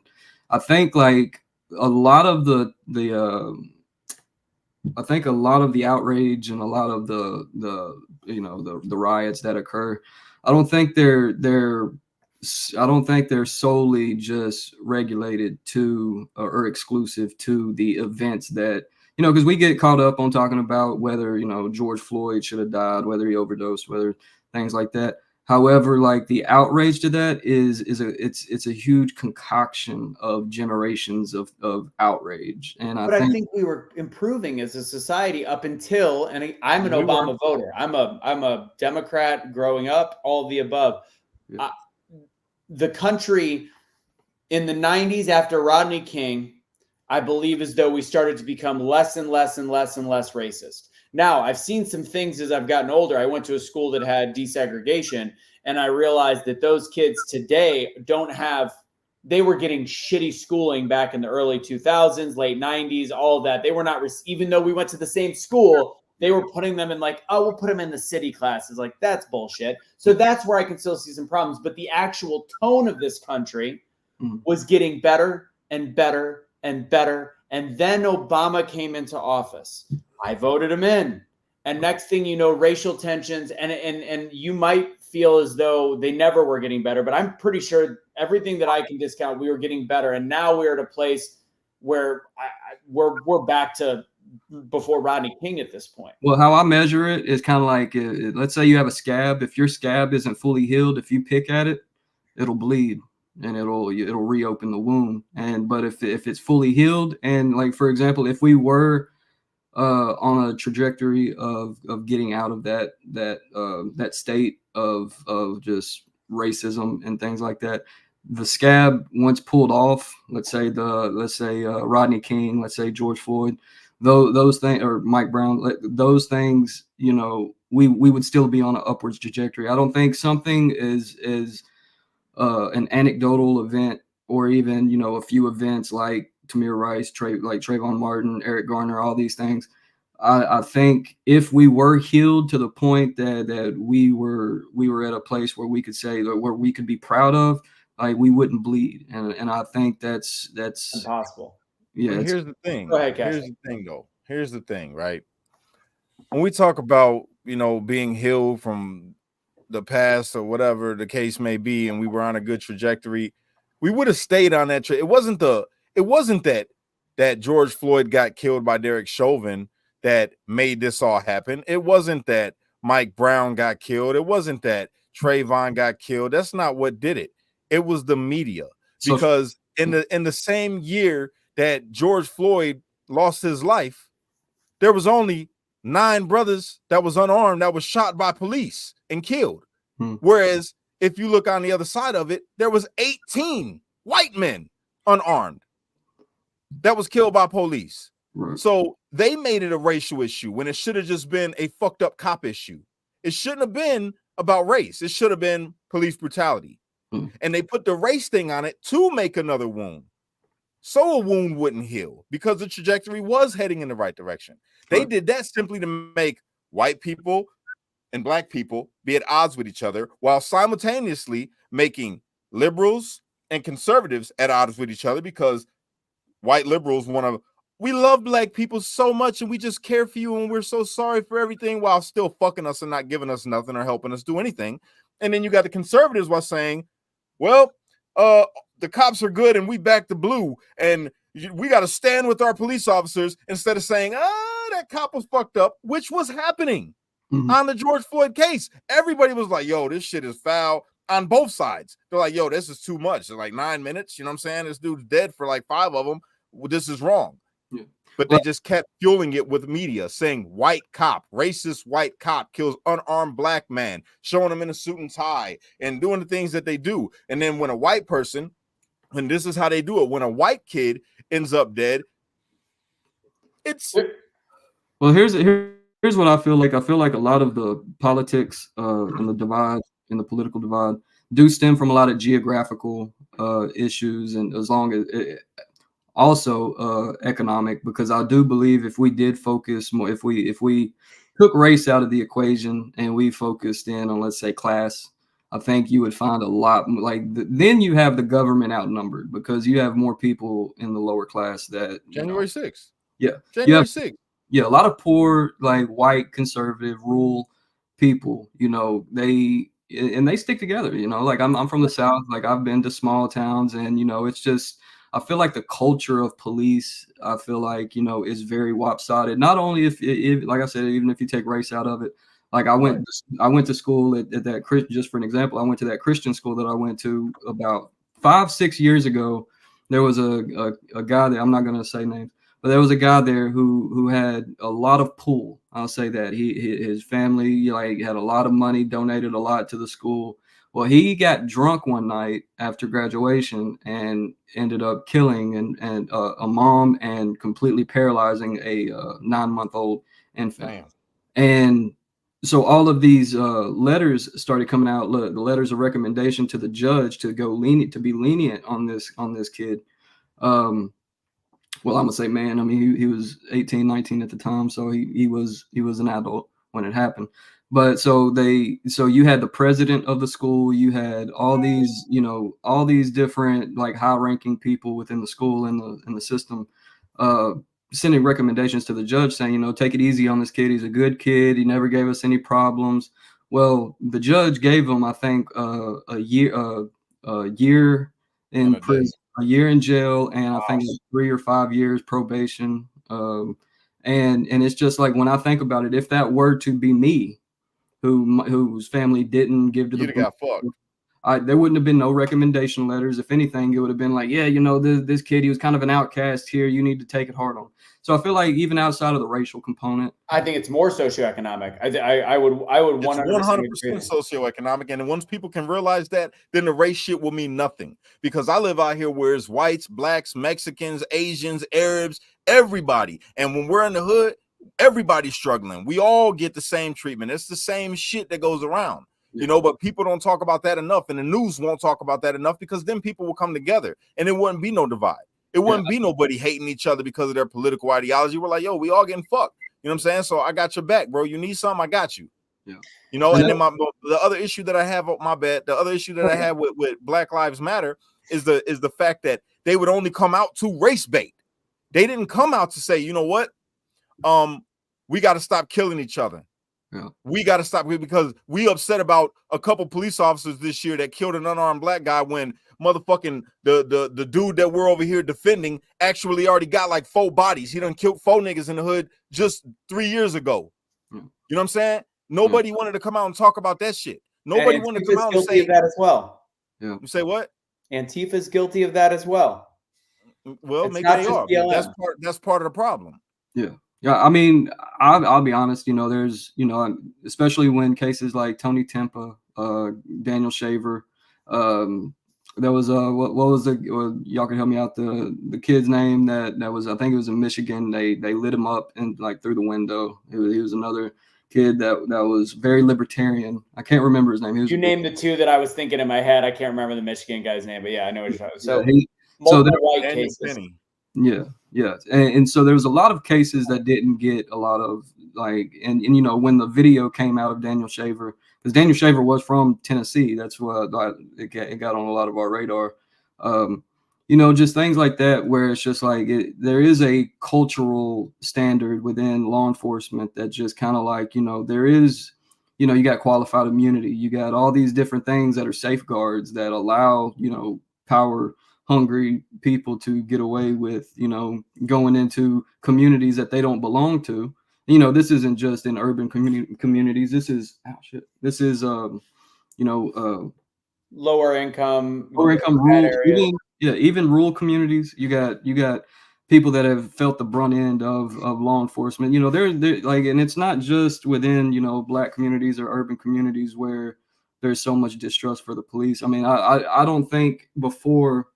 I think, like, a lot of the outrage and a lot of the riots that occur, I don't think they're solely just regulated to or exclusive to the events that, you know, because we get caught up on talking about whether, you know, George Floyd should have died, whether he overdosed, whether things like that. However, like the outrage to that it's a huge concoction of generations of outrage. And But I think we were improving as a society up until, and I'm an Obama voter. I'm a Democrat growing up, all of the above. Yeah. The country in the 90s after Rodney King, I believe as though we started to become less and less and less and less racist. Now, I've seen some things as I've gotten older. I went to a school that had desegregation, and I realized that those kids today they were getting shitty schooling back in the early 2000s, late 90s, all of that. They were not, even though we went to the same school, they were putting them in like, oh, we'll put them in the city classes. Like, that's bullshit. So that's where I can still see some problems. But the actual tone of this country was getting better and better and better. And then Obama came into office. I voted him in. And next thing you know, racial tensions, and you might feel as though they never were getting better, but I'm pretty sure everything that I can discount, we were getting better. And now we're at a place where we're back to before Rodney King at this point. Well, how I measure it is kind of like, let's say you have a scab. If your scab isn't fully healed, if you pick at it, it'll bleed and it'll reopen the wound. But if it's fully healed, and like, for example, if we were on a trajectory of getting out of that state of just racism and things like that, the scab once pulled off, let's say Rodney King, let's say George Floyd, those things, or Mike Brown, those things, you know, we would still be on an upwards trajectory. I don't think something is an anecdotal event, or even, you know, a few events like Tamir Rice, like Trayvon Martin, Eric Garner, all these things. I think if we were healed to the point that we were at a place where we could say that, where we could be proud of, like, we wouldn't bleed, and I think that's impossible. Yeah. But here's the thing. Go ahead, Cash. Here's the thing, though. Here's the thing, right? When we talk about, you know, being healed from the past or whatever the case may be, and we were on a good trajectory, we would have stayed on that. It wasn't that George Floyd got killed by Derek Chauvin that made this all happen. It wasn't that Mike Brown got killed. It wasn't that Trayvon got killed. That's not what did it. It was the media. Because in the same year that George Floyd lost his life, there was only 9 brothers that was unarmed that was shot by police and killed. Whereas if you look on the other side of it, there was 18 white men unarmed that was killed by police. Right. So they made it a racial issue when it should have just been a fucked up cop issue. It shouldn't have been about race. It should have been police brutality. And they put the race thing on it to make another wound, so a wound wouldn't heal, because the trajectory was heading in the right direction. They did that simply to make white people and black people be at odds with each other, while simultaneously making liberals and conservatives at odds with each other, because white liberals we love black people so much and we just care for you and we're so sorry for everything, while still fucking us and not giving us nothing or helping us do anything. And then you got the conservatives while saying, well, the cops are good and we back the blue and we got to stand with our police officers, instead of saying, that cop was fucked up, which was happening on the George Floyd case. Everybody was like, yo, this shit is foul on both sides. They're like, yo, this is too much. They're like 9 minutes. You know what I'm saying? This dude's dead for like 5 of them. Well, this is wrong. Yeah. But they just kept fueling it with media, saying white cop, racist white cop kills unarmed black man, showing them in a suit and tie and doing the things that they do. And then when a white person, and this is how they do it, when a white kid ends up dead, it's... Well, here's what I feel like. I feel like a lot of the politics and the divide, and the political divide, do stem from a lot of geographical issues, and as long as also economic, because I do believe if we did focus more, if we took race out of the equation and we focused in on, let's say, class, I think you would find a lot then you have the government outnumbered, because you have more people in the lower class that January 6th. Yeah. January 6th. Yeah, a lot of poor, like, white, conservative, rural people, you know, they stick together, you know, like I'm from the South, like I've been to small towns, and, you know, it's just I feel like the culture of police, I feel like, you know, is very lopsided. Not only if like I said, even if you take race out of it. Like I went to school at that Christian, just for an example, I went to that Christian school that I went to about 5-6 years ago. There was a guy there, I'm not going to say names, but there was a guy there who had a lot of pull. I'll say that his family like had a lot of money, donated a lot to the school. Well, he got drunk one night after graduation and ended up killing a mom and completely paralyzing a 9-month-old infant. Damn. And so all of these letters started coming out. Look, the letters of recommendation to the judge to be lenient on this kid. Well, I'm gonna say man. I mean, he was 18, 19 at the time, so he was an adult when it happened. But so you had the president of the school, you had all these, you know, all these different like high-ranking people within the school and the system, sending recommendations to the judge saying, you know, take it easy on this kid. He's a good kid. He never gave us any problems. Well, the judge gave him, I think, a year in prison, a year in jail, and I think 3 or 5 years probation. And it's just like when I think about it, if that were to be me, whose family didn't give to the got fucked. There wouldn't have been no recommendation letters. If anything, it would have been like, yeah, you know, this kid, he was kind of an outcast here. You need to take it hard on. So I feel like even outside of the racial component, I think it's more socioeconomic. I would 100% socioeconomic. And once people can realize that, then the race shit will mean nothing. Because I live out here where it's whites, blacks, Mexicans, Asians, Arabs, everybody. And when we're in the hood, everybody's struggling. We all get the same treatment. It's the same shit that goes around. You know, but people don't talk about that enough, and the news won't talk about that enough, because then people will come together and it wouldn't be no divide. It wouldn't be nobody hating each other because of their political ideology. We're like, yo, we all getting fucked. You know what I'm saying? So I got your back, bro. You need something, I got you. Yeah. You know, and then the other issue that I have, the other issue that I have with Black Lives Matter is the fact that they would only come out to race bait. They didn't come out to say, you know what? We got to stop killing each other. Yeah. We got to stop because we upset about a couple police officers this year that killed an unarmed black guy when motherfucking the dude that we're over here defending actually already got like 4 bodies. He done killed 4 niggas in the hood just 3 years ago. You know what I'm saying? Nobody wanted to come out and talk about that shit. Nobody wanted to come out and say that as well. Yeah. You say what? Antifa's guilty of that as well. Well, maybe they are. That's part of the problem. Yeah. Yeah, I mean, I'll be honest. You know, there's, you know, especially when cases like Tony Tempa, Daniel Shaver, there was what was y'all can help me out, the kid's name that was, I think it was in Michigan. They lit him up and like through the window. He was another kid that was very libertarian. I can't remember his name. You named the 2 that I was thinking in my head. I can't remember the Michigan guy's name, but yeah, I know what you're talking about. So multiple white cases. Yeah. And so there was a lot of cases that didn't get a lot of like, and you know, when the video came out of Daniel Shaver, because Daniel Shaver was from Tennessee, that's what it got on a lot of our radar. You know, just things like that, where it's just like there is a cultural standard within law enforcement that just kind of like, you know, there is, you know, you got qualified immunity, you got all these different things that are safeguards that allow, you know, power hungry people to get away with, you know, going into communities that they don't belong to. You know, this isn't just in urban communities. This is you know, lower income rural, even rural communities. You got people that have felt the brunt end of law enforcement. You know, they're like, and it's not just within, you know, Black communities or urban communities where there's so much distrust for the police. I mean, I don't think before,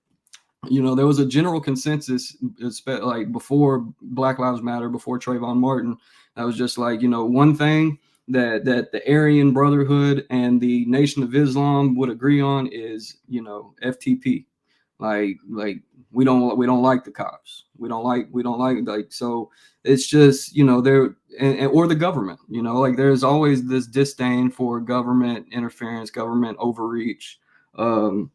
you know, there was a general consensus, like before Black Lives Matter, before Trayvon Martin, that was just like, you know, one thing that the Aryan Brotherhood and the Nation of Islam would agree on is, you know, FTP. Like we don't like the cops. We don't like so it's just, you know, or the government, you know, like there's always this disdain for government interference, government overreach. And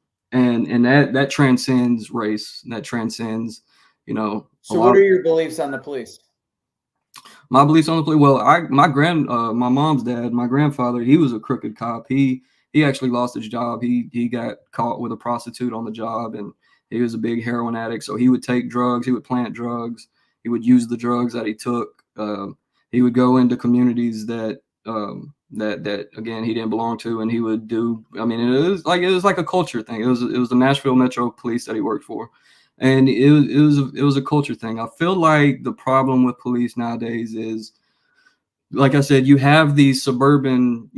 that transcends race. That transcends, you know. So what are your beliefs on the police? My beliefs on the police. Well, my mom's dad, my grandfather, he was a crooked cop. He he actually lost his job. He got caught with a prostitute on the job, and he was a big heroin addict. So he would take drugs, he would plant drugs, he would use the drugs that he took. He would go into communities that again he didn't belong to, and he would do. I mean, it was like a culture thing. It was the Nashville Metro Police that he worked for, and it was a culture thing. I feel like the problem with police nowadays is, like I said, you have these suburban,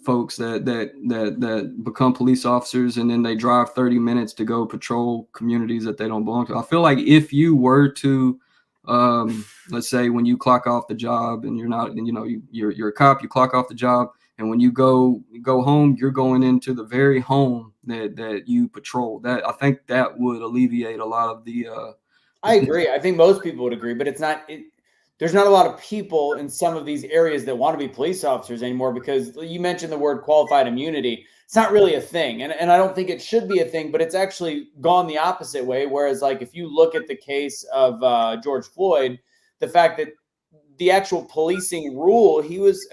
folks that become police officers, and then they drive 30 minutes to go patrol communities that they don't belong to. I feel like if you were to, let's say when you clock off the job and you're not, and you're a cop, you clock off the job, and when you go home, you're going into the very home that you patrol. That I think that would alleviate a lot of the. I agree. I think most people would agree, but it's not. There's not a lot of people in some of these areas that want to be police officers anymore, because you mentioned the word qualified immunity. It's not really a thing. And I don't think it should be a thing, but it's actually gone the opposite way. Whereas, like, if you look at the case of George Floyd, the fact that the actual policing rule, he was,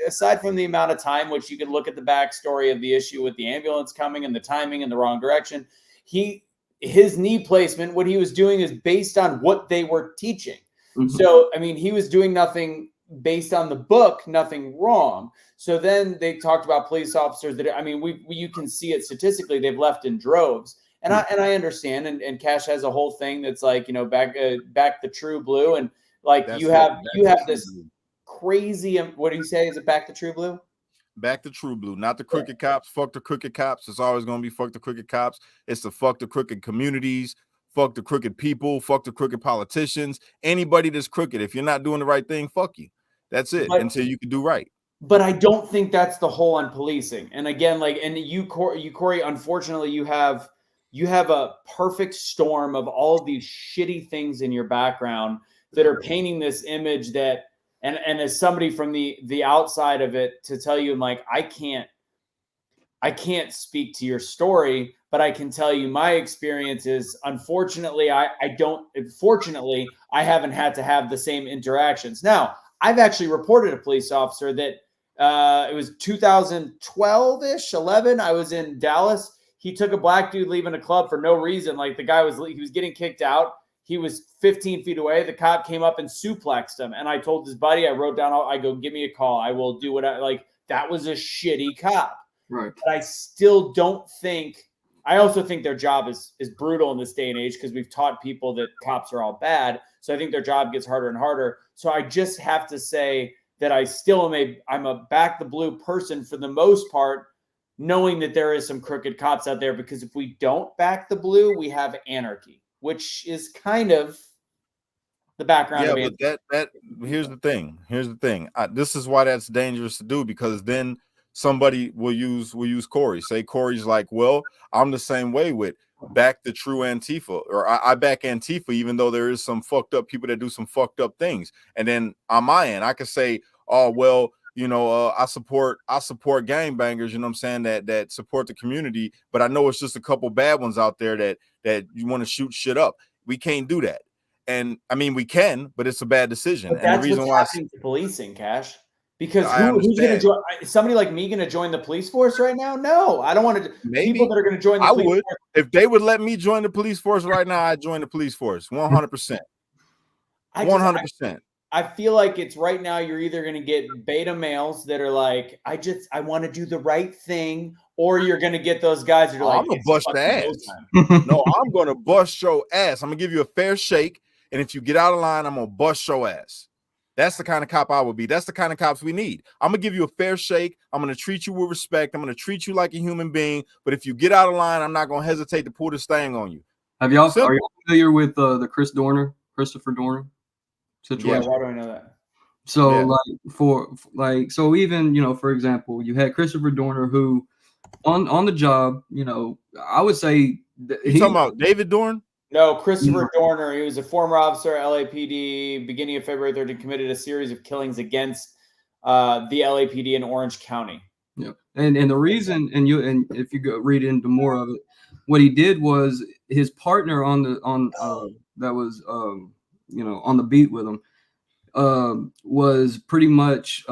aside from the amount of time, which you can look at the backstory of the issue with the ambulance coming and the timing in the wrong direction, his knee placement, what he was doing is based on what they were teaching. Mm-hmm. So, I mean, he was doing nothing based on the book, nothing wrong. So then they talked about police officers that, I mean, you can see it statistically, they've left in droves. And I understand. And Cash has a whole thing that's like, back the true blue. And like, you have this crazy, what do you say? Is it back the true blue? Back to true blue, not the crooked cops. Fuck the crooked cops. It's always going to be fuck the crooked cops. It's the fuck the crooked communities. Fuck the crooked people, fuck the crooked politicians, anybody that's crooked. If you're not doing the right thing, fuck you. That's it, until you can do right. But I don't think that's the whole on policing. And again, like, and you Corey, unfortunately, you have a perfect storm of all of these shitty things in your background that are painting this image that, and as somebody from the outside of it, to tell you, I'm like, I can't speak to your story, but I can tell you my experience is, unfortunately, fortunately, I haven't had to have the same interactions. Now, I've actually reported a police officer that it was 2012-ish, 11. I was in Dallas. He took a black dude leaving a club for no reason. Like, he was getting kicked out. He was 15 feet away. The cop came up and suplexed him. And I told his buddy, I wrote down, I go, give me a call. I will do what that was a shitty cop. Right. But I still don't think, I also think their job is brutal in this day and age, because we've taught people that cops are all bad. So I think their job gets harder and harder. So I just have to say that I still I'm a back the blue person for the most part, knowing that there is some crooked cops out there, because if we don't back the blue, we have anarchy, which is kind of the background. Yeah, but here's the thing. This is why that's dangerous to do, because then somebody will use Corey. Say Corey's like, well, I'm the same way with back the true Antifa, or I back Antifa, even though there is some fucked up people that do some fucked up things. And then on my end, I could say, oh, well, I support gangbangers, you know what I'm saying, that support the community, but I know it's just a couple bad ones out there that you want to shoot shit up. We can't do that. And I mean, we can, but it's a bad decision. But that's what's happening to policing, Cash. Because who's going to join? Somebody like me going to join the police force right now? No, I don't want to. Maybe people that are going to join the police force. If they would let me join the police force right now, I'd join the police force 100%. 100%. I feel like it's right now. You're either going to get beta males that are like, I want to do the right thing, or you're going to get those guys that are like, I'm gonna bust the ass. No, I'm going to bust your ass. I'm gonna give you a fair shake, and if you get out of line, I'm gonna bust your ass. That's the kind of cop I would be. That's the kind of cops we need. I'm going to give you a fair shake. I'm going to treat you with respect. I'm going to treat you like a human being. But if you get out of line, I'm not going to hesitate to pull this thing on you. Are y'all familiar with the Christopher Dorner situation? Yeah, why do I know that? So so even, for example, you had Christopher Dorner who on the job, I would say you talking about David Dorn? No, Christopher Dorner. He was a former officer at LAPD. Beginning of February 13, committed a series of killings against the LAPD in Orange County. Yeah, and the reason, and if you go read into more of it, what he did was his partner on the beat with him was pretty much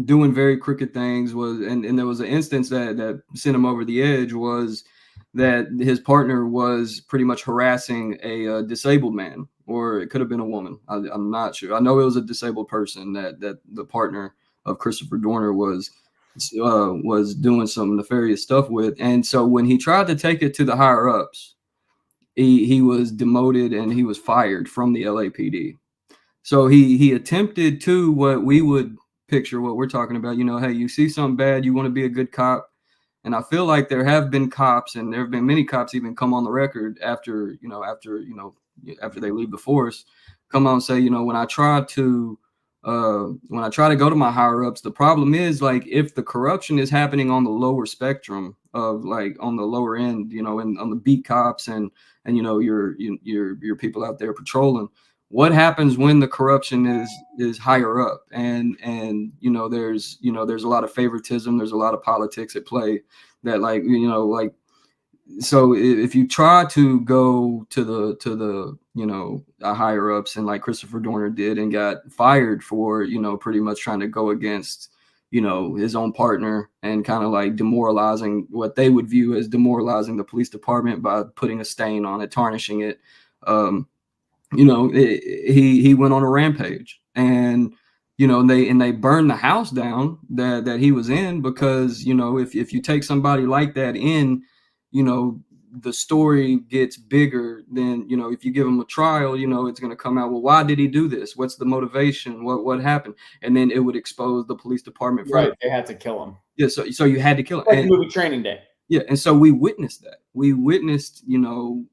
doing very crooked things. And there was an instance that sent him over the edge, was that his partner was pretty much harassing a disabled man, or it could have been a woman. I'm not sure. I know it was a disabled person that the partner of Christopher Dorner was doing some nefarious stuff with. And so when he tried to take it to the higher ups, he was demoted and he was fired from the LAPD. So he attempted to what we would picture, what we're talking about. Hey, you see something bad, you want to be a good cop. And I feel like there have been cops, and there have been many cops even come on the record after they leave the force, come on and say, when I try to go to my higher ups, the problem is, like, if the corruption is happening on the lower spectrum of, like, on the lower end, and on the beat cops and your people out there patrolling, what happens when the corruption is higher up? And there's a lot of favoritism, there's a lot of politics at play, that so if you try to go to the higher ups, and like Christopher Dorner did, and got fired for pretty much trying to go against his own partner, and kind of like demoralizing, what they would view as demoralizing the police department by putting a stain on it, tarnishing it. He went on a rampage, and they burned the house down that he was in, because if you take somebody like that in, the story gets bigger than, if you give him a trial, it's going to come out, well, why did he do this? What's the motivation? What happened? And then it would expose the police department. Right. They had to kill him. Yeah. So you had to kill him. Like movie Training Day. Yeah. And so we witnessed that. We witnessed,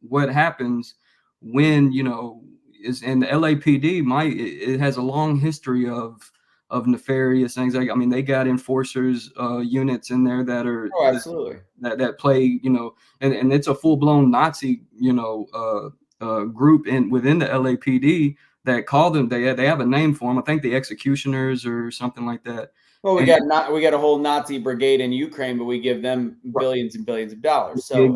what happens when, and the LAPD it has a long history of nefarious things. Like, I mean, they got enforcers units in there that are absolutely that play, and it's a full-blown Nazi, group within the LAPD that call them. They have a name for them. I think the executioners or something like that. Well, we got a whole Nazi brigade in Ukraine, but we give them billions and billions of dollars. So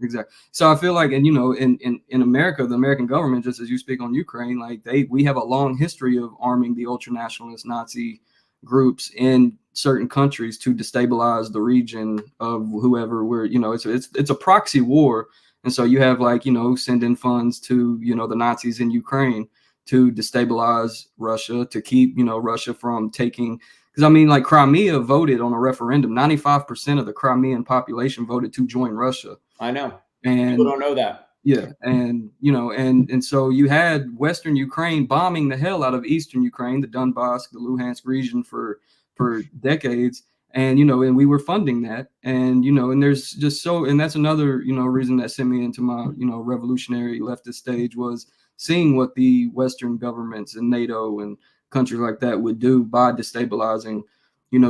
exactly. So I feel like, and in America, the American government, just as you speak on Ukraine, like we have a long history of arming the ultra-nationalist Nazi groups in certain countries to destabilize the region of whoever it's a proxy war. And so you have, like, sending funds to, the Nazis in Ukraine to destabilize Russia, to keep, Russia from taking. Because, I mean, like, Crimea voted on a referendum. 95% of the Crimean population voted to join Russia. I know. And people don't know that. Yeah. And, and so you had Western Ukraine bombing the hell out of Eastern Ukraine, the Donbass, the Luhansk region for decades. And, and we were funding that. And, and there's just and that's another, reason that sent me into my, revolutionary leftist stage, was seeing what the Western governments and NATO and countries like that would do by destabilizing,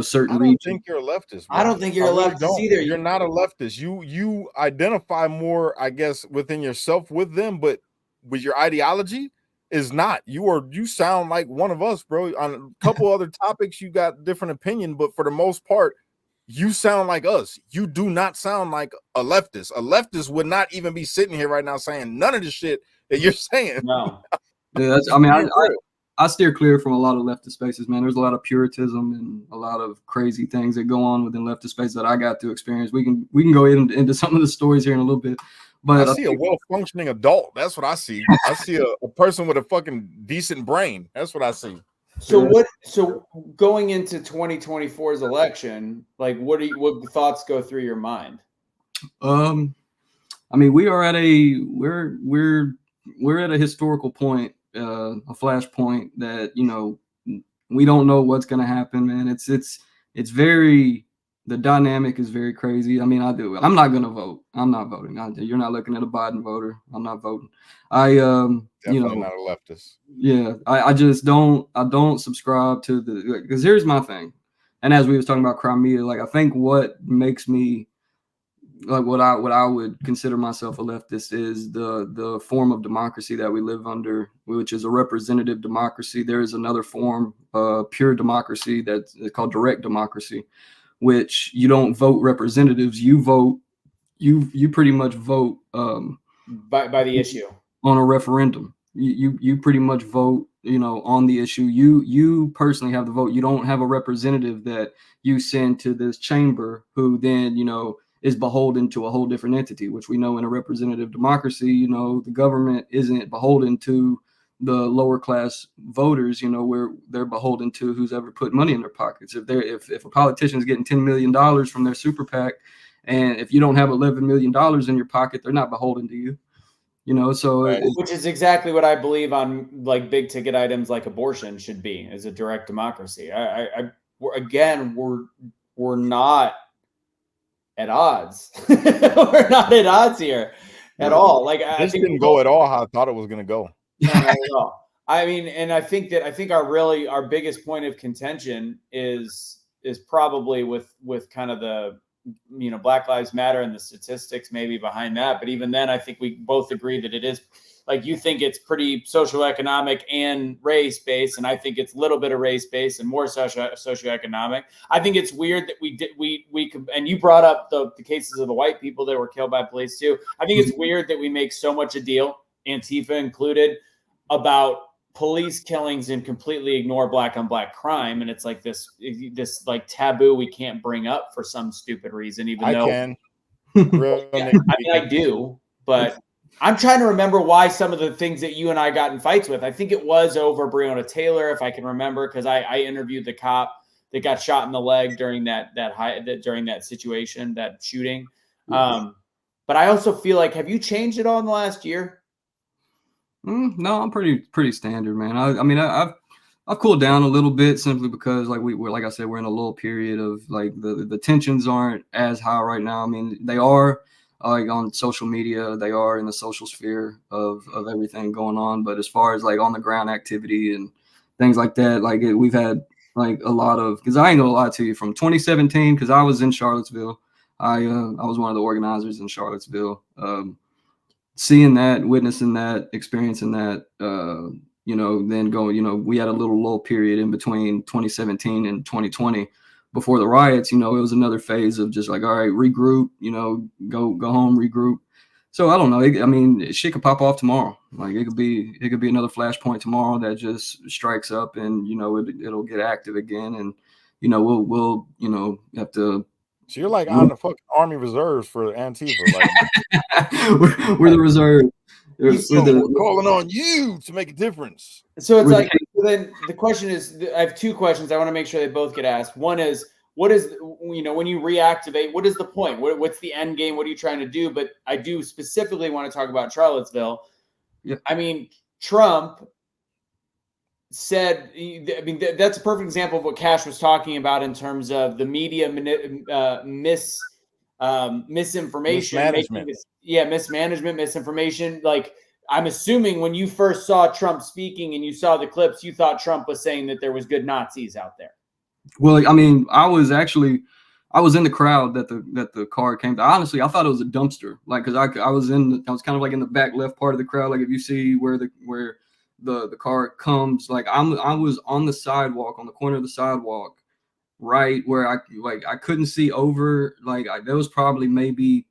certain regions. I don't think you're a leftist. Bro. I don't think you're a leftist either. You're not a leftist. You identify more, I guess, within yourself with them, but with your ideology is not. You sound like one of us, bro. On a couple other topics, you got different opinion, but for the most part, you sound like us. You do not sound like a leftist. A leftist would not even be sitting here right now saying none of the shit that you're saying. No. Yeah, I steer clear from a lot of leftist spaces, man. There's a lot of puritanism and a lot of crazy things that go on within leftist space that I got to experience. We can go into some of the stories here in a little bit. But I see a well-functioning adult. That's what I see. I see a person with a fucking decent brain. That's what I see. So going into 2024's election, like, what thoughts go through your mind? I mean, we're at a historical point, a flashpoint that, we don't know what's going to happen, man. It's very, the dynamic is very crazy. I mean, I'm not going to vote. I'm not voting. You're not looking at a Biden voter. I'm not voting. Definitely not a leftist. Yeah. I just don't subscribe to because here's my thing. And as we was talking about Crimea, like, I think what makes me, like, what I would consider myself a leftist is the form of democracy that we live under, which is a representative democracy. There is another form, pure democracy, that's called direct democracy, which you don't vote representatives. You vote. You pretty much vote by the issue on a referendum. You pretty much vote on the issue. You personally have the vote. You don't have a representative that you send to this chamber who then, is beholden to a whole different entity, which we know in a representative democracy, the government isn't beholden to the lower class voters, where they're beholden to who's ever put money in their pockets. If a politician is getting $10 million from their super PAC, and if you don't have $11 million in your pocket, they're not beholden to you. So Right. Which is exactly what I believe on like big ticket items like abortion should be, as a direct democracy. We're not at odds. We're not at odds here at all. Like This didn't go at all how I thought it was going to go. No, not at all. I mean, and I think our biggest point of contention is probably with kind of the Black Lives Matter and the statistics maybe behind that. But even then, I think we both agree that it is, like, you think it's pretty socioeconomic and race based, and I think it's a little bit of race based and more socioeconomic. I think it's weird that we could, and you brought up the cases of the white people that were killed by police too. I think it's weird that we make so much a deal, Antifa included, about police killings and completely ignore black on black crime, and it's like this like taboo we can't bring up for some stupid reason. Even though I do, but I'm trying to remember why some of the things that you and I got in fights with. I think it was over Breonna Taylor, if I can remember, because I interviewed the cop that got shot in the leg during that situation, that shooting. But I also feel like, have you changed at all in the last year? No, I'm pretty standard, man. I mean, I've cooled down a little bit simply because, like we're like I said, we're in a little period of like the tensions aren't as high right now. I mean, they are like on social media, they are in the social sphere of everything going on. But as far as like on the ground activity and things like that, like we've had like a lot of, because I ain't gonna lie to you, from 2017, because I was in Charlottesville. I was one of the organizers in Charlottesville. Seeing that, witnessing that, experiencing that, then going, we had a little lull period in between 2017 and 2020 before the riots. It was another phase of just like, all right, regroup, go home, regroup. So I don't know. Shit could pop off tomorrow. Like it could be another flashpoint tomorrow that just strikes up, and it'll get active again, and we'll have to. So you're like on the fucking Army Reserves for Antifa. Like we're the reserve. We're calling on you to make a difference. So it's like, then the question is, I have two questions. I want to make sure they both get asked. One is, what is, when you reactivate, what is the point? What's the end game? What are you trying to do? But I do specifically want to talk about Charlottesville. Yeah. I mean, Trump said, that's a perfect example of what Cash was talking about in terms of the media misinformation, mismanagement, misinformation. Like, I'm assuming when you first saw Trump speaking and you saw the clips, you thought Trump was saying that there was good Nazis out there. Well, I mean, I was in the crowd that the car came to. Honestly, I thought it was a dumpster, like, because I was kind of like in the back left part of the crowd. Like if you see where the car comes, like I was on the sidewalk, on the corner of the sidewalk, right where I couldn't see over, like there was probably maybe,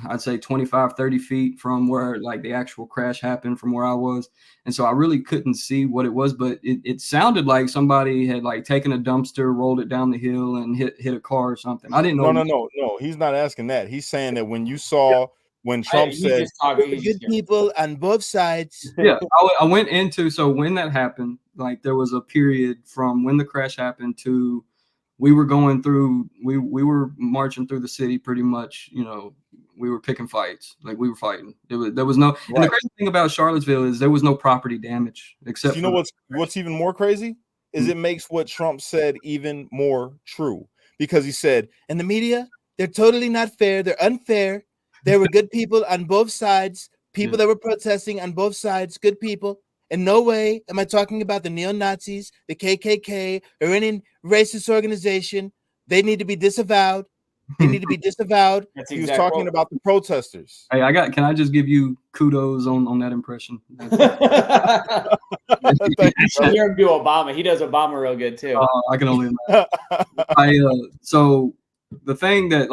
I'd say 25, 30 feet from where like the actual crash happened from where I was. And so I really couldn't see what it was, but it sounded like somebody had like taken a dumpster, rolled it down the hill and hit a car or something. I didn't know. No. He's not asking that. He's saying that when you saw, when Trump said good people on both sides. Yeah, I went into, so when that happened, like there was a period from when the crash happened to we were going through, we were marching through the city pretty much, we were picking fights, like we were fighting. There was no, and the crazy thing about Charlottesville is there was no property damage except what's even more crazy is it makes what Trump said even more true, because he said, and the media, they're totally not fair. They're unfair. There were good people on both sides, people that were protesting on both sides, good people. In no way am I talking about the neo-Nazis, the KKK, or any racist organization. They need to be disavowed. They need to be disavowed. He was talking about the protesters. Hey, can I just give you kudos on that impression? You hear him do Obama. He does Obama real good too. I can only imagine. So the thing that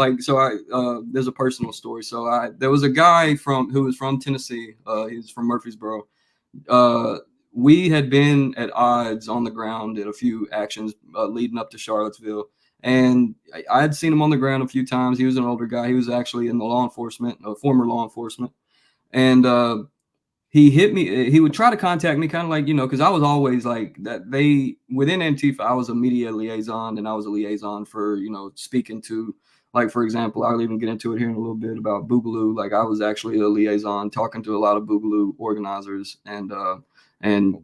there's a personal story. So there was a guy who was from Tennessee. He was from Murfreesboro. we had been at odds on the ground at a few actions leading up to Charlottesville. And I had seen him on the ground a few times. He was an older guy. He was actually in the law enforcement, former law enforcement. And he hit me. He would try to contact me kind of like, because I was always like that. Within Antifa, I was a media liaison, and I was a liaison for, speaking to, like, for example, I'll even get into it here in a little bit about Boogaloo. Like, I was actually a liaison talking to a lot of Boogaloo organizers and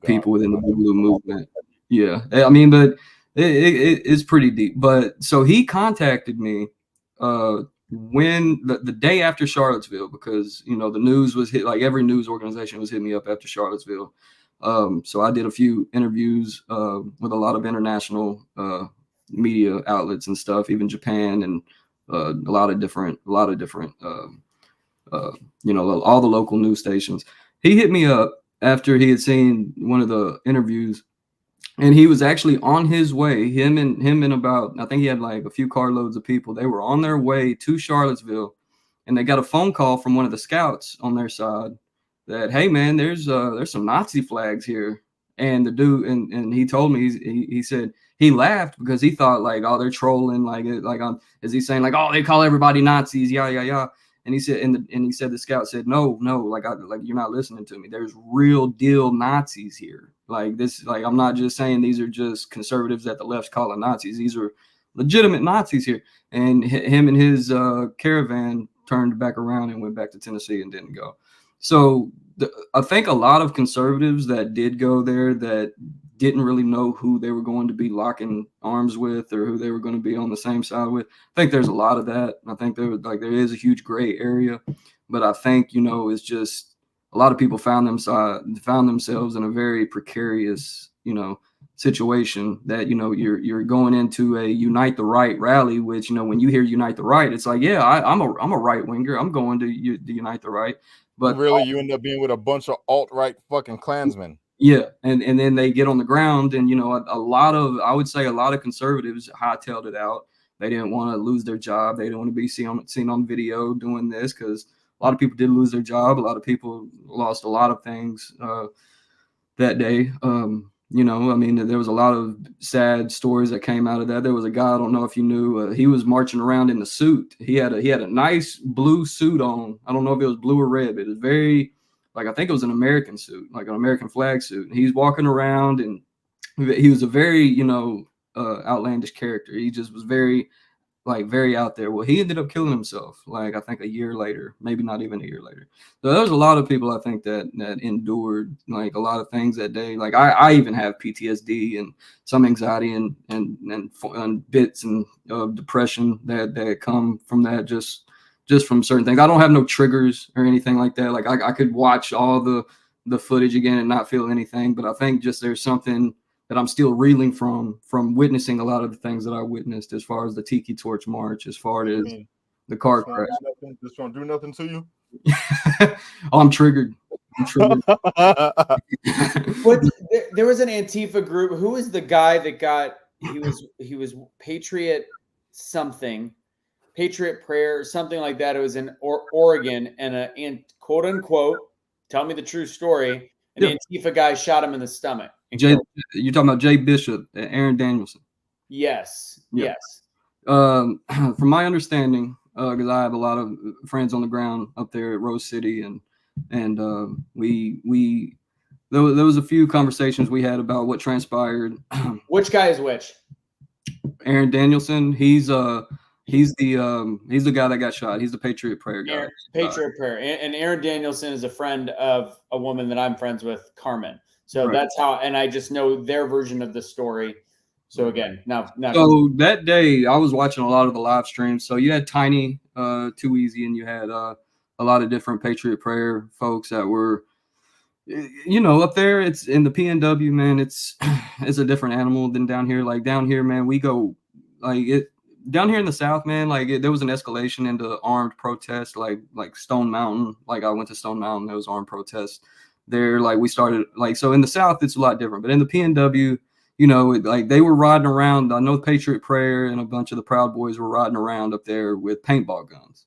people within the Boogaloo movement. Yeah. I mean, but it's pretty deep. But so he contacted me when the day after Charlottesville, because the news was hit, like every news organization was hitting me up after Charlottesville. So I did a few interviews with a lot of international media outlets and stuff, even Japan and a lot of different all the local news stations. He hit me up after he had seen one of the interviews. And he was actually on his way, him and about, I think he had like a few carloads of people. They were on their way to Charlottesville, and they got a phone call from one of the scouts on their side that, hey man, there's some Nazi flags here. And the dude, and he told me, he said he laughed because he thought like, oh, they're trolling, is he saying like, oh, they call everybody Nazis, yeah. And he said, the scout said, no, like you're not listening to me. There's real deal Nazis here. Like this, like I'm not just saying these are just conservatives that the left's calling Nazis. These are legitimate Nazis here. And him and his caravan turned back around and went back to Tennessee and didn't go. So I think a lot of conservatives that did go there that didn't really know who they were going to be locking arms with or who they were going to be on the same side with. I think there's a lot of that. I think there is a huge gray area, but I think, it's just a lot of people found themselves in a very precarious, situation that, you're going into a Unite the Right rally, which, when you hear Unite the Right, it's like, yeah, I'm a right winger. I'm going to Unite the Right. But really, you end up being with a bunch of alt-right fucking Klansmen. Yeah, and then they get on the ground, and I would say a lot of conservatives hightailed it out. They didn't want to lose their job. They didn't want to be seen on video doing this, because a lot of people did lose their job. A lot of people lost a lot of things that day. There was a lot of sad stories that came out of that. There was a guy, I don't know if you knew, he was marching around in the suit. He had a nice blue suit on. I don't know if it was blue or red, but it was very, like, I think it was an American suit, like an American flag suit. And he's walking around, and he was a very, outlandish character. He just was very out there. Well, he ended up killing himself, like, I think a year later, maybe not even a year later. So there's a lot of people, I think, that endured, like, a lot of things that day. Like, I even have PTSD and some anxiety and bits and depression that come from that, just from certain things. I don't have no triggers or anything like that. Like, I could watch all the footage again and not feel anything, but I think just there's something that I'm still reeling from witnessing a lot of the things that I witnessed, as far as the Tiki Torch March, as far as the car crash. This won't do nothing to you? Oh, I'm triggered. There was an Antifa group. Who was the guy that got, he was Patriot something, Patriot Prayer, something like that. It was in Oregon, and quote unquote, tell me the true story, an Antifa guy shot him in the stomach. You're talking about Jay Bishop, Aaron Danielson. Yes. Yeah. Yes. From my understanding, because I have a lot of friends on the ground up there at Rose City, and there was a few conversations we had about what transpired. Which guy is which? Aaron Danielson. He's the guy that got shot. He's the Patriot Prayer guy. Patriot Prayer. And Aaron Danielson is a friend of a woman that I'm friends with, Carmen. So that's how, and I just know their version of the story. So again, now. So that day, I was watching a lot of the live streams. So you had Tiny, Too Easy, and you had a lot of different Patriot Prayer folks that were, up there. It's in the PNW, man. It's a different animal than down here. Like down here, man, we go like it. Down here in the South, man, like there was an escalation into armed protests, like Stone Mountain. Like I went to Stone Mountain, there was armed protests there. Like we started, like, so in the South, it's a lot different. But in the PNW, like they were riding around. I know Patriot Prayer and a bunch of the Proud Boys were riding around up there with paintball guns.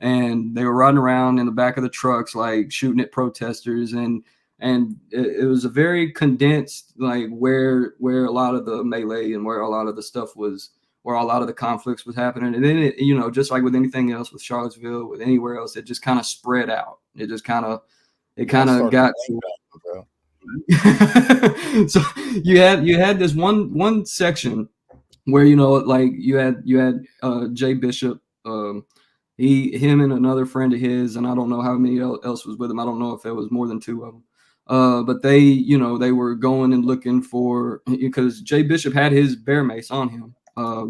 And they were riding around in the back of the trucks, like shooting at protesters. And and it was a very condensed, like where a lot of the melee and where a lot of the stuff was, where a lot of the conflicts was happening. And then it, you know, just like with anything else, with Charlottesville, with anywhere else, it just kind of spread out. It just kind of got bro. so you had this one section where, you know, like you had Jay Bishop, him and another friend of his, and I don't know how many else was with him. I don't know if there was more than two of them. But they, you know, they were going and looking for, because Jay Bishop had his bear mace on him.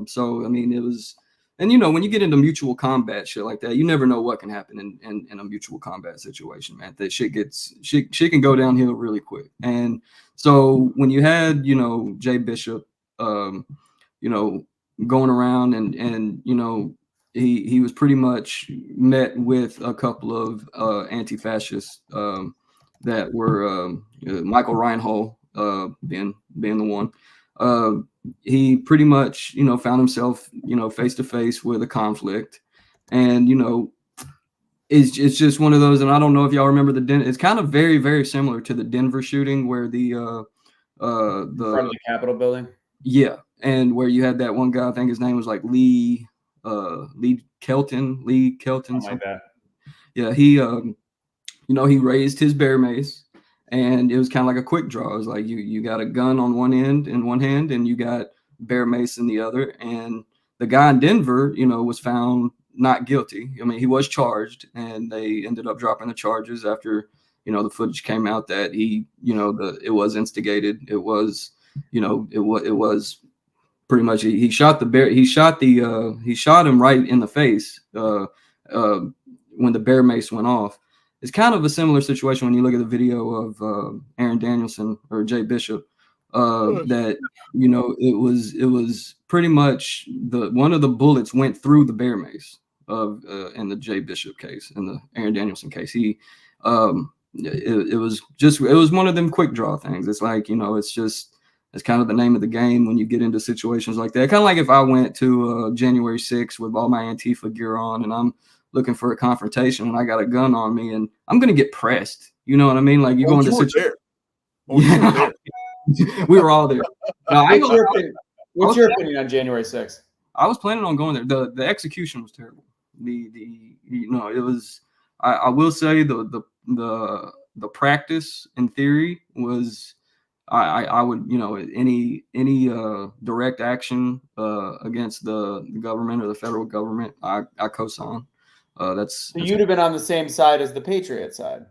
So I mean, it was, and you know, when you get into mutual combat shit like that, you never know what can happen in a mutual combat situation, man. That shit can go downhill really quick. And so when you had, you know, Jay Bishop, you know, going around and you know, he was pretty much met with a couple of anti-fascists that were Michael Reinhold being the one. He pretty much, you know, found himself, you know, face to face with a conflict, and you know, it's just one of those. And I don't know if y'all remember it's kind of very, very similar to the Denver shooting where the front of the Capitol building. Yeah, and where you had that one guy, I think his name was like Lee Kelton, something like that. Yeah, he you know, he raised his bear mace. And it was kind of like a quick draw. It was like you got a gun on one end in one hand, and you got bear mace in the other. And the guy in Denver, you know, was found not guilty. I mean, he was charged, and they ended up dropping the charges after, you know, the footage came out that he, you know, it was instigated. It was, you know, it was pretty much he shot the bear. He shot him right in the face when the bear mace went off. It's kind of a similar situation when you look at the video of Aaron Danielson or Jay Bishop. That, you know, it was pretty much one of the bullets went through the bear mace in the Jay Bishop case. In the Aaron Danielson case, it was one of them quick draw things. It's like, you know, it's kind of the name of the game when you get into situations like that. Kind of like if I went to January 6th with all my Antifa gear on and I'm looking for a confrontation and I got a gun on me and I'm going to get pressed. You know what I mean? Like you go into situation. Yeah. We were all there. What's your opinion on January 6th? I was planning on going there. The execution was terrible. You know, it was, I will say the practice in theory was, I would, you know, any direct action against the government or the federal government, I co-sign. That's you'd have been on the same side as the Patriot side.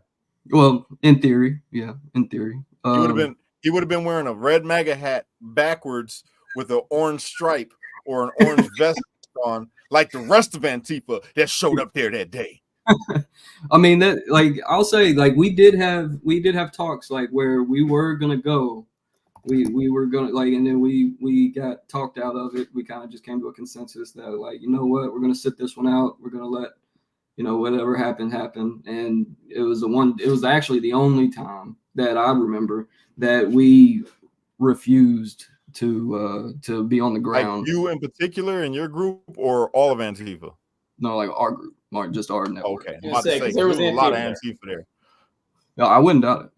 Well, in theory, yeah, in theory. He would have been wearing a red MAGA hat backwards with an orange stripe or an orange vest on, like the rest of Antifa that showed up there that day. I mean, that, like, I'll say, like, we did have talks like where we were gonna go. We were gonna, like, and then we got talked out of it. We kind of just came to a consensus that, like, you know what, we're gonna sit this one out. We're gonna let, you know, whatever happened. And it was actually the only time that I remember that we refused to be on the ground. Like you in particular in your group or all of Antifa? No, like our group, just our network. Okay, there was a lot of Antifa there. No, I wouldn't doubt it.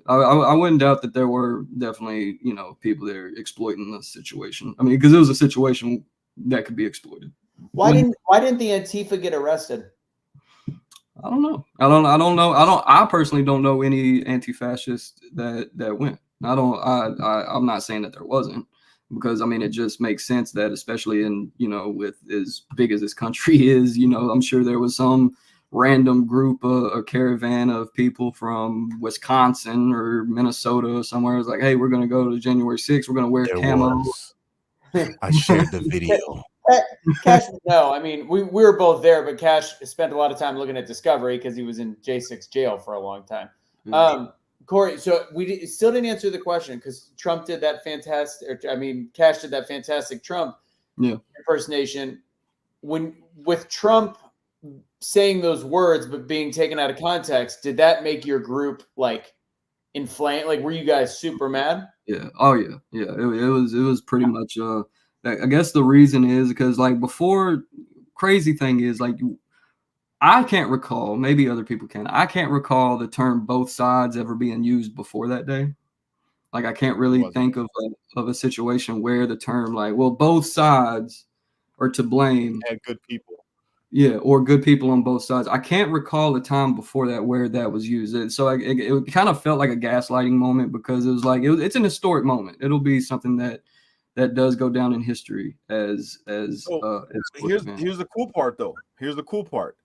I wouldn't doubt that there were definitely, you know, people there exploiting the situation. I mean, because it was a situation that could be exploited. Why didn't the Antifa get arrested? I don't know. I personally don't know any anti-fascist that went. I'm not saying that there wasn't, because I mean, it just makes sense that, especially in, you know, with as big as this country is, you know, I'm sure there was some random group, a caravan of people from Wisconsin or Minnesota or somewhere. It's like, hey, we're going to go to January 6th. We're going to wear camo. I shared the video. Cash, no, I mean, we were both there, but Cash spent a lot of time looking at Discovery because he was in J6 jail for a long time. Corey, so we still didn't answer the question because Trump did that fantastic. Cash did that fantastic Trump impersonation. With Trump saying those words but being taken out of context, did that make your group like inflame? Like, were you guys super mad? Yeah. Oh yeah. Yeah. It was pretty much. I guess the reason is because, like, before, crazy thing is, like, I can't recall, maybe other people can. I can't recall the term both sides ever being used before that day. Like, I can't really think of a situation where the term, like, well, both sides are to blame. Had good people. Yeah, or good people on both sides. I can't recall a time before that where that was used. So it kind of felt like a gaslighting moment, because it was like, it's an historic moment. It'll be something that does go down in history as here's the cool part, though. Here's the cool part.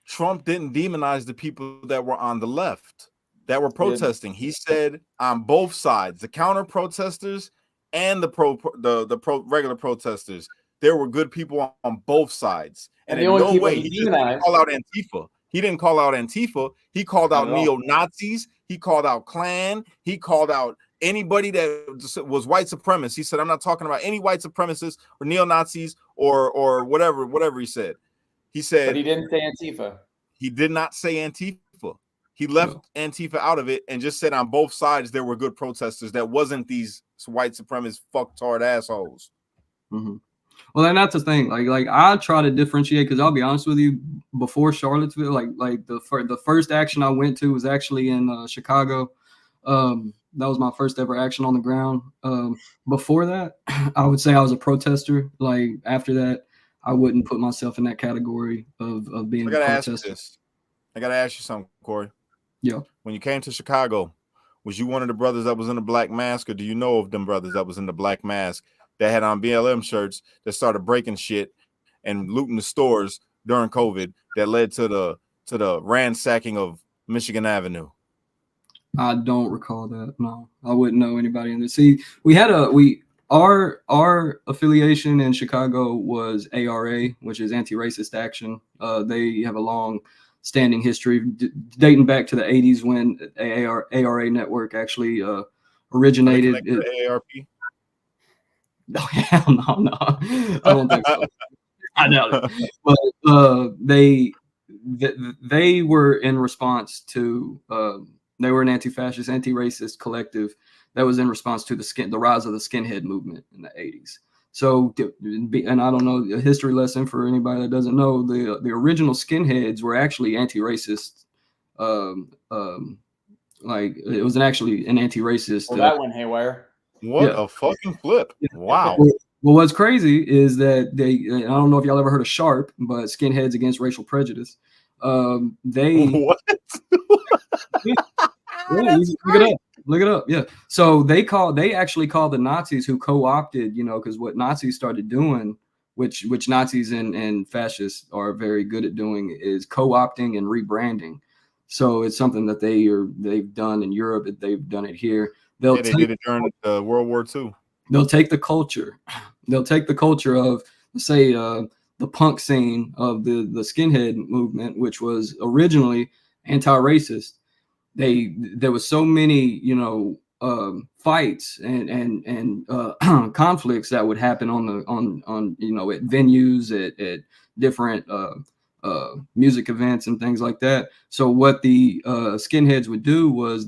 Trump didn't demonize the people that were on the left that were protesting. He said on both sides, the counter protesters and the regular protesters, there were good people on both sides. And in no way he didn't call out Antifa. He didn't call out Antifa. He called out neo-Nazis. He called out Klan. He called out anybody that was white supremacist. He said, I'm not talking about any white supremacists or neo-Nazis or whatever he said. He said, but he didn't say Antifa. He did not say Antifa. He left Antifa out of it and just said on both sides there were good protesters. That wasn't these white supremacist fucktard assholes. Mm-hmm. Well, and that's the thing. Like I try to differentiate, because I'll be honest with you, before Charlottesville, like the first action I went to was actually in Chicago. That was my first ever action on the ground. Before that, I would say I was a protester. Like, after that, I wouldn't put myself in that category of being a protester. I gotta ask you something, Corey. Yeah. When you came to Chicago, was you one of the brothers that was in the black mask, or do you know of them brothers that was in the black mask that had on BLM shirts that started breaking shit and looting the stores during COVID that led to the ransacking of Michigan Avenue? I don't recall that. No, I wouldn't know anybody in this. See, our affiliation in Chicago was ARA, which is Anti-Racist Action. They have a long standing history dating back to the 80s when ARA network actually originated. AARP? No, hell no. I don't think so. I doubt it. But they were in response to they were an anti-fascist, anti-racist collective that was in response to the rise of the skinhead movement in the 80s. So, and I don't know, a history lesson for anybody that doesn't know, the original skinheads were actually anti-racist. Like, it was actually an anti-racist. Well, that went haywire. What a fucking flip. Wow. Well, what's crazy is that I don't know if y'all ever heard of SHARP, but Skinheads Against Racial Prejudice. What? Yeah, look it up. Yeah. So they actually called the Nazis who co-opted, because what Nazis started doing, which Nazis and fascists are very good at doing, is co-opting and rebranding. So it's something that they've done in Europe. They've done it here. They did it during World War II. They'll take the culture. They'll take the culture of, say, the punk scene of the skinhead movement, which was originally anti-racist. There was so many, fights and conflicts that would happen on at venues, at different music events and things like that. So what the skinheads would do was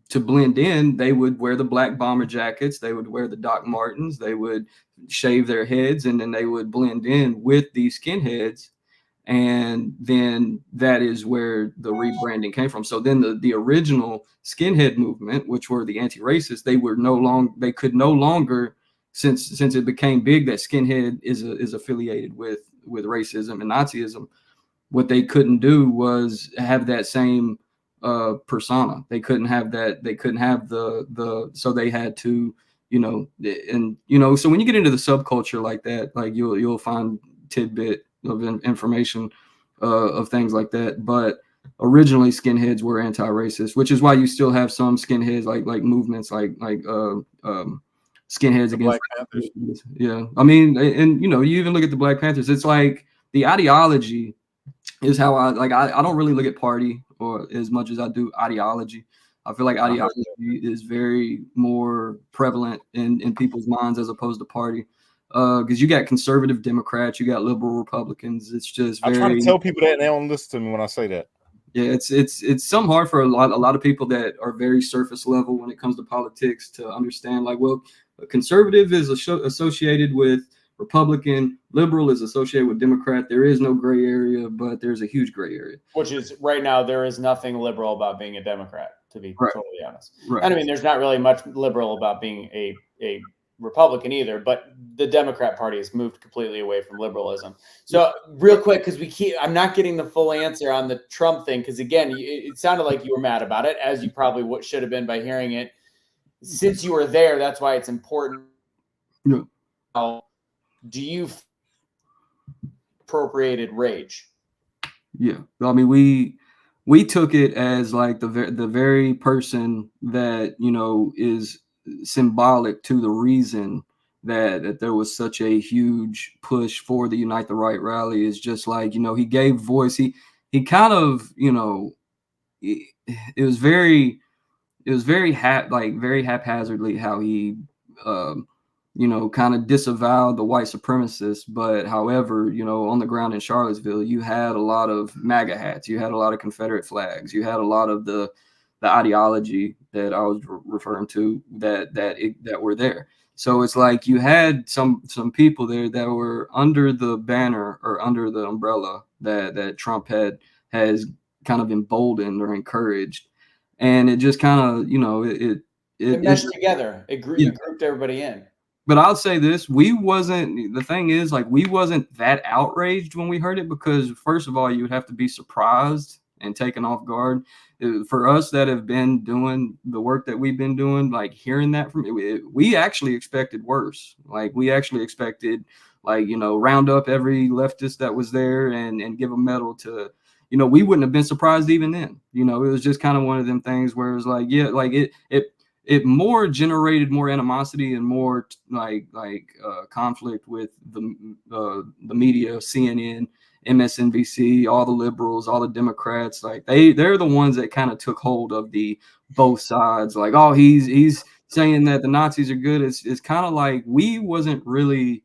to blend in, they would wear the black bomber jackets, they would wear the Doc Martens, they would shave their heads, and then they would blend in with these skinheads. And then that is where the rebranding came from. So then the original skinhead movement, which were the anti-racists, they could no longer, since it became big that skinhead is affiliated with racism and Nazism, what they couldn't do was have that same persona. They couldn't have that. They couldn't have so they had to, so when you get into the subculture like that, like you'll find tidbit of information of things like that. But originally skinheads were anti-racist, which is why you still have some skinheads like movements like skinheads against Black Panthers. Yeah, I mean, and you even look at the Black Panthers. It's like the ideology is how I don't really look at party or as much as I do ideology. I feel like ideology is very more prevalent in people's minds as opposed to party. Because you got conservative Democrats, you got liberal Republicans. It's just I'm trying to tell people that, and they don't listen to me when I say that. Yeah, it's some hard for a lot of people that are very surface level when it comes to politics to understand. Like, well, a conservative is associated with Republican. Liberal is associated with Democrat. There is no gray area, but there's a huge gray area. Which is right now, there is nothing liberal about being a Democrat, to be totally honest. Right. And I mean, there's not really much liberal about being a Republican either, but the Democrat Party has moved completely away from liberalism. So real quick, because I'm not getting the full answer on the Trump thing, because again, it sounded like you were mad about it, as you probably should have been by hearing it. Since you were there, that's why it's important. Yeah. How do you appropriated rage? Yeah, I mean, we took it as like the very person that, you know, is symbolic to the reason that there was such a huge push for the Unite the Right rally. Is just like, you know, he gave voice. He kind of, you know, it was very haphazardly how he you know, kind of disavowed the white supremacists. But however, you know, on the ground in Charlottesville, you had a lot of MAGA hats, you had a lot of Confederate flags, you had a lot of the ideology that I was referring to that were there. So it's like you had some people there that were under the banner or under the umbrella that Trump has kind of emboldened or encouraged, and it just kind of, you know, it meshed together. It grouped everybody in. But I'll say this, we wasn't that outraged when we heard it, because first of all, you would have to be surprised and taken off guard. For us that have been doing the work that we've been doing, like hearing that from it, we actually expected worse. Like we actually expected, like, you know, round up every leftist that was there and give a medal to, you know, we wouldn't have been surprised even then. You know, it was just kind of one of them things where it was like, yeah, like it more generated more animosity and more conflict with the media, CNN, MSNBC, all the liberals, all the Democrats. Like they're the ones that kind of took hold of the both sides. Like, oh, he's saying that the Nazis are good. It's kind of like we wasn't really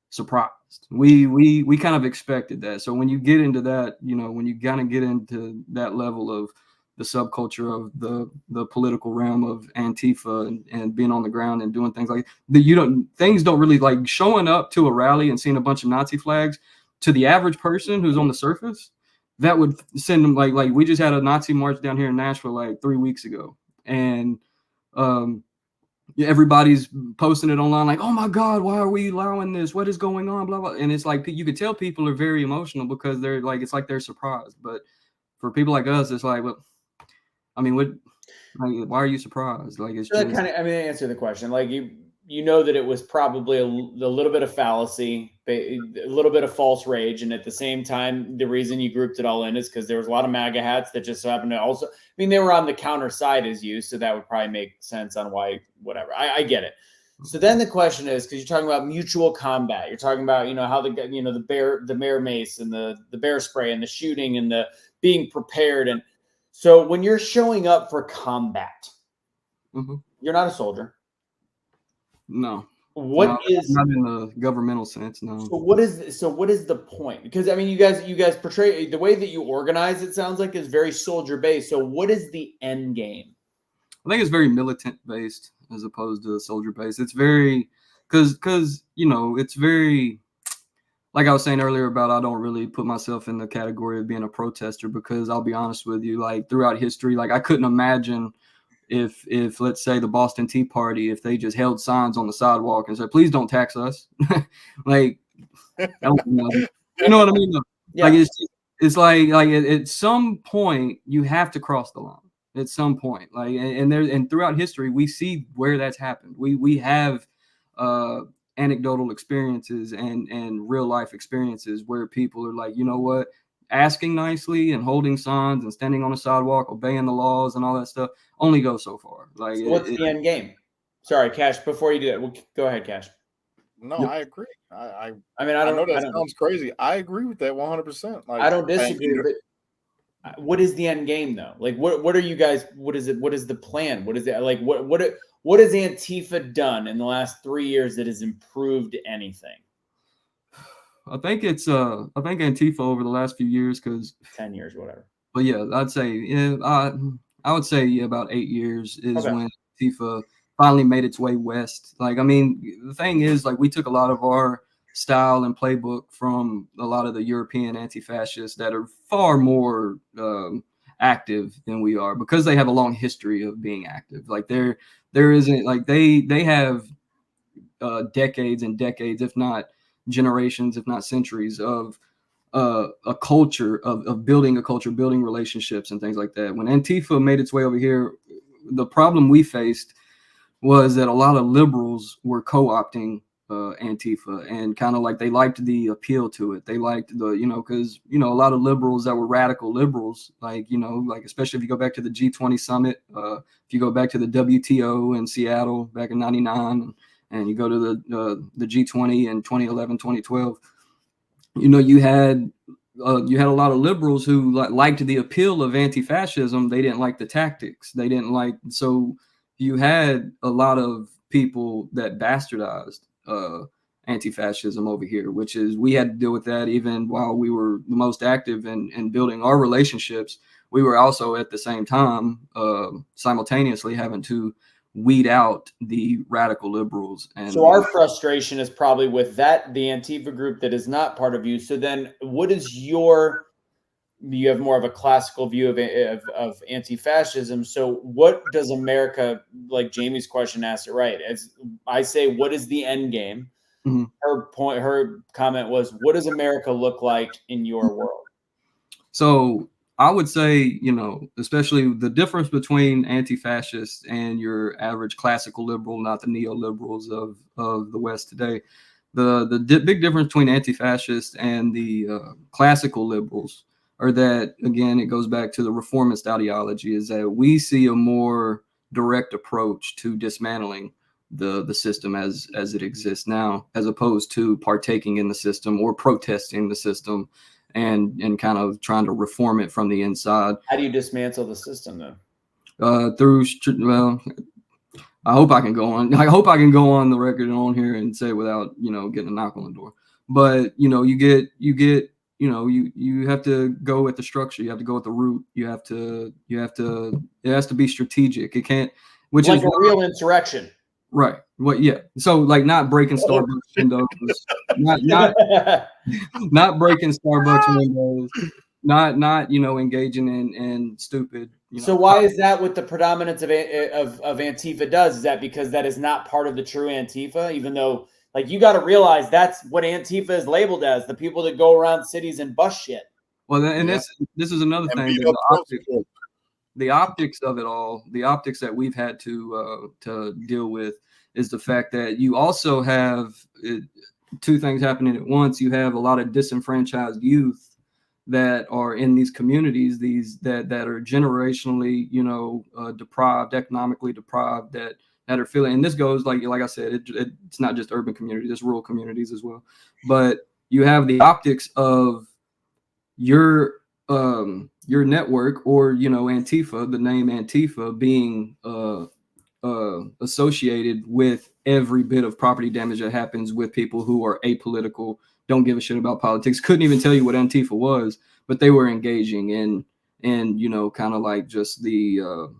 surprised. We kind of expected that. So when you get into that, you know, when you kind of get into that level of the subculture of the political realm of Antifa and being on the ground and doing things like that, things don't really, like showing up to a rally and seeing a bunch of Nazi flags to the average person who's on the surface, that would send them like we just had a Nazi march down here in Nashville like 3 weeks ago, and everybody's posting it online like, oh my God, why are we allowing this? What is going on? Blah blah. And it's like you could tell people are very emotional because they're like, it's like they're surprised. But for people like us, it's like, well, I mean, why are you surprised? Like, it's just kind of, I mean, answer the question. Like you know that it was probably a little bit of fallacy, a little bit of false rage. And at the same time, the reason you grouped it all in is because there was a lot of MAGA hats that just so happened to also, I mean, they were on the counter side as you. So that would probably make sense on why, whatever. I get it. So then the question is, because you're talking about mutual combat, you're talking about, you know, how the bear mace and the bear spray and the shooting and the being prepared. And so when you're showing up for combat, you're not a soldier. No. What is not in the governmental sense? No. So what is the point? Because I mean, you guys portray the way that you organize. It sounds like is very soldier based. So what is the end game? I think it's very militant based as opposed to soldier based. It's very because you know, it's very, like I was saying earlier about, I don't really put myself in the category of being a protester, because I'll be honest with you, like throughout history, like I couldn't imagine if let's say the Boston Tea Party, if they just held signs on the sidewalk and said, please don't tax us. Like, I don't know. You know what I mean? Yeah. Like it's like at some point you have to cross the line at some point. Like, and throughout history, we see where that's happened. We have anecdotal experiences and real life experiences where people are like, you know what, asking nicely and holding signs and standing on the sidewalk, obeying the laws and all that stuff only goes so far. Like, so what's the end game? Sorry, Cash, before you do that, well, go ahead, Cash. No, yep. I agree. I mean, I know that sounds crazy. I agree with that 100%. Like, I don't disagree, but what is the end game though? Like, what are you guys? What is it? What is the plan? What is it? Like, what has Antifa done in the last 3 years that has improved anything? I think Antifa over the last few years, because 10 years, whatever. But yeah, I'd say I would say about 8 years is when Antifa finally made its way west. Like, I mean, the thing is, like, we took a lot of our style and playbook from a lot of the European anti-fascists that are far more active than we are, because they have a long history of being active. Like there isn't, like they have decades and decades, if not generations, if not centuries of a culture of building a culture, building relationships and things like that. When Antifa made its way over here, the problem we faced was that a lot of liberals were co-opting Antifa, and kind of like they liked the appeal to it. They liked the, because, a lot of liberals that were radical liberals, like, like especially if you go back to the G20 summit, if you go back to the WTO in Seattle back in '99, and you go to the G20 in 2011, 2012, you had a lot of liberals who liked the appeal of anti-fascism. They didn't like the tactics. They didn't like, so you had a lot of people that bastardized anti-fascism over here, which is, we had to deal with that even while we were the most active in building our relationships. We were also at the same time simultaneously having to weed out the radical liberals. And so our frustration is probably with the Antifa group that is not part of you. So then what is you have more of a classical view of anti-fascism. So what does America, like Jamie's question asked it right, as I say, what is the end game? Mm-hmm. Her comment was, what does America look like in your world? So I would say, especially the difference between anti-fascists and your average classical liberal, not the neoliberals of the West today. The big difference between anti-fascists and the classical liberals are that, again, it goes back to the reformist ideology, is that we see a more direct approach to dismantling the system as it exists now, as opposed to partaking in the system or protesting the system and kind of trying to reform it from the inside. How do you dismantle the system then? I hope I can go on. I hope I can go on the record and on here and say without, getting a knock on the door. But you have to go at the structure. You have to go at the root. It has to be strategic. It can't, which like is a real insurrection. Right. Well, yeah. So like not breaking Starbucks windows, not breaking Starbucks windows, not engaging in stupid. So why is that what the predominance of Antifa does? Is that because that is not part of the true Antifa? Even though, like, you got to realize that's what Antifa is labeled as, the people that go around cities and bust shit. Well, and this is another thing. The optics of it all, the optics that we've had to deal with, is the fact that you also have two things happening at once. You have a lot of disenfranchised youth that are in these communities, that are generationally, deprived, economically deprived, that are feeling. And this goes, like I said, it's not just urban communities, it's rural communities as well. But you have the optics of your network, or Antifa, the name Antifa, being associated with every bit of property damage that happens with people who are apolitical, don't give a shit about politics, couldn't even tell you what Antifa was, but they were engaging in kind of like just the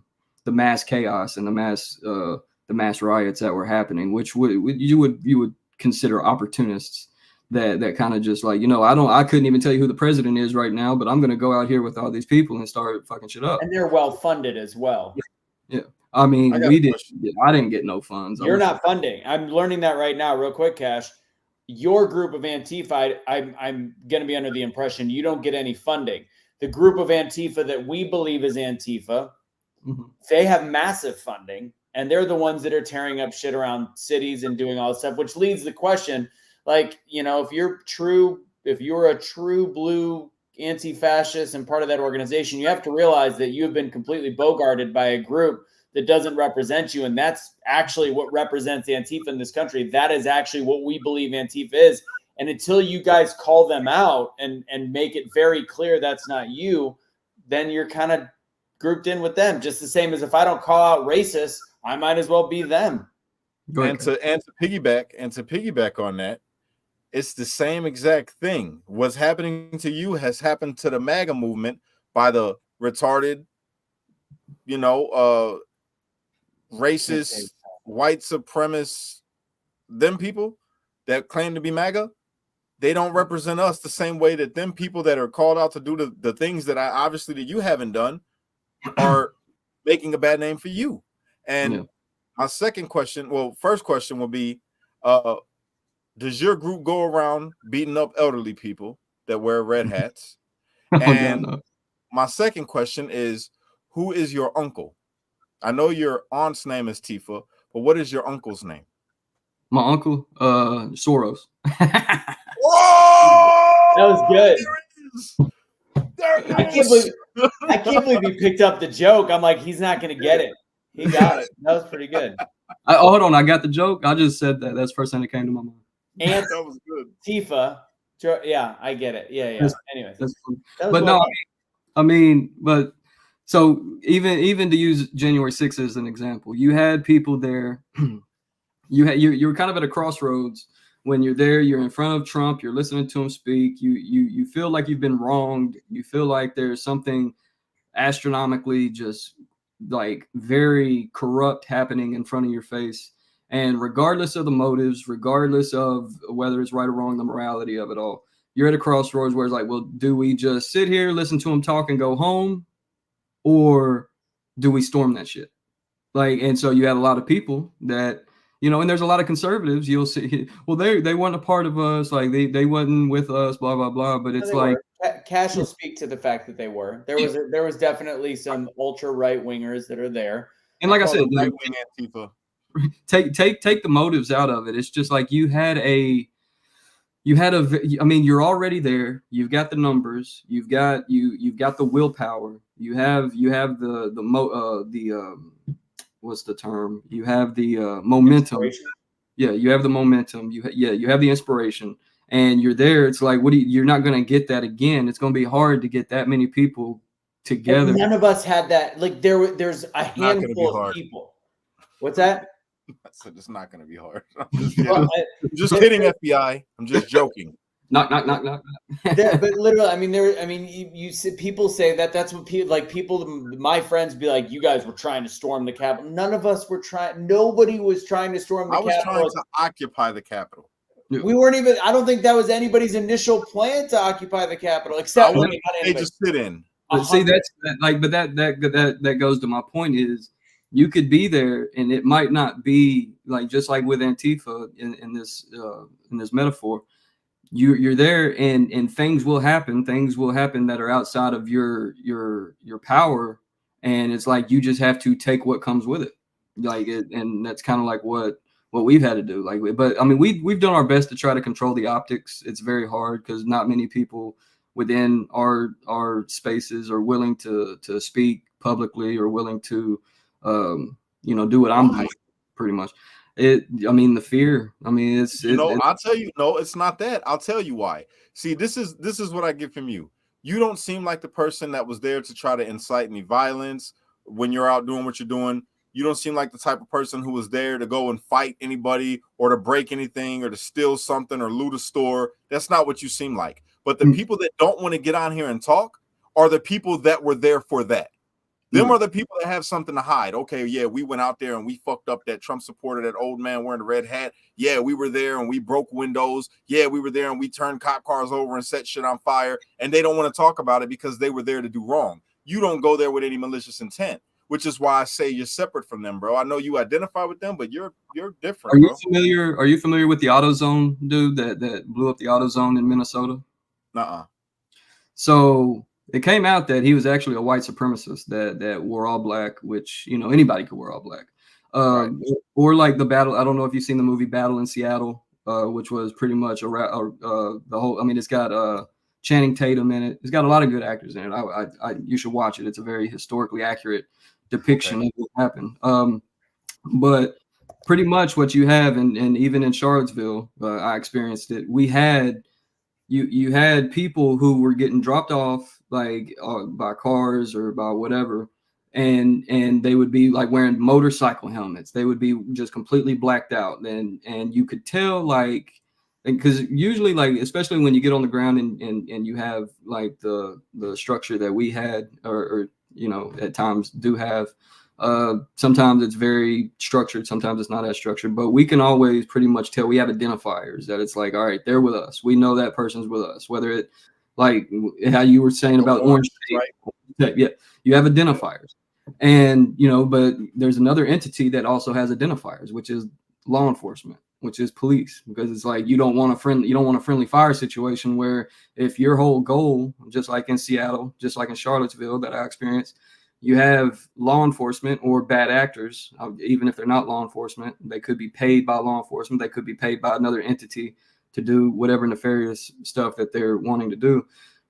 mass chaos and the mass riots that were happening, which you would consider opportunists. That kind of just like, I couldn't even tell you who the president is right now, but I'm going to go out here with all these people and start fucking shit up. And they're well funded as well. Yeah. I mean, I didn't get no funds. You're not funding. I'm learning that right now, real quick, Cash. Your group of Antifa, I'm going to be under the impression you don't get any funding. The group of Antifa that we believe is Antifa, they have massive funding, and they're the ones that are tearing up shit around cities and doing all this stuff, which leads the question, like, if you're a true blue anti-fascist and part of that organization, you have to realize that you have been completely bogarted by a group that doesn't represent you. And that's actually what represents Antifa in this country. That is actually what we believe Antifa is. And until you guys call them out and make it very clear that's not you, then you're kind of grouped in with them. Just the same as if I don't call out racists, I might as well be them. And to piggyback on that, it's the same exact thing. What's happening to you has happened to the MAGA movement by the retarded, racist, white supremacist, them people that claim to be MAGA. they don't represent us the same way that them people that are called out to do the things that obviously that you haven't done are making a bad name for you. And my second question, first question will be, does your group go around beating up elderly people that wear red hats? And my second question is, who is your uncle? I know your aunt's name is Tifa, but what is your uncle's name? My uncle, Soros. Whoa! That was good. There I can't believe he picked up the joke. I'm like, he's not going to get it. He got it. That was pretty good. Hold on, I got the joke. I just said that. That's the first thing that came to my mind. And that was good. Tifa. Yeah, I get it. Yeah. Anyways. But no, I mean, but so even to use January 6th as an example, you had people there. You were kind of at a crossroads when you're there. You're in front of Trump. You're listening to him speak. You feel like you've been wronged. You feel like there's something astronomically just like very corrupt happening in front of your face. And regardless of the motives, regardless of whether it's right or wrong, the morality of it all, you're at a crossroads where it's like, well, do we just sit here, listen to him talk and go home? Or do we storm that shit? Like, and so you have a lot of people that, you know, and there's a lot of conservatives you'll see, well, they weren't a part of us, like they wasn't with us, blah, blah, blah. But it's like Cash will speak to the fact that they were. There was definitely some ultra right wingers that are there. And like I said, right wing Antifa. Take the motives out of it. It's just like you had I mean, you're already there. You've got the numbers. You've got the willpower. You have what's the term? You have the momentum. Yeah, you have the momentum. You have the inspiration, and you're there. It's like, you're not going to get that again. It's going to be hard to get that many people together. And none of us had that. Like there's a handful of people. What's that? I said it's not going to be hard. I'm just kidding, FBI. I'm just joking. Knock. But literally, you see people say that. That's what people, my friends, be like, you guys were trying to storm the Capitol. None of us were trying. Nobody was trying to storm the Capitol. I was trying to occupy the Capitol. We weren't even. I don't think that was anybody's initial plan to occupy the Capitol, except they just sit in. But see, that goes to my point is, you could be there, and it might not be like, just like with Antifa in this metaphor. You're there, and things will happen. Things will happen that are outside of your power, and it's like you just have to take what comes with it. Like it, and that's kind of like what we've had to do. Like, but I mean, we've done our best to try to control the optics. It's very hard because not many people within our spaces are willing to speak publicly or willing to do what I'm doing, pretty much. The fear. I mean, I'll tell you, no, it's not that. I'll tell you why. See, this is what I get from you. You don't seem like the person that was there to try to incite any violence when you're out doing what you're doing. You don't seem like the type of person who was there to go and fight anybody or to break anything or to steal something or loot a store. That's not what you seem like. But the people that don't want to get on here and talk are the people that were there for that. Them are the people that have something to hide. Okay, yeah, we went out there and we fucked up that Trump supporter, that old man wearing the red hat. Yeah, we were there and we broke windows. Yeah, we were there and we turned cop cars over and set shit on fire. And they don't want to talk about it because they were there to do wrong. You don't go there with any malicious intent, which is why I say you're separate from them, bro. I know you identify with them, but you're different. Are you familiar with the AutoZone dude that blew up the AutoZone in Minnesota? Nuh-uh. So it came out that he was actually a white supremacist that wore all black, which, anybody could wear all black. Right. Or like the battle. I don't know if you've seen the movie Battle in Seattle, which was pretty much the whole. I mean, it's got Channing Tatum in it. It's got a lot of good actors in it. You should watch it. It's a very historically accurate depiction of what happened. But pretty much what you have, and even in Charlottesville, I experienced it. We had. You had people who were getting dropped off like by cars or by whatever, and they would be like wearing motorcycle helmets. They would be just completely blacked out, and you could tell, like, because usually, like, especially when you get on the ground and you have like the structure that we had or at times do have, Sometimes it's very structured, sometimes it's not as structured, but we can always pretty much tell. We have identifiers that it's like, all right, they're with us. We know that person's with us. Whether it, like how you were saying about orange tape, right? Yeah, you have identifiers, and but there's another entity that also has identifiers, which is law enforcement, which is police, because it's like you don't want a friendly fire situation where if your whole goal, just like in Seattle, just like in Charlottesville that I experienced, you have law enforcement or bad actors, even if they're not law enforcement, they could be paid by law enforcement, they could be paid by another entity to do whatever nefarious stuff that they're wanting to do.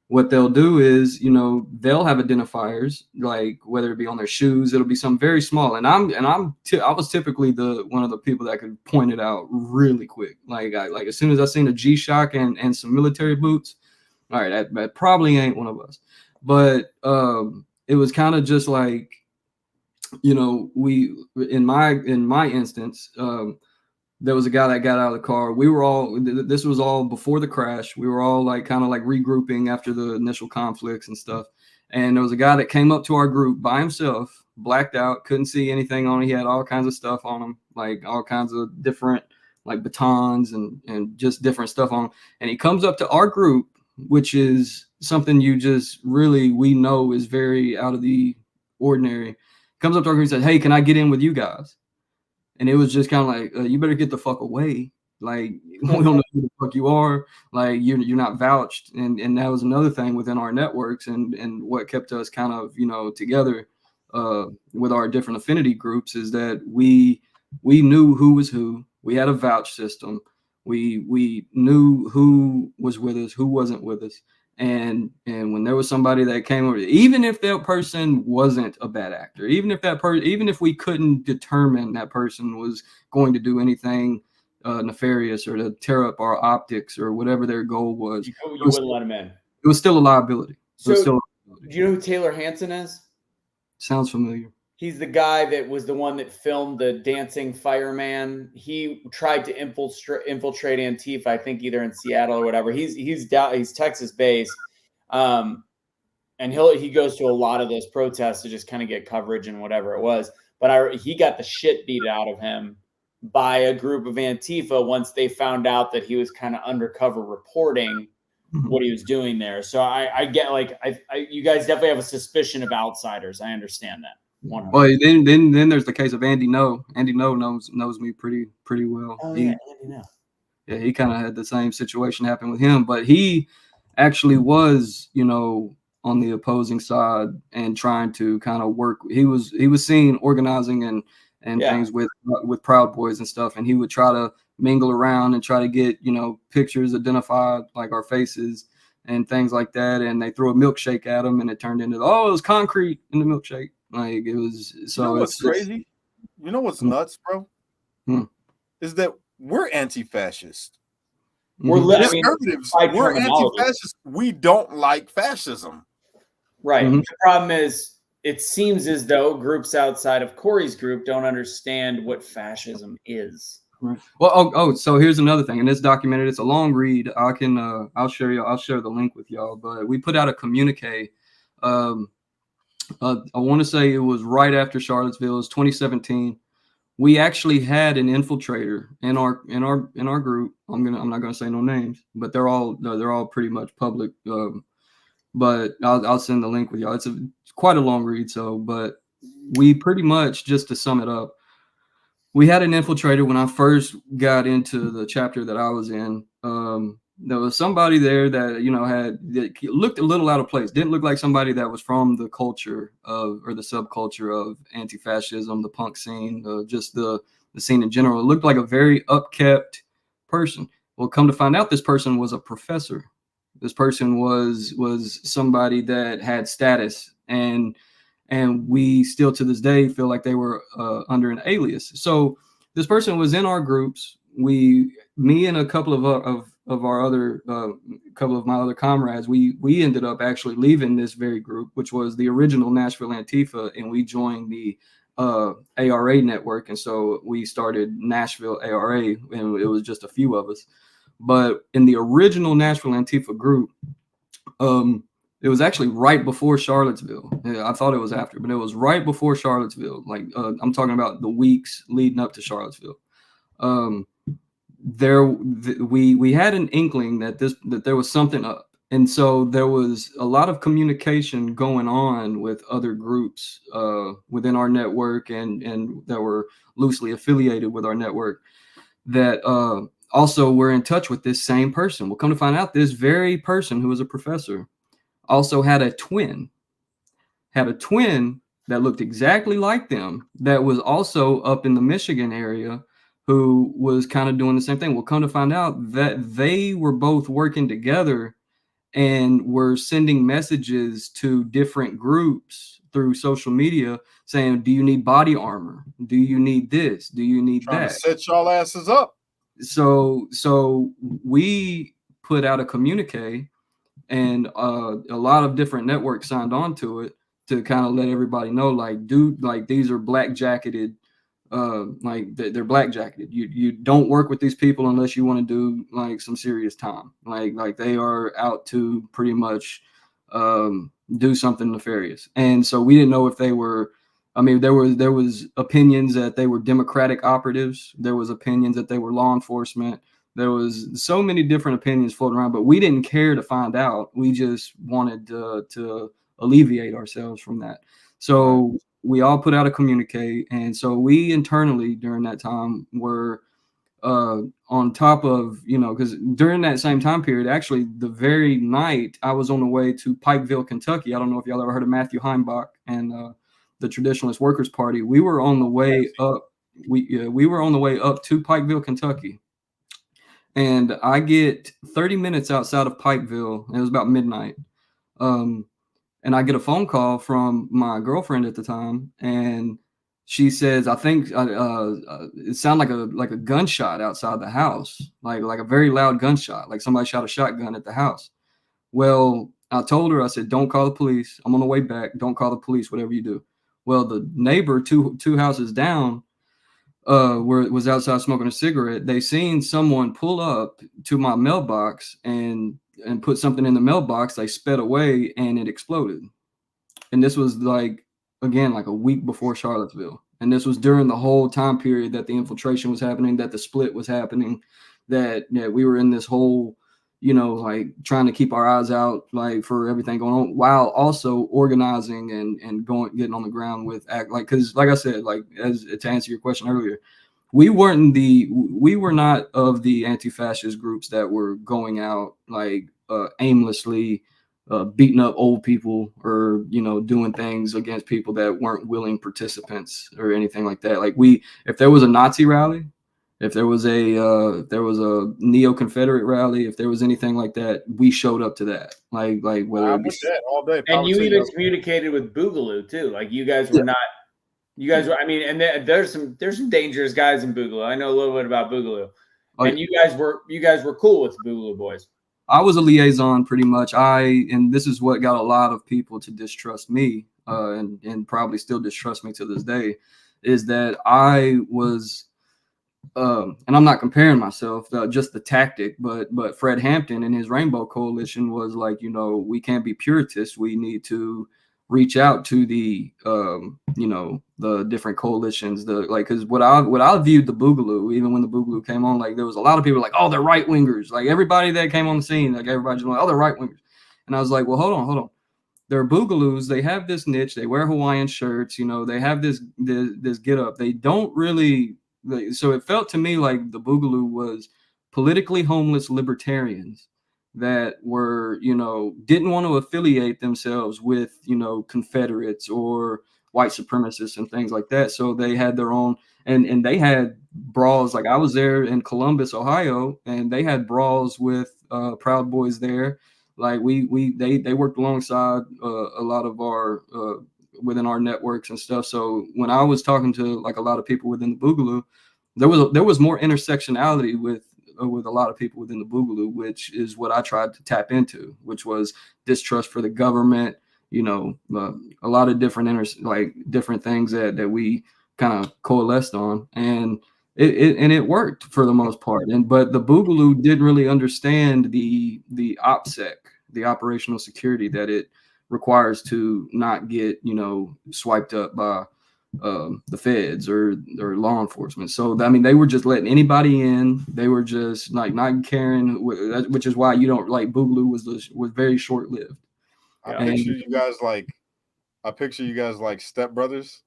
What they'll do is, they'll have identifiers, like whether it be on their shoes, it'll be something very small. And I was typically one of the people that could point it out really quick. Like as soon as I seen a G-Shock and some military boots, all right, that probably ain't one of us. But it was kind of just like, we in my instance. There was a guy that got out of the car. This was all before the crash. We were all like kind of like regrouping after the initial conflicts and stuff. And there was a guy that came up to our group by himself, blacked out, couldn't see anything on him. He had all kinds of stuff on him, like all kinds of different like batons and just different stuff on him. And he comes up to our group, which is something we know is very out of the ordinary. Comes up to our group and said, "Hey, can I get in with you guys?" And it was just kind of like, you better get the fuck away. Like, we don't know who the fuck you are. Like, you're not vouched. And that was another thing within our networks and what kept us kind of, together with our different affinity groups is that we knew who was who. We had a vouch system. We knew who was with us, who wasn't with us. And when there was somebody that came over, even if that person wasn't a bad actor, even if we couldn't determine that person was going to do anything nefarious or to tear up our optics or whatever their goal was, you wouldn't let him in. It was still a liability. Do you know who Taylor Hanson is? Sounds familiar. He's the guy that was the one that filmed the dancing fireman. He tried to infiltrate Antifa, I think either in Seattle or whatever. He's Texas based, and he goes to a lot of those protests to just kind of get coverage and whatever it was. But he got the shit beat out of him by a group of Antifa once they found out that he was kind of undercover reporting what he was doing there. So I get you guys definitely have a suspicion of outsiders. I understand that. 100%. Well, then there's the case of Andy No. Andy No knows me pretty well. Oh yeah, Andy No. Yeah, he kind of had the same situation happen with him, but he actually was, on the opposing side and trying to kind of work. He was seen organizing and things with Proud Boys and stuff, and he would try to mingle around and try to get pictures identified, like our faces and things like that. And they threw a milkshake at him, and it turned into it was concrete in the milkshake. Like it was. So you know what's crazy? You know what's nuts, bro? Is that we're anti-fascist. We're conservatives. We're anti-fascist. We don't like fascism. Right. The problem is, it seems as though groups outside of Corey's group don't understand what fascism is. Right. Well, so here's another thing, and it's documented. It's a long read. I'll share the link with y'all. But we put out a communique. I want to say it was right after Charlottesville. It was 2017. We actually had an infiltrator in our group. I'm not gonna say no names, but they're all pretty much public. But I'll send the link with y'all. It's quite a long read. So, but we pretty much, just to sum it up, we had an infiltrator when I first got into the chapter that I was in. There was somebody there that that looked a little out of place. Didn't look like somebody that was from the culture or the subculture of anti-fascism, the punk scene, just the scene in general. It looked like a very upkept person. Well, come to find out, this person was a professor. This person was somebody that had status, and we still to this day feel like they were under an alias. So this person was in our groups. Me and a couple of our other couple of my other comrades, we ended up actually leaving this very group, which was the original Nashville Antifa, and we joined the ARA network. And so we started Nashville ARA, and it was just a few of us. But in the original Nashville Antifa group, It was actually right before Charlottesville. Yeah, I thought it was after, but it was right before Charlottesville. Like I'm talking about the weeks leading up to Charlottesville. We had an inkling that there was something up, and so there was a lot of communication going on with other groups within our network and that were loosely affiliated with our network that also were in touch with this same person. We'll come to find out this very person who was a professor also had a twin that looked exactly like them that was also up in the Michigan area who was kind of doing the same thing. We'll come to find out that they were both working together and were sending messages to different groups through social media saying, do you need body armor? Do you need this? Do you need Trying that? to set y'all asses up. So we put out a communique, and a lot of different networks signed on to it to kind of let everybody know, like, dude, like these are black jacketed, like they're black jacketed. You don't work with these people unless you want to do like some serious time. Like they are out to pretty much do something nefarious. And so we didn't know if they were. I mean, there was opinions that they were Democratic operatives. There was opinions that they were law enforcement. There was so many different opinions floating around, but we didn't care to find out. We just wanted to alleviate ourselves from that. So we all put out a communique. And so we internally during that time were on top of, because during that same time period, actually the very night I was on the way to Pikeville, Kentucky. I don't know if y'all ever heard of Matthew Heimbach and the Traditionalist Workers Party. We were on the way up. We were on the way up to Pikeville, Kentucky. And I get 30 minutes outside of Pikeville. It was about midnight. And I get a phone call from my girlfriend at the time. And she says, I think it sounded like a gunshot outside the house, like a very loud gunshot, like somebody shot a shotgun at the house. Well, I told her, I said, don't call the police. I'm on the way back. Don't call the police, whatever you do. Well, the neighbor two houses down was outside smoking a cigarette. They seen someone pull up to my mailbox and put something in the mailbox. They sped away and it exploded. And this was like a week before Charlottesville. And this was during the whole time period that the infiltration was happening, that the split was happening, that we were in this whole, like trying to keep our eyes out, like for everything going on, while also organizing and getting on the ground with because like I said, like to answer your question earlier, we were not of the anti-fascist groups that were going out like aimlessly beating up old people or doing things against people that weren't willing participants or anything like that. Like if there was a Nazi rally, if there was a neo-Confederate rally, if there was anything like that, we showed up to that. Like whether I'm with that all day. And you even communicated with Boogaloo too. Like you guys were not. You guys were. I mean, and there's some dangerous guys in Boogaloo. I know a little bit about Boogaloo. And you guys were cool with the Boogaloo boys. I was a liaison pretty much. And this is what got a lot of people to distrust me, and probably still distrust me to this day, is that I was. And I'm not comparing myself, just the tactic, but Fred Hampton and his Rainbow Coalition was like, we can't be puritists. We need to reach out to the, the different coalitions, because what I viewed the Boogaloo, even when the Boogaloo came on, like there was a lot of people like, oh, they're right wingers. Like everybody that came on the scene, like everybody's like, oh, they're right wingers. And I was like, well, hold on. They're Boogaloos. They have this niche. They wear Hawaiian shirts. They have this get up. They don't really. So it felt to me like the Boogaloo was politically homeless libertarians that were, didn't want to affiliate themselves with, Confederates or white supremacists and things like that. So they had their own, and they had brawls. Like I was there in Columbus, Ohio, and they had brawls with Proud Boys there. Like they worked alongside a lot of our within our networks and stuff. So when I was talking to like a lot of people within the Boogaloo, there was more intersectionality with a lot of people within the Boogaloo, which is what I tried to tap into, which was distrust for the government, a lot of different different things that we kind of coalesced on, and it worked for the most part. But the Boogaloo didn't really understand the OPSEC the operational security that it requires to not get, swiped up by the feds or law enforcement. So, I mean, they were just letting anybody in. They were just like not caring, which is why you don't like Boogaloo was very short lived. I picture you guys like stepbrothers.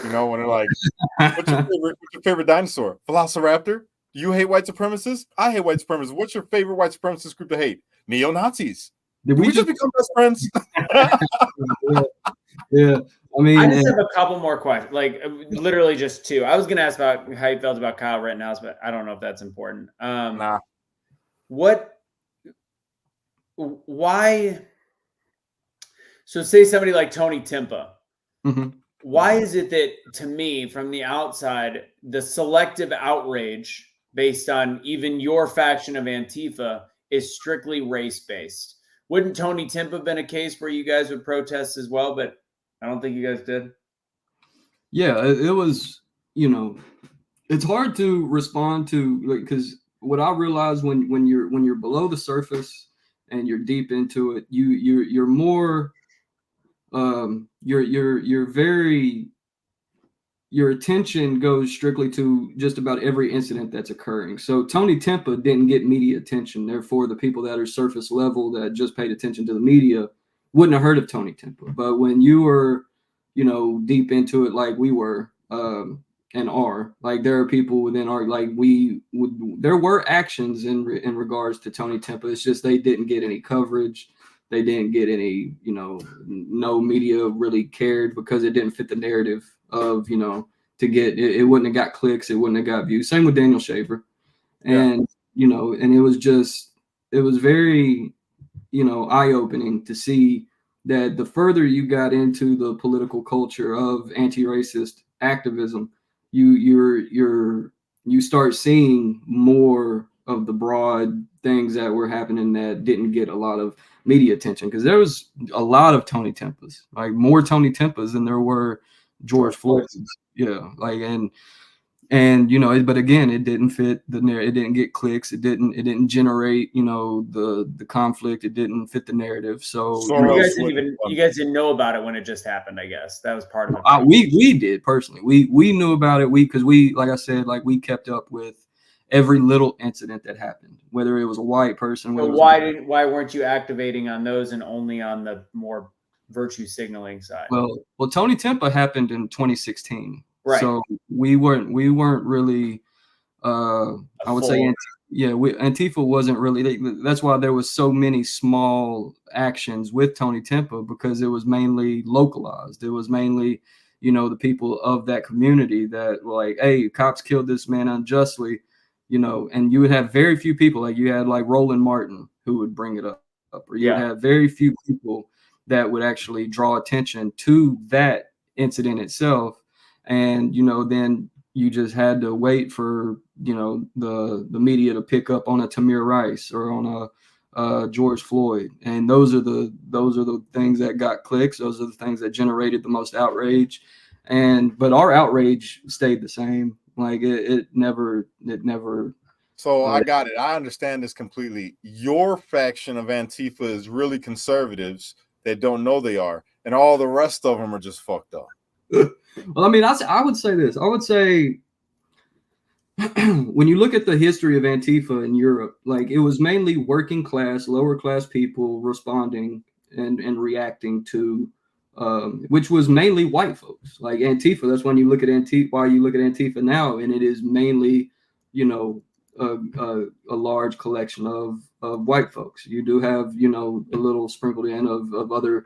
When they're like, what's your favorite dinosaur? Velociraptor? Do you hate white supremacists? I hate white supremacists. What's your favorite white supremacist group to hate? Neo-Nazis. Did we just become best friends? Yeah. I mean, I just have a couple more questions, like literally just two. I was going to ask about how you felt about Kyle Rittenhouse, but I don't know if that's important. Why? So say somebody like Tony Timpa. Mm-hmm. Why is it that, to me, from the outside, the selective outrage based on even your faction of Antifa is strictly race-based? Wouldn't Tony Timpa have been a case where you guys would protest as well, but I don't think you guys did? Yeah, it was, it's hard to respond to, because what I realized when you're below the surface and you're deep into it, you're more your attention goes strictly to just about every incident that's occurring. So Tony Timpa didn't get media attention. Therefore, the people that are surface level that just paid attention to the media wouldn't have heard of Tony Timpa. But when you were, deep into it, like we were, and are, like there are people within our, like there were actions in regards to Tony Timpa. It's just they didn't get any coverage. They didn't get any, no media really cared because it didn't fit the narrative of, to get it wouldn't have got clicks, it wouldn't have got views. Same with Daniel Shaver. And, and it was very, eye-opening to see that the further you got into the political culture of anti-racist activism, you start seeing more of the broad things that were happening that didn't get a lot of media attention, because there was a lot of Tony Timpas, like more Tony Timpas than there were George Floyd's. Yeah, like and but again, it didn't fit the narrative. It didn't get clicks. It didn't generate the conflict. It didn't fit the narrative. So you guys didn't know about it when it just happened. I guess that was part of it. We did personally. We knew about it. Because we, like I said, like we kept up with every little incident that happened, whether it was a white person. So why weren't you activating on those and only on the more virtue signaling side? Well, Tony Timpa happened in 2016, right? So we weren't really. I would say, Antifa wasn't really. That's why there was so many small actions with Tony Timpa, because it was mainly localized. It was mainly, the people of that community that were like, hey, cops killed this man unjustly. And you would have very few people, like you had like Roland Martin who would bring it up, or you would have very few people that would actually draw attention to that incident itself. And, then you just had to wait for, the media to pick up on a Tamir Rice or on a George Floyd. And those are the things that got clicks. Those are the things that generated the most outrage. But our outrage stayed the same. Like it never. So I got it. I understand this completely. Your faction of Antifa is really conservatives that don't know they are, and all the rest of them are just fucked up. Well, I mean, I would say this. I would say when you look at the history of Antifa in Europe, like it was mainly working class, lower class people responding and reacting to. Which was mainly white folks, like Antifa. That's when you look at Antifa. Why you look at Antifa now, and it is mainly, a large collection of white folks. You do have, a little sprinkled in of other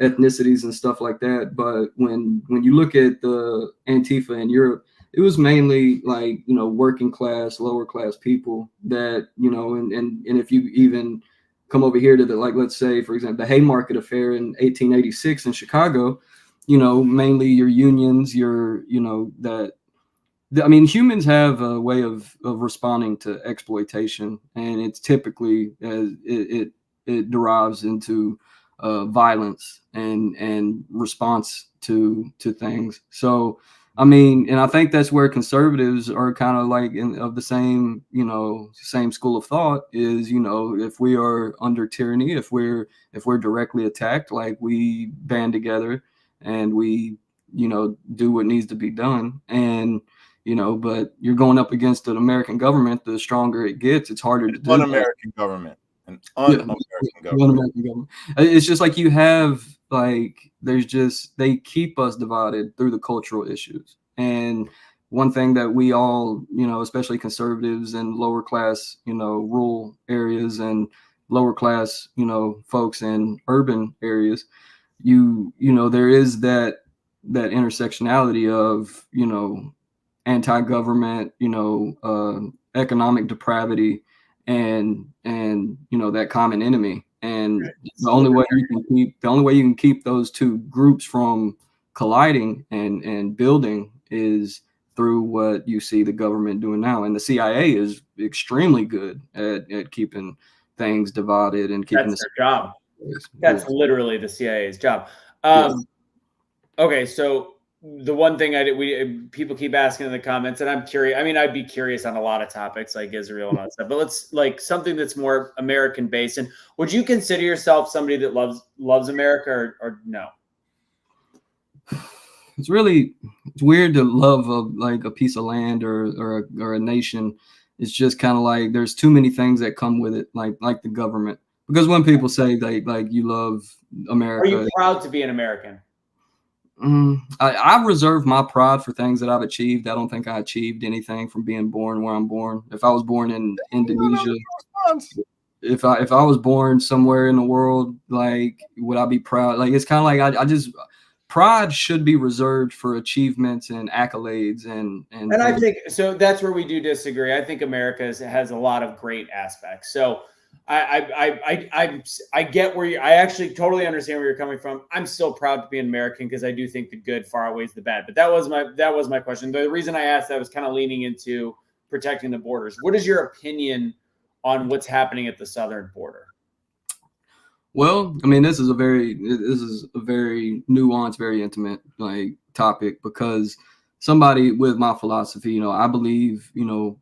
ethnicities and stuff like that. But when you look at the Antifa in Europe, it was mainly like working class, lower class people that and if you even come over here to the, like, let's say, for example, the Haymarket affair in 1886 in Chicago, mainly your unions, humans have a way of responding to exploitation, and it's typically it derives into violence and response to things. So I mean, and I think that's where conservatives are kind of like of the same, same school of thought is, if we are under tyranny, if we're directly attacked, like we band together and we, do what needs to be done. And, but you're going up against an American government, the stronger it gets, it's harder to do. Un-American government. An un-American government. Un-American government. It's just like you have, like, they keep us divided through the cultural issues. And one thing that we all, especially conservatives and lower class, rural areas and lower class, folks in urban areas, there is that intersectionality of, anti-government, economic depravity and that common enemy. And the only way you can keep those two groups from colliding and building is through what you see the government doing now. And the CIA is extremely good at keeping things divided and keeping their job. That's literally the CIA's job. Okay, so the one thing people keep asking in the comments, and I'm curious. I mean, I'd be curious on a lot of topics like Israel and all that stuff, but let's like something that's more American based. And would you consider yourself somebody that loves America or no? It's weird to love a piece of land or a nation. It's just kind of like there's too many things that come with it, like the government. Because when people say like you love America, are you proud to be an American? I reserve my pride for things that I've achieved. I don't think I achieved anything from being born where I'm born. If I was born in Indonesia, if I was born somewhere in the world, like, would I be proud? Like, it's kind of like I just pride should be reserved for achievements and accolades and I think so. That's where we do disagree. I think America has a lot of great aspects. So I get where I actually totally understand where you're coming from. I'm still proud to be an American because I do think the good far outweighs the bad. But that was my question. The reason I asked that was kind of leaning into protecting the borders. What is your opinion on what's happening at the southern border? Well, I mean, this is a very nuanced, very intimate topic because somebody with my philosophy, I believe,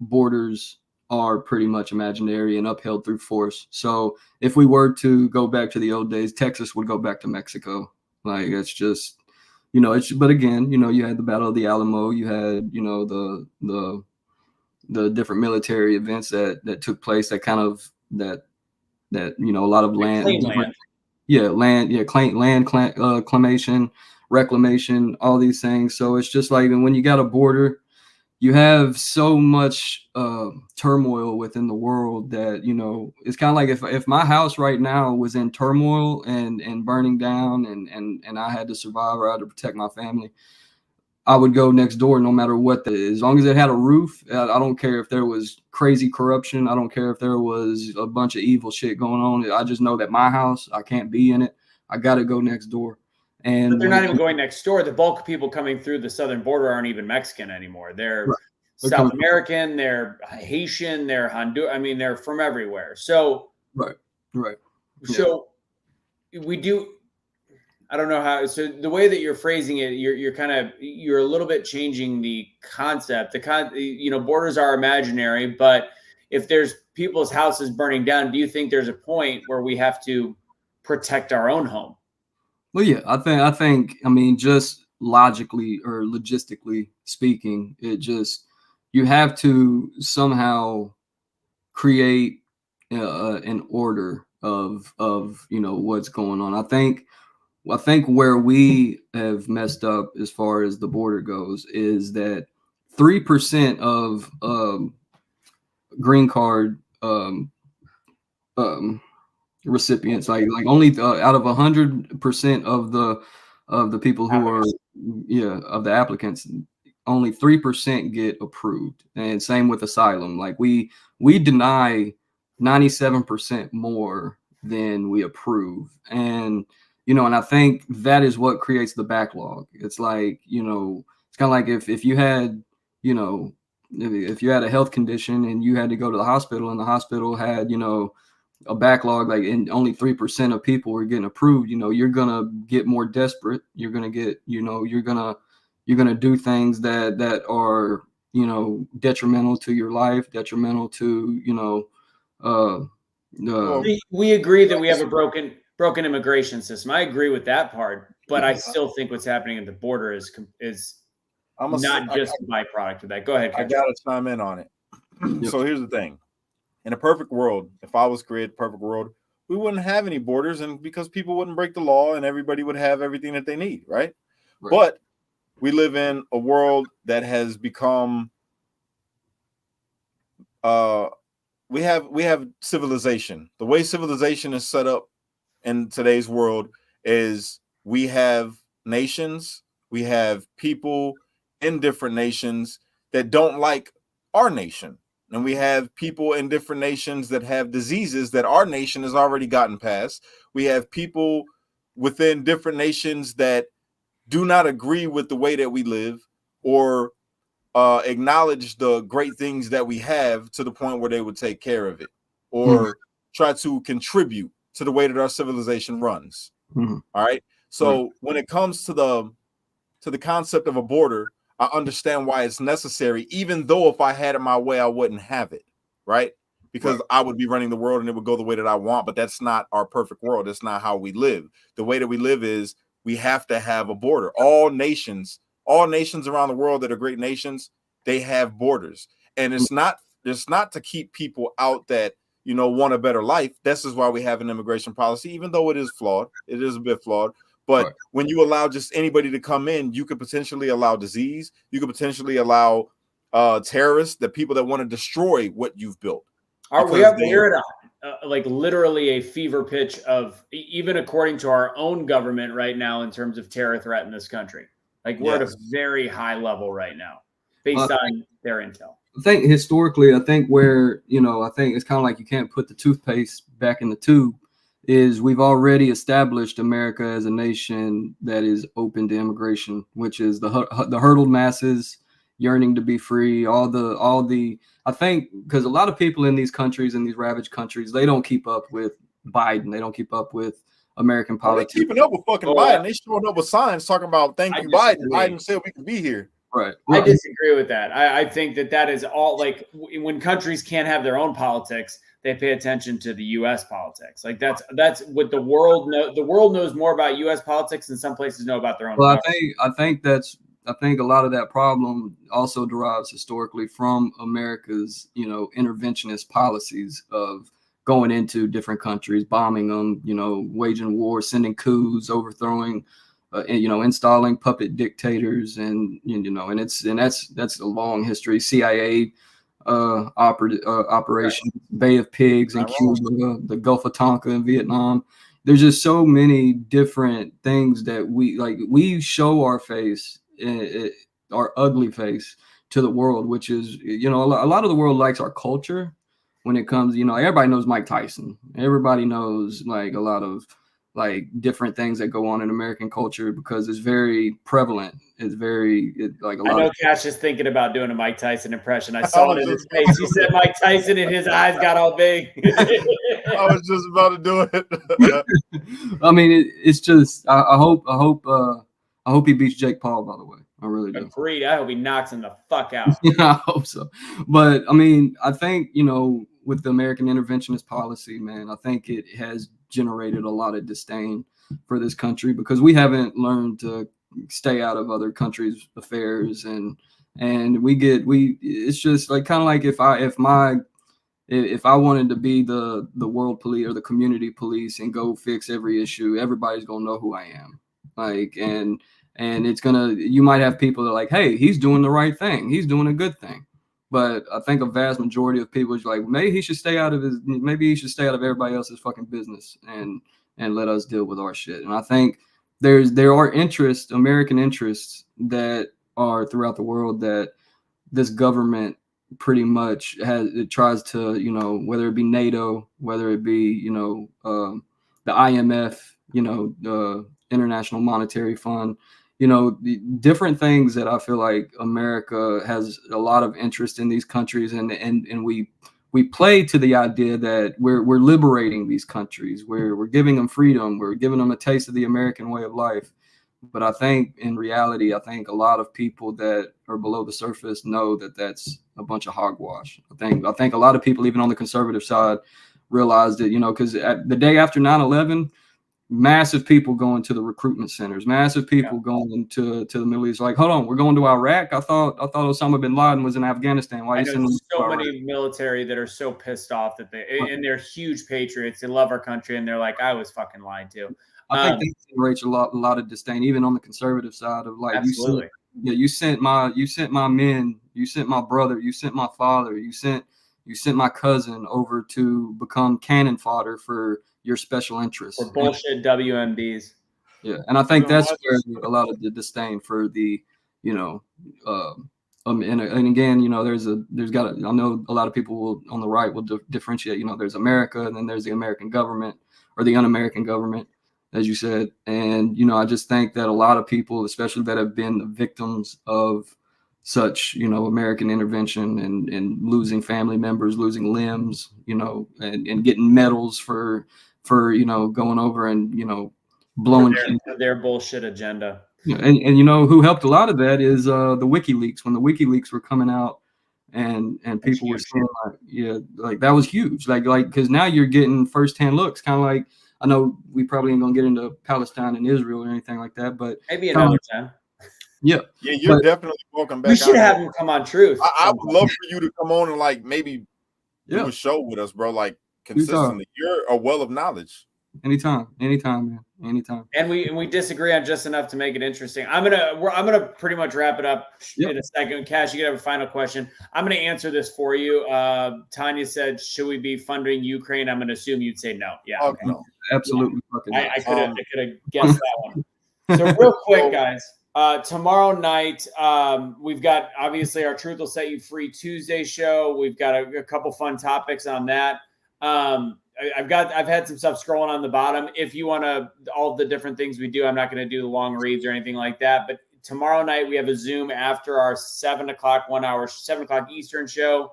borders are pretty much imaginary and upheld through force. So if we were to go back to the old days, Texas would go back to Mexico. Like, it's just, but again, you had the Battle of the Alamo, you had, the different military events that took place that kind of that a lot of reclamation, all these things. So it's just like, and when you got a border, you have so much turmoil within the world that, it's kind of like if my house right now was in turmoil and burning down and I had to survive or I had to protect my family, I would go next door no matter what that is. As long as it had a roof, I don't care if there was crazy corruption. I don't care if there was a bunch of evil shit going on. I just know that my house, I can't be in it. I got to go next door. But they're not even going next door. The bulk of people coming through the southern border aren't even Mexican anymore. They're South American, they're Haitian, they're Honduran. I mean, they're from everywhere. So right. So we do. I don't know how. So the way that you're phrasing it, you're a little bit changing the concept. Borders are imaginary, but if there's people's houses burning down, do you think there's a point where we have to protect our own home? Well, yeah, I think, just logically or logistically speaking, you have to somehow create an order of what's going on. I think where we have messed up as far as the border goes is that 3% of green card recipients, like only out of 100% of the people who are of the applicants, only 3% get approved. And same with asylum. Like we deny 97% more than we approve. And and I think that is what creates the backlog. It's like, it's kind of like if you had, if you had a health condition and you had to go to the hospital and the hospital had, a backlog, like, and only 3% of people were getting approved, you're going to get more desperate. You're going to get, you're going to, you're going to do things that are, you know, detrimental to your life, detrimental to, you know, we agree that we have a broken immigration system. I agree with that part, but I still think what's happening at the border is not just a byproduct of that. Go ahead, I gotta chime in on it. So here's the thing. In a perfect world, if I was created perfect world, we wouldn't have any borders, and because people wouldn't break the law and everybody would have everything that they need, right? But we live in a world that has become we have civilization. The way civilization is set up in today's world is we have nations, we have people in different nations that don't like our nation. And we have people in different nations that have diseases that our nation has already gotten past. We have people within different nations that do not agree with the way that we live or acknowledge the great things that we have to the point where they would take care of it or try to contribute to the way that our civilization runs. All right. So when it comes to the concept of a border, I understand why it's necessary, even though if I had it my way, I wouldn't have it. Right. Because I would be running the world and it would go the way that I want. But that's not our perfect world. That's not how we live. The way that we live is we have to have a border. All nations around the world that are great nations, they have borders. And it's not to keep people out that, you know, want a better life. This is why we have an immigration policy, even though it is flawed. It is a bit flawed. But when you allow just anybody to come in, you could potentially allow disease. You could potentially allow terrorists, the people that want to destroy what you've built. We're at like literally a fever pitch of, even according to our own government right now, in terms of terror threat in this country. Like we're at a very high level right now based on their intel. I think historically, I think it's kind of like you can't put the toothpaste back in the tube. Is we've already established America as a nation that is open to immigration, which is the hurdled masses yearning to be free. All the I think because a lot of people in these countries, in these ravaged countries, they don't keep up with Biden. They don't keep up with American politics. They're keeping up with fucking Biden. They showing up with signs talking about thank you, Biden. Biden said we could be here. Right. I disagree with that. I think that is all, like, when countries can't have their own politics, they pay attention to the U.S. politics. Like that's what the world knows. The world knows more about U.S. politics than some places know about their own. Well, I think a lot of that problem also derives historically from America's, you know, interventionist policies of going into different countries, bombing them, you know, waging war, sending coups, overthrowing, and, you know, installing puppet dictators, and you know, and that's a long history. CIA operation, Bay of Pigs in Cuba, the Gulf of Tonkin in Vietnam. There's just so many different things that we show our face, our ugly face to the world, which is, you know, a lot of the world likes our culture when it comes, you know, everybody knows Mike Tyson. Everybody knows like a lot of like different things that go on in American culture because it's very prevalent. It's like a lot. I know Cash is thinking about doing a Mike Tyson impression. I saw it in his face. He said Mike Tyson and his eyes got all big. I was just about to do it. I mean, it's just I hope he beats Jake Paul, by the way. I really do. Agreed. I hope he knocks him the fuck out. Yeah, I hope so. But I mean, I think, you know, with the American interventionist policy, man, I think it has generated a lot of disdain for this country because we haven't learned to stay out of other countries' affairs, and it's just like kind of like if I wanted to be the world police or the community police and go fix every issue, everybody's gonna know who I am. Like, and you might have people that are like, hey, he's doing the right thing, he's doing a good thing. But I think a vast majority of people is like, maybe he should stay out of everybody else's fucking business and let us deal with our shit. And I think there are interests, American interests, that are throughout the world that this government pretty much tries to, you know, whether it be NATO, whether it be, you know, the IMF, you know, the International Monetary Fund, you know, the different things that I feel like America has a lot of interest in these countries, and we play to the idea that we're liberating these countries, we're giving them freedom, we're giving them a taste of the American way of life. But I think in reality, I think a lot of people that are below the surface know that that's a bunch of hogwash. I think a lot of people, even on the conservative side, realized that, because the day after 9/11, massive people going to the recruitment centers, massive people going to the Middle East. Like, hold on, we're going to Iraq. I thought Osama bin Laden was in Afghanistan. Why I you know sending so many military that are so pissed off that and they're huge patriots. They love our country, and they're like, I was fucking lied to. I think that generates a lot of disdain, even on the conservative side of like, absolutely. you sent my men, you sent my brother, you sent my father, you sent my cousin over to become cannon fodder for your special interests. Or bullshit WMDs. Yeah, and I think that's where a lot of the disdain for the, and again, I know a lot of people on the right will differentiate. There's America, and then there's the American government or the un-American government, as you said. And I just think that a lot of people, especially that have been the victims of such, American intervention and losing family members, losing limbs, and getting medals for going over and blowing their bullshit agenda. And who helped a lot of that is the WikiLeaks. When the WikiLeaks were coming out and people were saying like that was huge, like because now you're getting firsthand looks, kind of like, I know we probably ain't gonna get into Palestine and Israel or anything like that, but maybe another time. Yeah, you're definitely welcome back. We should have him come on Truth. I would love for you to come on and like maybe do a show with us, bro. Like consistently, you're a well of knowledge. Anytime, man. Anytime. And we disagree on just enough to make it interesting. I'm gonna pretty much wrap it up in a second. Cash, you can have a final question. I'm gonna answer this for you. Tanya said, "Should we be funding Ukraine?" I'm gonna assume you'd say no. Yeah, okay. No, absolutely. Yeah. I could have guessed that one. So real quick, guys. Tomorrow night, we've got obviously our Truth Will Set You Free Tuesday show. We've got a couple fun topics on that. I've had some stuff scrolling on the bottom. If you want all the different things we do, I'm not going to do the long reads or anything like that. But tomorrow night we have a Zoom after our 7 o'clock Eastern show.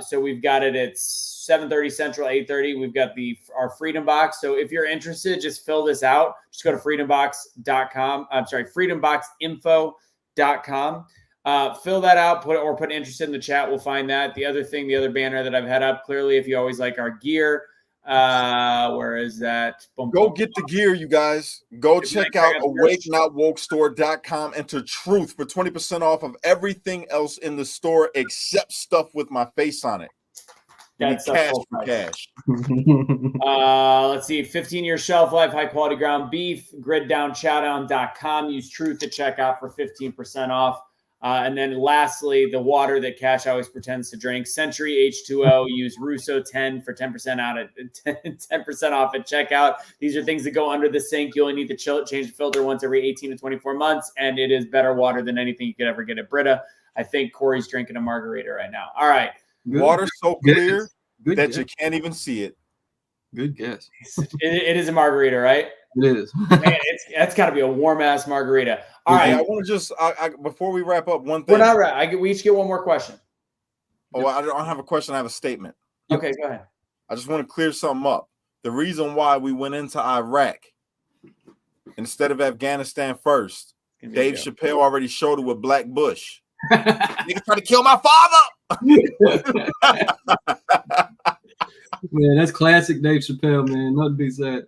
So we've got it at 7:30 Central, 8:30. We've got our Freedom Box. So if you're interested, just fill this out. Just go to freedombox.com. I'm sorry, freedomboxinfo.com. Fill that out, put interested in the chat. We'll find that. The other banner that I've had up, clearly, if you always like our gear, where is that? Go get the gear, you guys. Go check out awakenotwokestore.com. Enter Truth for 20% off of everything else in the store except stuff with my face on it. That's cash for cash. Let's see. 15-year shelf life, high quality ground beef, griddownchowdown.com. Use Truth at checkout for 15% off. And then lastly, the water that Cash always pretends to drink, Century H2O. Use Russo 10 for 10% off at checkout. These are things that go under the sink. You only need to change the filter once every 18 to 24 months, and it is better water than anything you could ever get at Brita. I think Corey's drinking a margarita right now. All right. Water's so clear that you can't even see it. Good guess. It is a margarita, right? It is. Man, that's got to be a warm ass margarita. All right. I want to just before we wrap up, one thing. We're not right. We each get one more question. Oh, I don't have a question. I have a statement. Okay, go ahead. I just want to clear something up. The reason why we went into Iraq instead of Afghanistan first, Dave Chappelle already showed it with Black Bush. Nigga trying to kill my father. Man, that's classic Dave Chappelle, man. Nothing be said.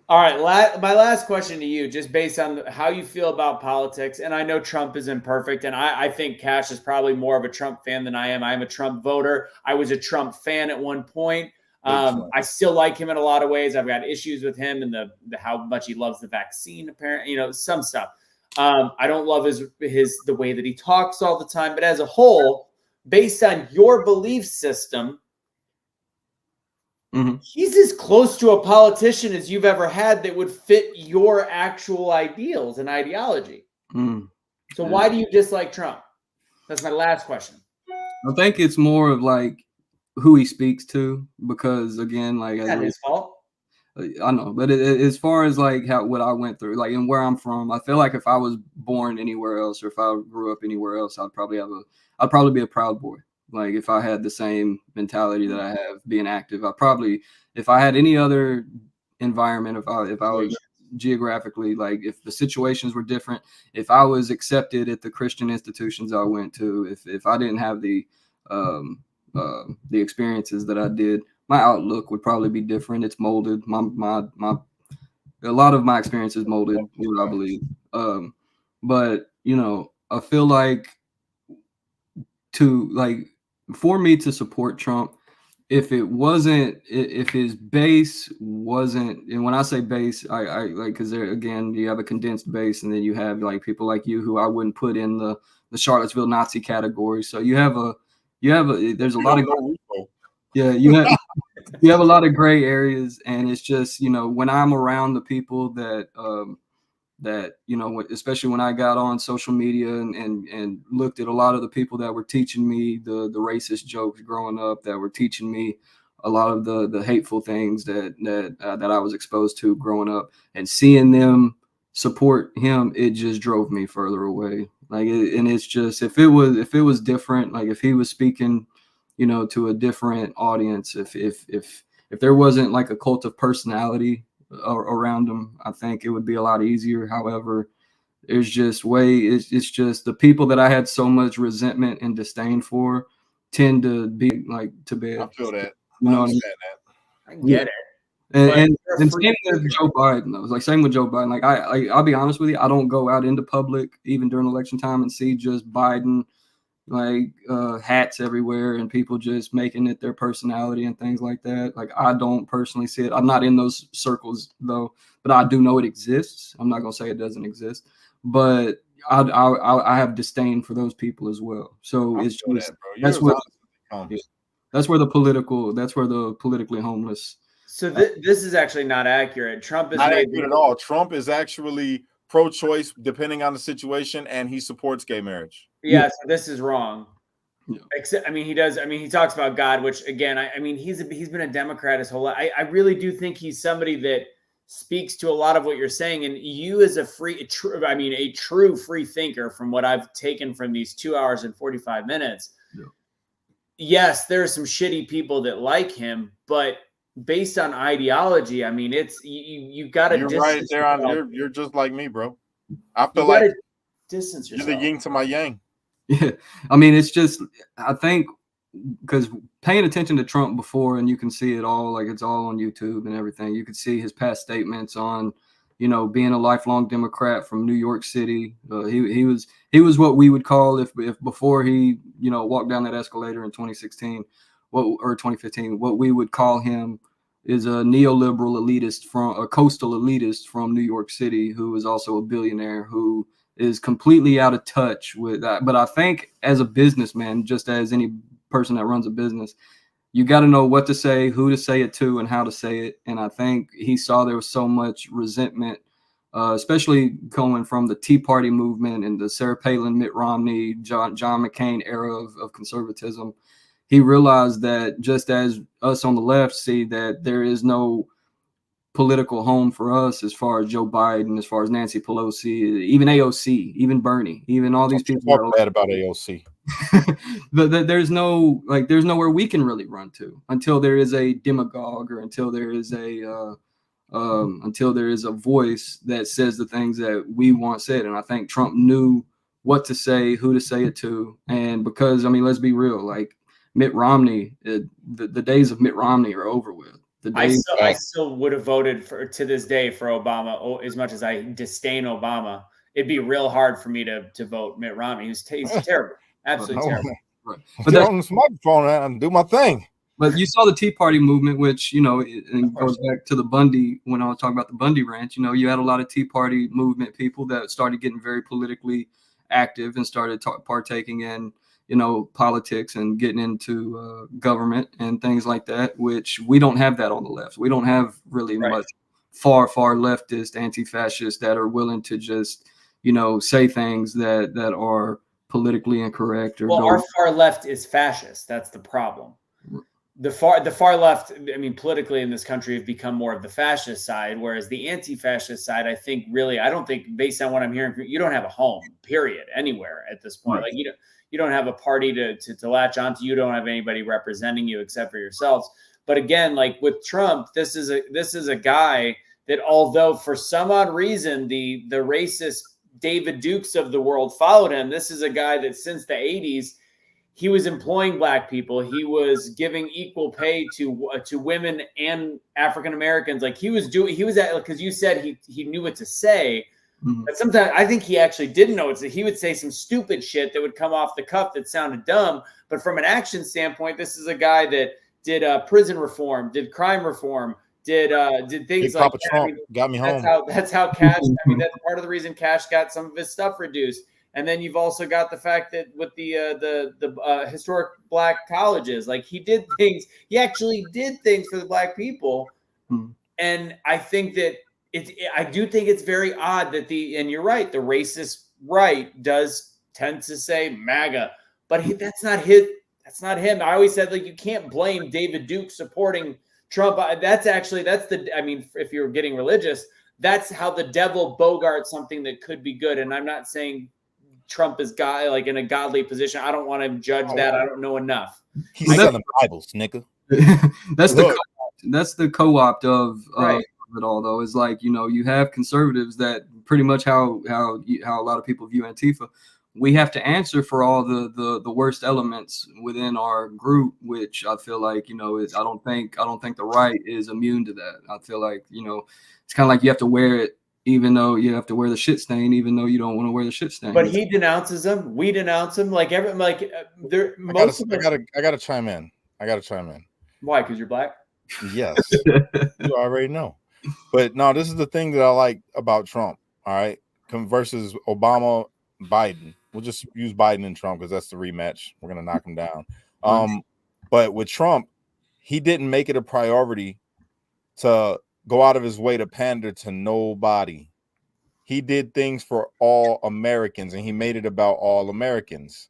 All right, my last question to you, just based on how you feel about politics, and I know Trump is imperfect, and I think Cash is probably more of a Trump fan than I am. I am a Trump voter. I was a Trump fan at one point. I still like him in a lot of ways. I've got issues with him and the how much he loves the vaccine, apparently, some stuff. I don't love the way that he talks all the time, but as a whole, based on your belief system, he's as close to a politician as you've ever had that would fit your actual ideals and ideology. So why do you dislike Trump? That's my last question. I think it's more of like who he speaks to, because again, like, that's his fault. I know, but as far as like what I went through, like, and where I'm from, I feel like if I was born anywhere else or if I grew up anywhere else, I'd probably be a Proud Boy. Like if I had the same mentality that I have being active, if I had any other environment, if I was geographically, like if the situations were different, if I was accepted at the Christian institutions I went to, if I didn't have the experiences that I did, my outlook would probably be different. It's molded. A lot of my experiences molded what I believe. But I feel like for me to support Trump, if his base wasn't, and when I say base, I like, because there again, you have a condensed base, and then you have like people like you who I wouldn't put in the Charlottesville Nazi category. So there's a lot of you have a lot of gray areas, and it's just when I'm around the people that especially when I got on social media and looked at a lot of the people that were teaching me the racist jokes growing up, that were teaching me a lot of the hateful things that I was exposed to growing up, and seeing them support him, it just drove me further away. And it's just, if it was different, like if he was speaking to a different audience, if there wasn't like a cult of personality around him, I think it would be a lot easier. However, it's just the people that I had so much resentment and disdain for tend to be like to be. I feel that. I understand that. I get it. And same with Joe Biden. I was like, same with Joe Biden. Like I'll be honest with you, I don't go out into public even during election time and see just Biden hats everywhere and people just making it their personality and things like that. Like, I don't personally see it. I'm not in those circles though, but I do know it exists. I'm not gonna say it doesn't exist, but I have disdain for those people as well. So it's just that's where the politically homeless. So this is actually not accurate. Trump is not accurate at all. Trump is actually pro-choice depending on the situation, and he supports gay marriage. Yeah, so this is wrong. Yeah. Except, he does. He talks about God, which again, he's been a Democrat his whole life. I really do think he's somebody that speaks to a lot of what you're saying. And you, as a true free thinker, from what I've taken from these 2 hours and 45 minutes. Yeah. Yes, there are some shitty people that like him, but based on ideology, it's you got to. You're right there on. You're just like me, bro. I feel like distance yourself. You're the yin to my yang. Yeah, it's just, I think, because paying attention to Trump before, and you can see it all, like it's all on YouTube and everything. You could see his past statements on, being a lifelong Democrat from New York City. He was what we would call, if before he walked down that escalator in 2016, or 2015, what we would call him is a neoliberal elitist, from a coastal elitist from New York City, who is also a billionaire, who is completely out of touch with that. But I think as a businessman, just as any person that runs a business, you got to know what to say, who to say it to, and how to say it. And I think he saw there was so much resentment, especially going from the Tea Party movement and the Sarah Palin, Mitt Romney, John McCain era of conservatism. He realized that, just as us on the left see that there is no political home for us, as far as Joe Biden, as far as Nancy Pelosi, even AOC, even Bernie, even all these people. Talk bad about AOC. But there's nowhere we can really run to until there is a demagogue, or until there is a voice that says the things that we want said. And I think Trump knew what to say, who to say it to, and because let's be real, like Mitt Romney, the days of Mitt Romney are over with. I still would have voted to this day for Obama. As much as I disdain Obama, it'd be real hard for me to vote Mitt Romney. He's terrible, absolutely terrible. Right. But get on this microphone and do my thing. But you saw the Tea Party movement, which and goes back to the Bundy. When I was talking about the Bundy ranch, you had a lot of Tea Party movement people that started getting very politically active and started partaking in politics and getting into government and things like that, which we don't have that on the left. We don't have really much far leftist, anti-fascist that are willing to just, say things that are politically incorrect. Our far left is fascist. That's the problem. The far left, politically in this country, have become more of the fascist side, whereas the anti-fascist side, I don't think, based on what I'm hearing, you don't have a home, period, anywhere at this point. Right. Like, you don't have a party to latch onto. You don't have anybody representing you except for yourselves. But again, like with Trump, this is a guy that although for some odd reason the racist David Dukes of the world followed him, this is a guy that since the 80s, he was employing black people. He was giving equal pay to women and African Americans. Like he was at, because you said he knew what to say. Mm-hmm. But sometimes I think he actually didn't know it. He would say some stupid shit that would come off the cuff that sounded dumb. But from an action standpoint, this is a guy that did prison reform, did crime reform, did things like that. Trump got me home. That's how Cash. I mean, that's part of the reason Cash got some of his stuff reduced. And then you've also got the fact that with the historic black colleges, like he did things. He actually did things for the black people. Mm-hmm. And I think that I do think it's very odd that and you're right, the racist right does tend to say MAGA, but that's not him. I always said, like, you can't blame David Duke supporting Trump. I mean, if you're getting religious, that's how the devil bogarts something that could be good. And I'm not saying Trump is like in a godly position. I don't want to judge that. I don't know enough. He's selling Bibles, nigga. that's the co-opt of right. It all, though, is like, you have conservatives that pretty much how a lot of people view Antifa. We have to answer for all the worst elements within our group, which I feel like, is I don't think the right is immune to that. I feel like, it's kind of like you have to wear it, even though you have to wear the shit stain, even though you don't want to wear the shit stain. But he denounces them. We denounce him. Like I gotta chime in. Why? Because you're black? Yes. You already know. But no, this is the thing that I like about Trump. All right. Versus Obama, Biden. We'll just use Biden and Trump because that's the rematch. We're going to knock him down. But with Trump, he didn't make it a priority to go out of his way to pander to nobody. He did things for all Americans, and he made it about all Americans.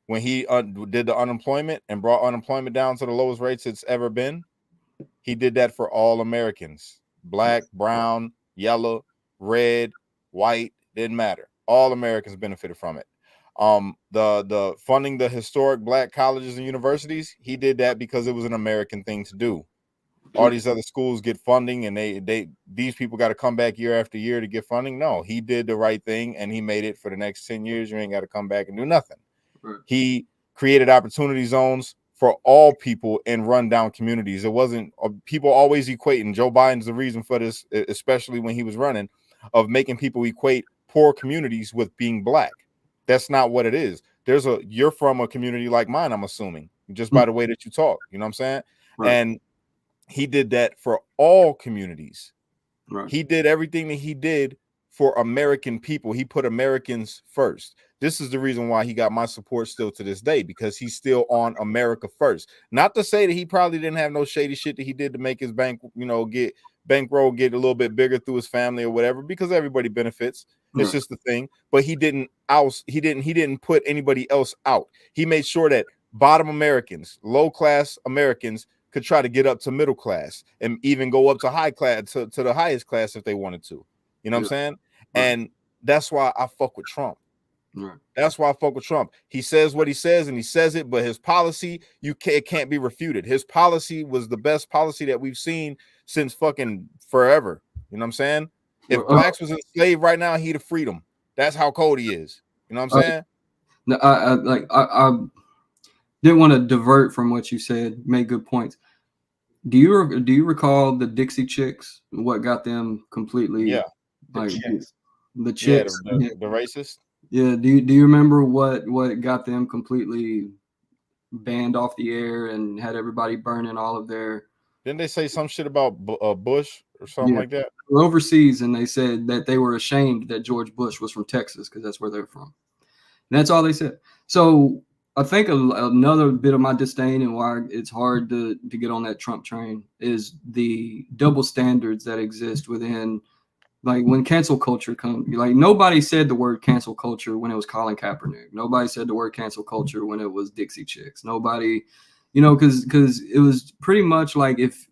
When he did the unemployment and brought unemployment down to the lowest rates it's ever been, he did that for all Americans. Black, brown, yellow, red, white, didn't matter. All Americans benefited from it. The funding the historic black colleges and universities, he did that because it was an American thing to do. All these other schools get funding, and these people got to come back year after year to get funding. No, he did the right thing, and he made it for the next 10 years. You ain't got to come back and do nothing. Right. He created opportunity zones for all people in rundown communities. It wasn't people always equating. Joe Biden's the reason for this, especially when he was running, of making people equate poor communities with being black. That's not what it is. You're from a community like mine, I'm assuming, just by the way that you talk. You know what I'm saying? Right. And he did that for all communities. Right. He did everything that he did for American people. He put Americans first. This is the reason why he got my support still to this day, because he's still on America first. Not to say that he probably didn't have no shady shit that he did to make his get bankroll get a little bit bigger through his family or whatever, because everybody benefits. It's just the thing. But he didn't put anybody else out. He made sure that bottom Americans, low class Americans, could try to get up to middle class and even go up to high class to the highest class if they wanted to. You know what I'm saying? Right. And that's why I fuck with Trump. Right. That's why I fuck with Trump. He says what he says, and he says it, but his policy, it can't be refuted. His policy was the best policy that we've seen since fucking forever. You know what I'm saying? If blacks was enslaved right now, he'd have freed them. That's how cold he is. You know what I'm saying? No, I didn't want to divert from what you said. Made good points. Do you recall the Dixie Chicks? What got them completely? Yeah, like the chicks, the racist. Yeah. Do you remember what got them completely banned off the air and had everybody burning all of their? Didn't they say some shit about Bush or something like that? They were overseas, and they said that they were ashamed that George Bush was from Texas because that's where they're from. And that's all they said. So I think another bit of my disdain and why it's hard to get on that Trump train is the double standards that exist within, like, when cancel culture comes. Like, nobody said the word cancel culture when it was Colin Kaepernick. Nobody said the word cancel culture when it was Dixie Chicks. Nobody, because it was pretty much like if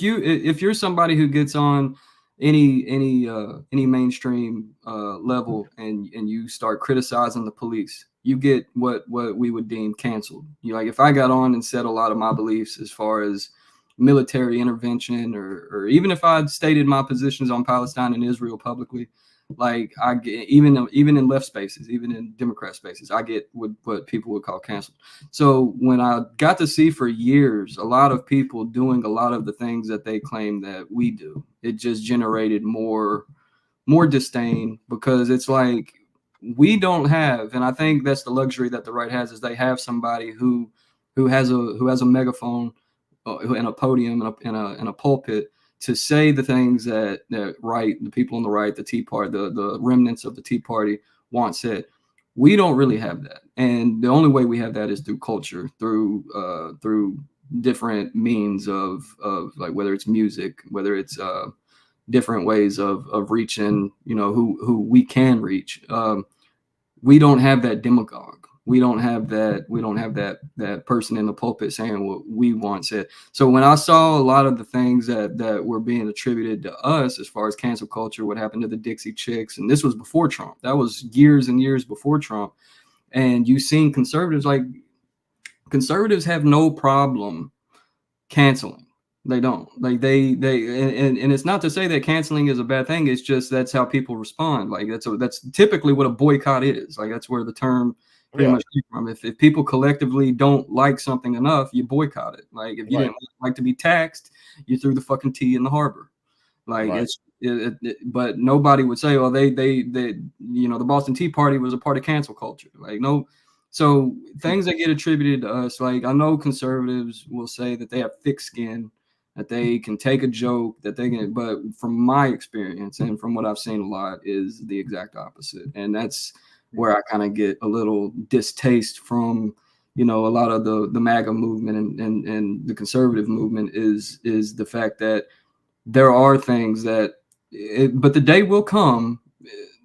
you're somebody who gets on any mainstream level and you start criticizing the police, you get what we would deem canceled. Like, if I got on and said a lot of my beliefs as far as military intervention, or even if I'd stated my positions on Palestine and Israel publicly, like I get, even in left spaces, even in Democrat spaces, I get what people would call canceled. So when I got to see for years a lot of people doing a lot of the things that they claim that we do, it just generated more disdain, because it's like we don't have, and I think that's the luxury that the right has, is they have somebody who has a megaphone and a podium and a pulpit to say the things that the people on the right, the Tea Party, the remnants of the Tea Party want said. We don't really have that, and the only way we have that is through culture, through different means of like, whether it's music, whether it's different ways of reaching, who we can reach. We don't have that demagogue. We don't have that person in the pulpit saying what we want said. So when I saw a lot of the things that were being attributed to us, as far as cancel culture, what happened to the Dixie Chicks, and this was before Trump, that was years and years before Trump, and you've seen conservatives have no problem canceling. They don't, like, and it's not to say that canceling is a bad thing. It's just that's how people respond. Like that's typically what a boycott is. Like that's where the term pretty much came from. If people collectively don't like something enough, you boycott it. Like if you didn't like to be taxed, you threw the fucking tea in the harbor. Like but nobody would say, oh, they the Boston Tea Party was a part of cancel culture. Like no. So things that get attributed to us, like I know conservatives will say that they have thick skin, that they can take a joke, that they can, but from my experience and from what I've seen a lot is the exact opposite. And that's where I kind of get a little distaste from, a lot of the MAGA movement and the conservative movement is the fact that there are things that, but the day will come,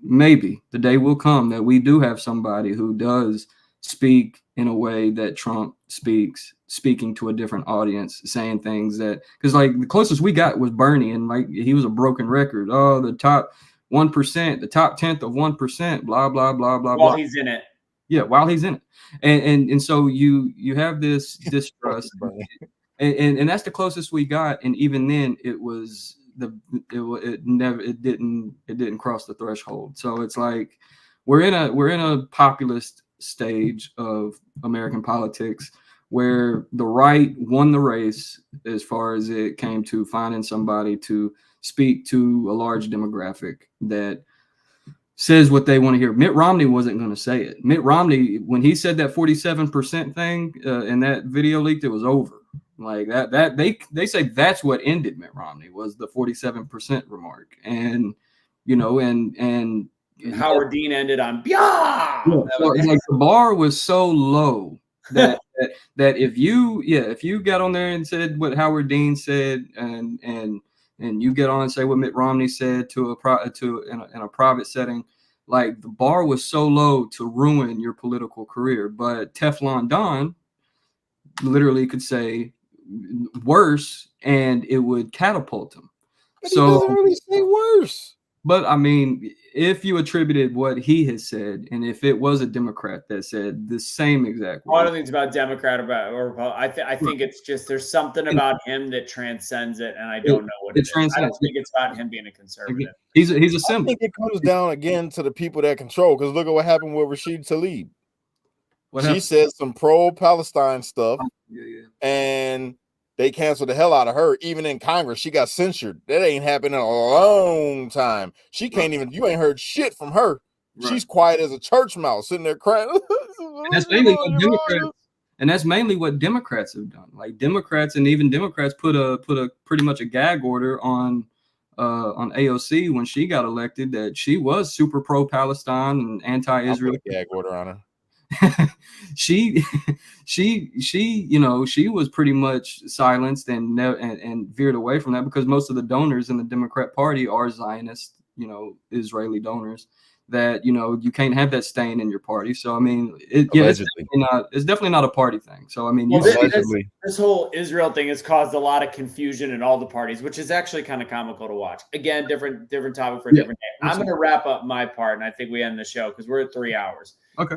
maybe the day will come that we do have somebody who does speak in a way that Trump speaks, speaking to a different audience, saying things that, because like the closest we got was Bernie, and like he was a broken record. Oh, the top 1%, the top 10th of 1%, blah blah blah blah. While he's in it. Yeah, while he's in it, and so you have this distrust, and that's the closest we got, and even then it didn't cross the threshold. So it's like we're in a populist stage of American politics where the right won the race as far as it came to finding somebody to speak to a large demographic that says what they want to hear. Mitt Romney wasn't going to say it. Mitt Romney, when he said that 47% thing and that video leaked, it was over. Like that they say that's what ended Mitt Romney, was the 47% remark. And and Howard Dean ended on yeah. So, like the bar was so low that if you got on there and said what Howard Dean said and you get on and say what Mitt Romney said in a private setting, like the bar was so low to ruin your political career. But Teflon Don literally could say worse and it would catapult him. But he doesn't really say worse. But I mean, if you attributed what he has said, and if it was a Democrat that said the same exact word, I don't think it's about Democrat or I think it's just there's something about him that transcends it, and I don't know what it is. I don't think it's about him being a conservative. He's a symbol. I think it comes down again to the people that control. Because look at what happened with Rashid Tlaib. She said some pro-Palestine stuff, and they canceled the hell out of her. Even in Congress, she got censured. That ain't happened in a long time. She can't even, you ain't heard shit from her. Right. She's quiet as a church mouse, sitting there crying. And that's mainly what Democrats have done. Like Democrats and even Democrats put a pretty much a gag order on AOC when she got elected, that she was super pro-Palestine and anti-Israel. Gag order on her. she was pretty much silenced and veered away from that, because most of the donors in the Democrat Party are Zionist, Israeli donors, that you can't have that stain in your party. So I mean, it's definitely not a party thing. So I mean, this whole Israel thing has caused a lot of confusion in all the parties, which is actually kind of comical to watch. Again, different topic for a different day. I'm going to wrap up my part, and I think we end the show because we're at 3 hours. Okay.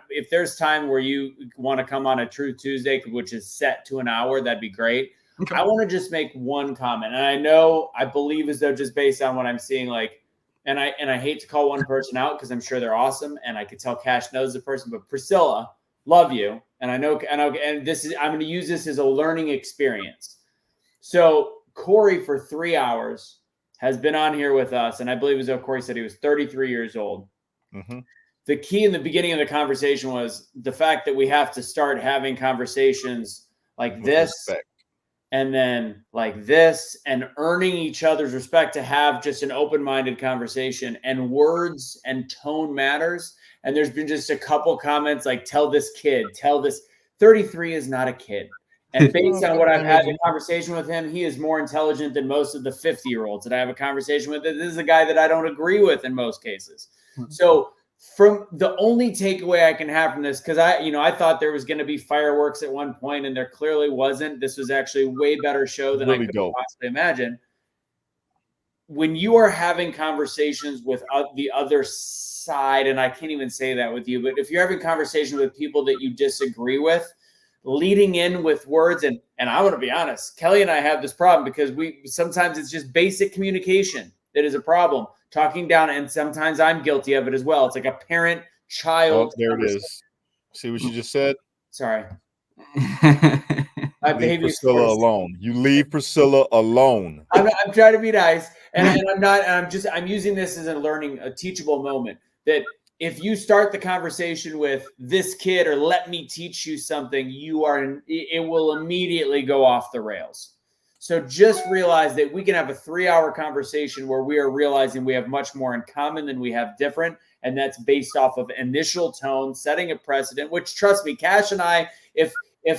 If there's time where you want to come on a True Tuesday, which is set to an hour, that'd be great. Okay. I want to just make one comment, and I believe as though just based on what I'm seeing, like, and I hate to call one person out because I'm sure they're awesome, and I could tell Cash knows the person, but Priscilla, love you, and I'm going to use this as a learning experience. So Corey for 3 hours has been on here with us, and I believe as though Corey said he was 33 years old. Mm-hmm. The key in the beginning of the conversation was the fact that we have to start having conversations like With this, respect. and then like this, and earning each other's respect to have just an open-minded conversation, and words and tone matters. And there's been just a couple comments like, tell this 33 is not a kid. And based on what I've had the conversation with him, he is more intelligent than most of the 50-year-olds that I have a conversation with. This is a guy that I don't agree with in most cases. So from the only takeaway I can have from this, because I thought there was going to be fireworks at one point, and there clearly wasn't. This was actually a way better show than I could possibly imagine. When you are having conversations with the other side, and I can't even say that with you, but if you're having conversations with people that you disagree with, leading in with words, and I want to be honest, Kelly and I have this problem because sometimes it's just basic communication that is a problem. Talking down, and sometimes I'm guilty of it as well. It's like a parent-child. Oh, there it is. See what you just said? Sorry. Leave Priscilla alone. You leave Priscilla alone. I'm trying to be nice, and I'm not. I'm using this as a teachable moment. That if you start the conversation with this kid or let me teach you something, it will immediately go off the rails. So just realize that we can have a 3-hour conversation where we are realizing we have much more in common than we have different. And that's based off of initial tone, setting a precedent, which, trust me, Cash and I, if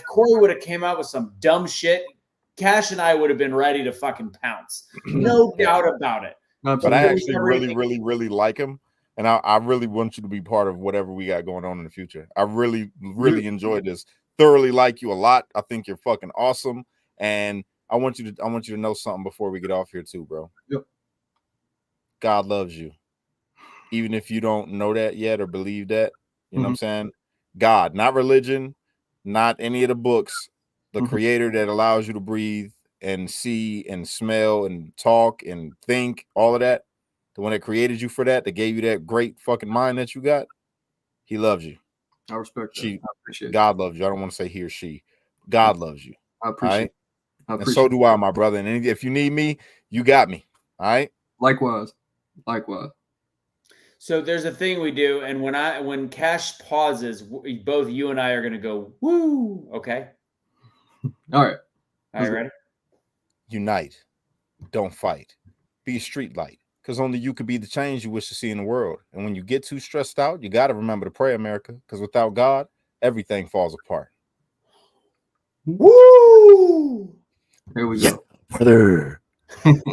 Corey would have came out with some dumb shit, Cash and I would have been ready to fucking pounce. No doubt about it. But I actually really, really, really like him. And I really want you to be part of whatever we got going on in the future. I really, really enjoyed this. Thoroughly like you a lot. I think you're fucking awesome. And I want you to know something before we get off here too, bro. Yep. God loves you. Even if you don't know that yet or believe that, you know what I'm saying? God, not religion, not any of the books, the creator that allows you to breathe and see and smell and talk and think, all of that. The one that created you for that gave you that great fucking mind that you got. He loves you. I respect that. I appreciate God loves you. I don't want to say he or she. God loves you. I appreciate it. And so do I, my brother. And if you need me, you got me. All right. Likewise. So there's a thing we do, and when Cash pauses, both you and I are going to go woo. Okay. All right. Ready? Unite. Don't fight. Be a street light, because only you could be the change you wish to see in the world. And when you get too stressed out, you got to remember to pray, America, because without God, everything falls apart. Woo! Here we go. Brother.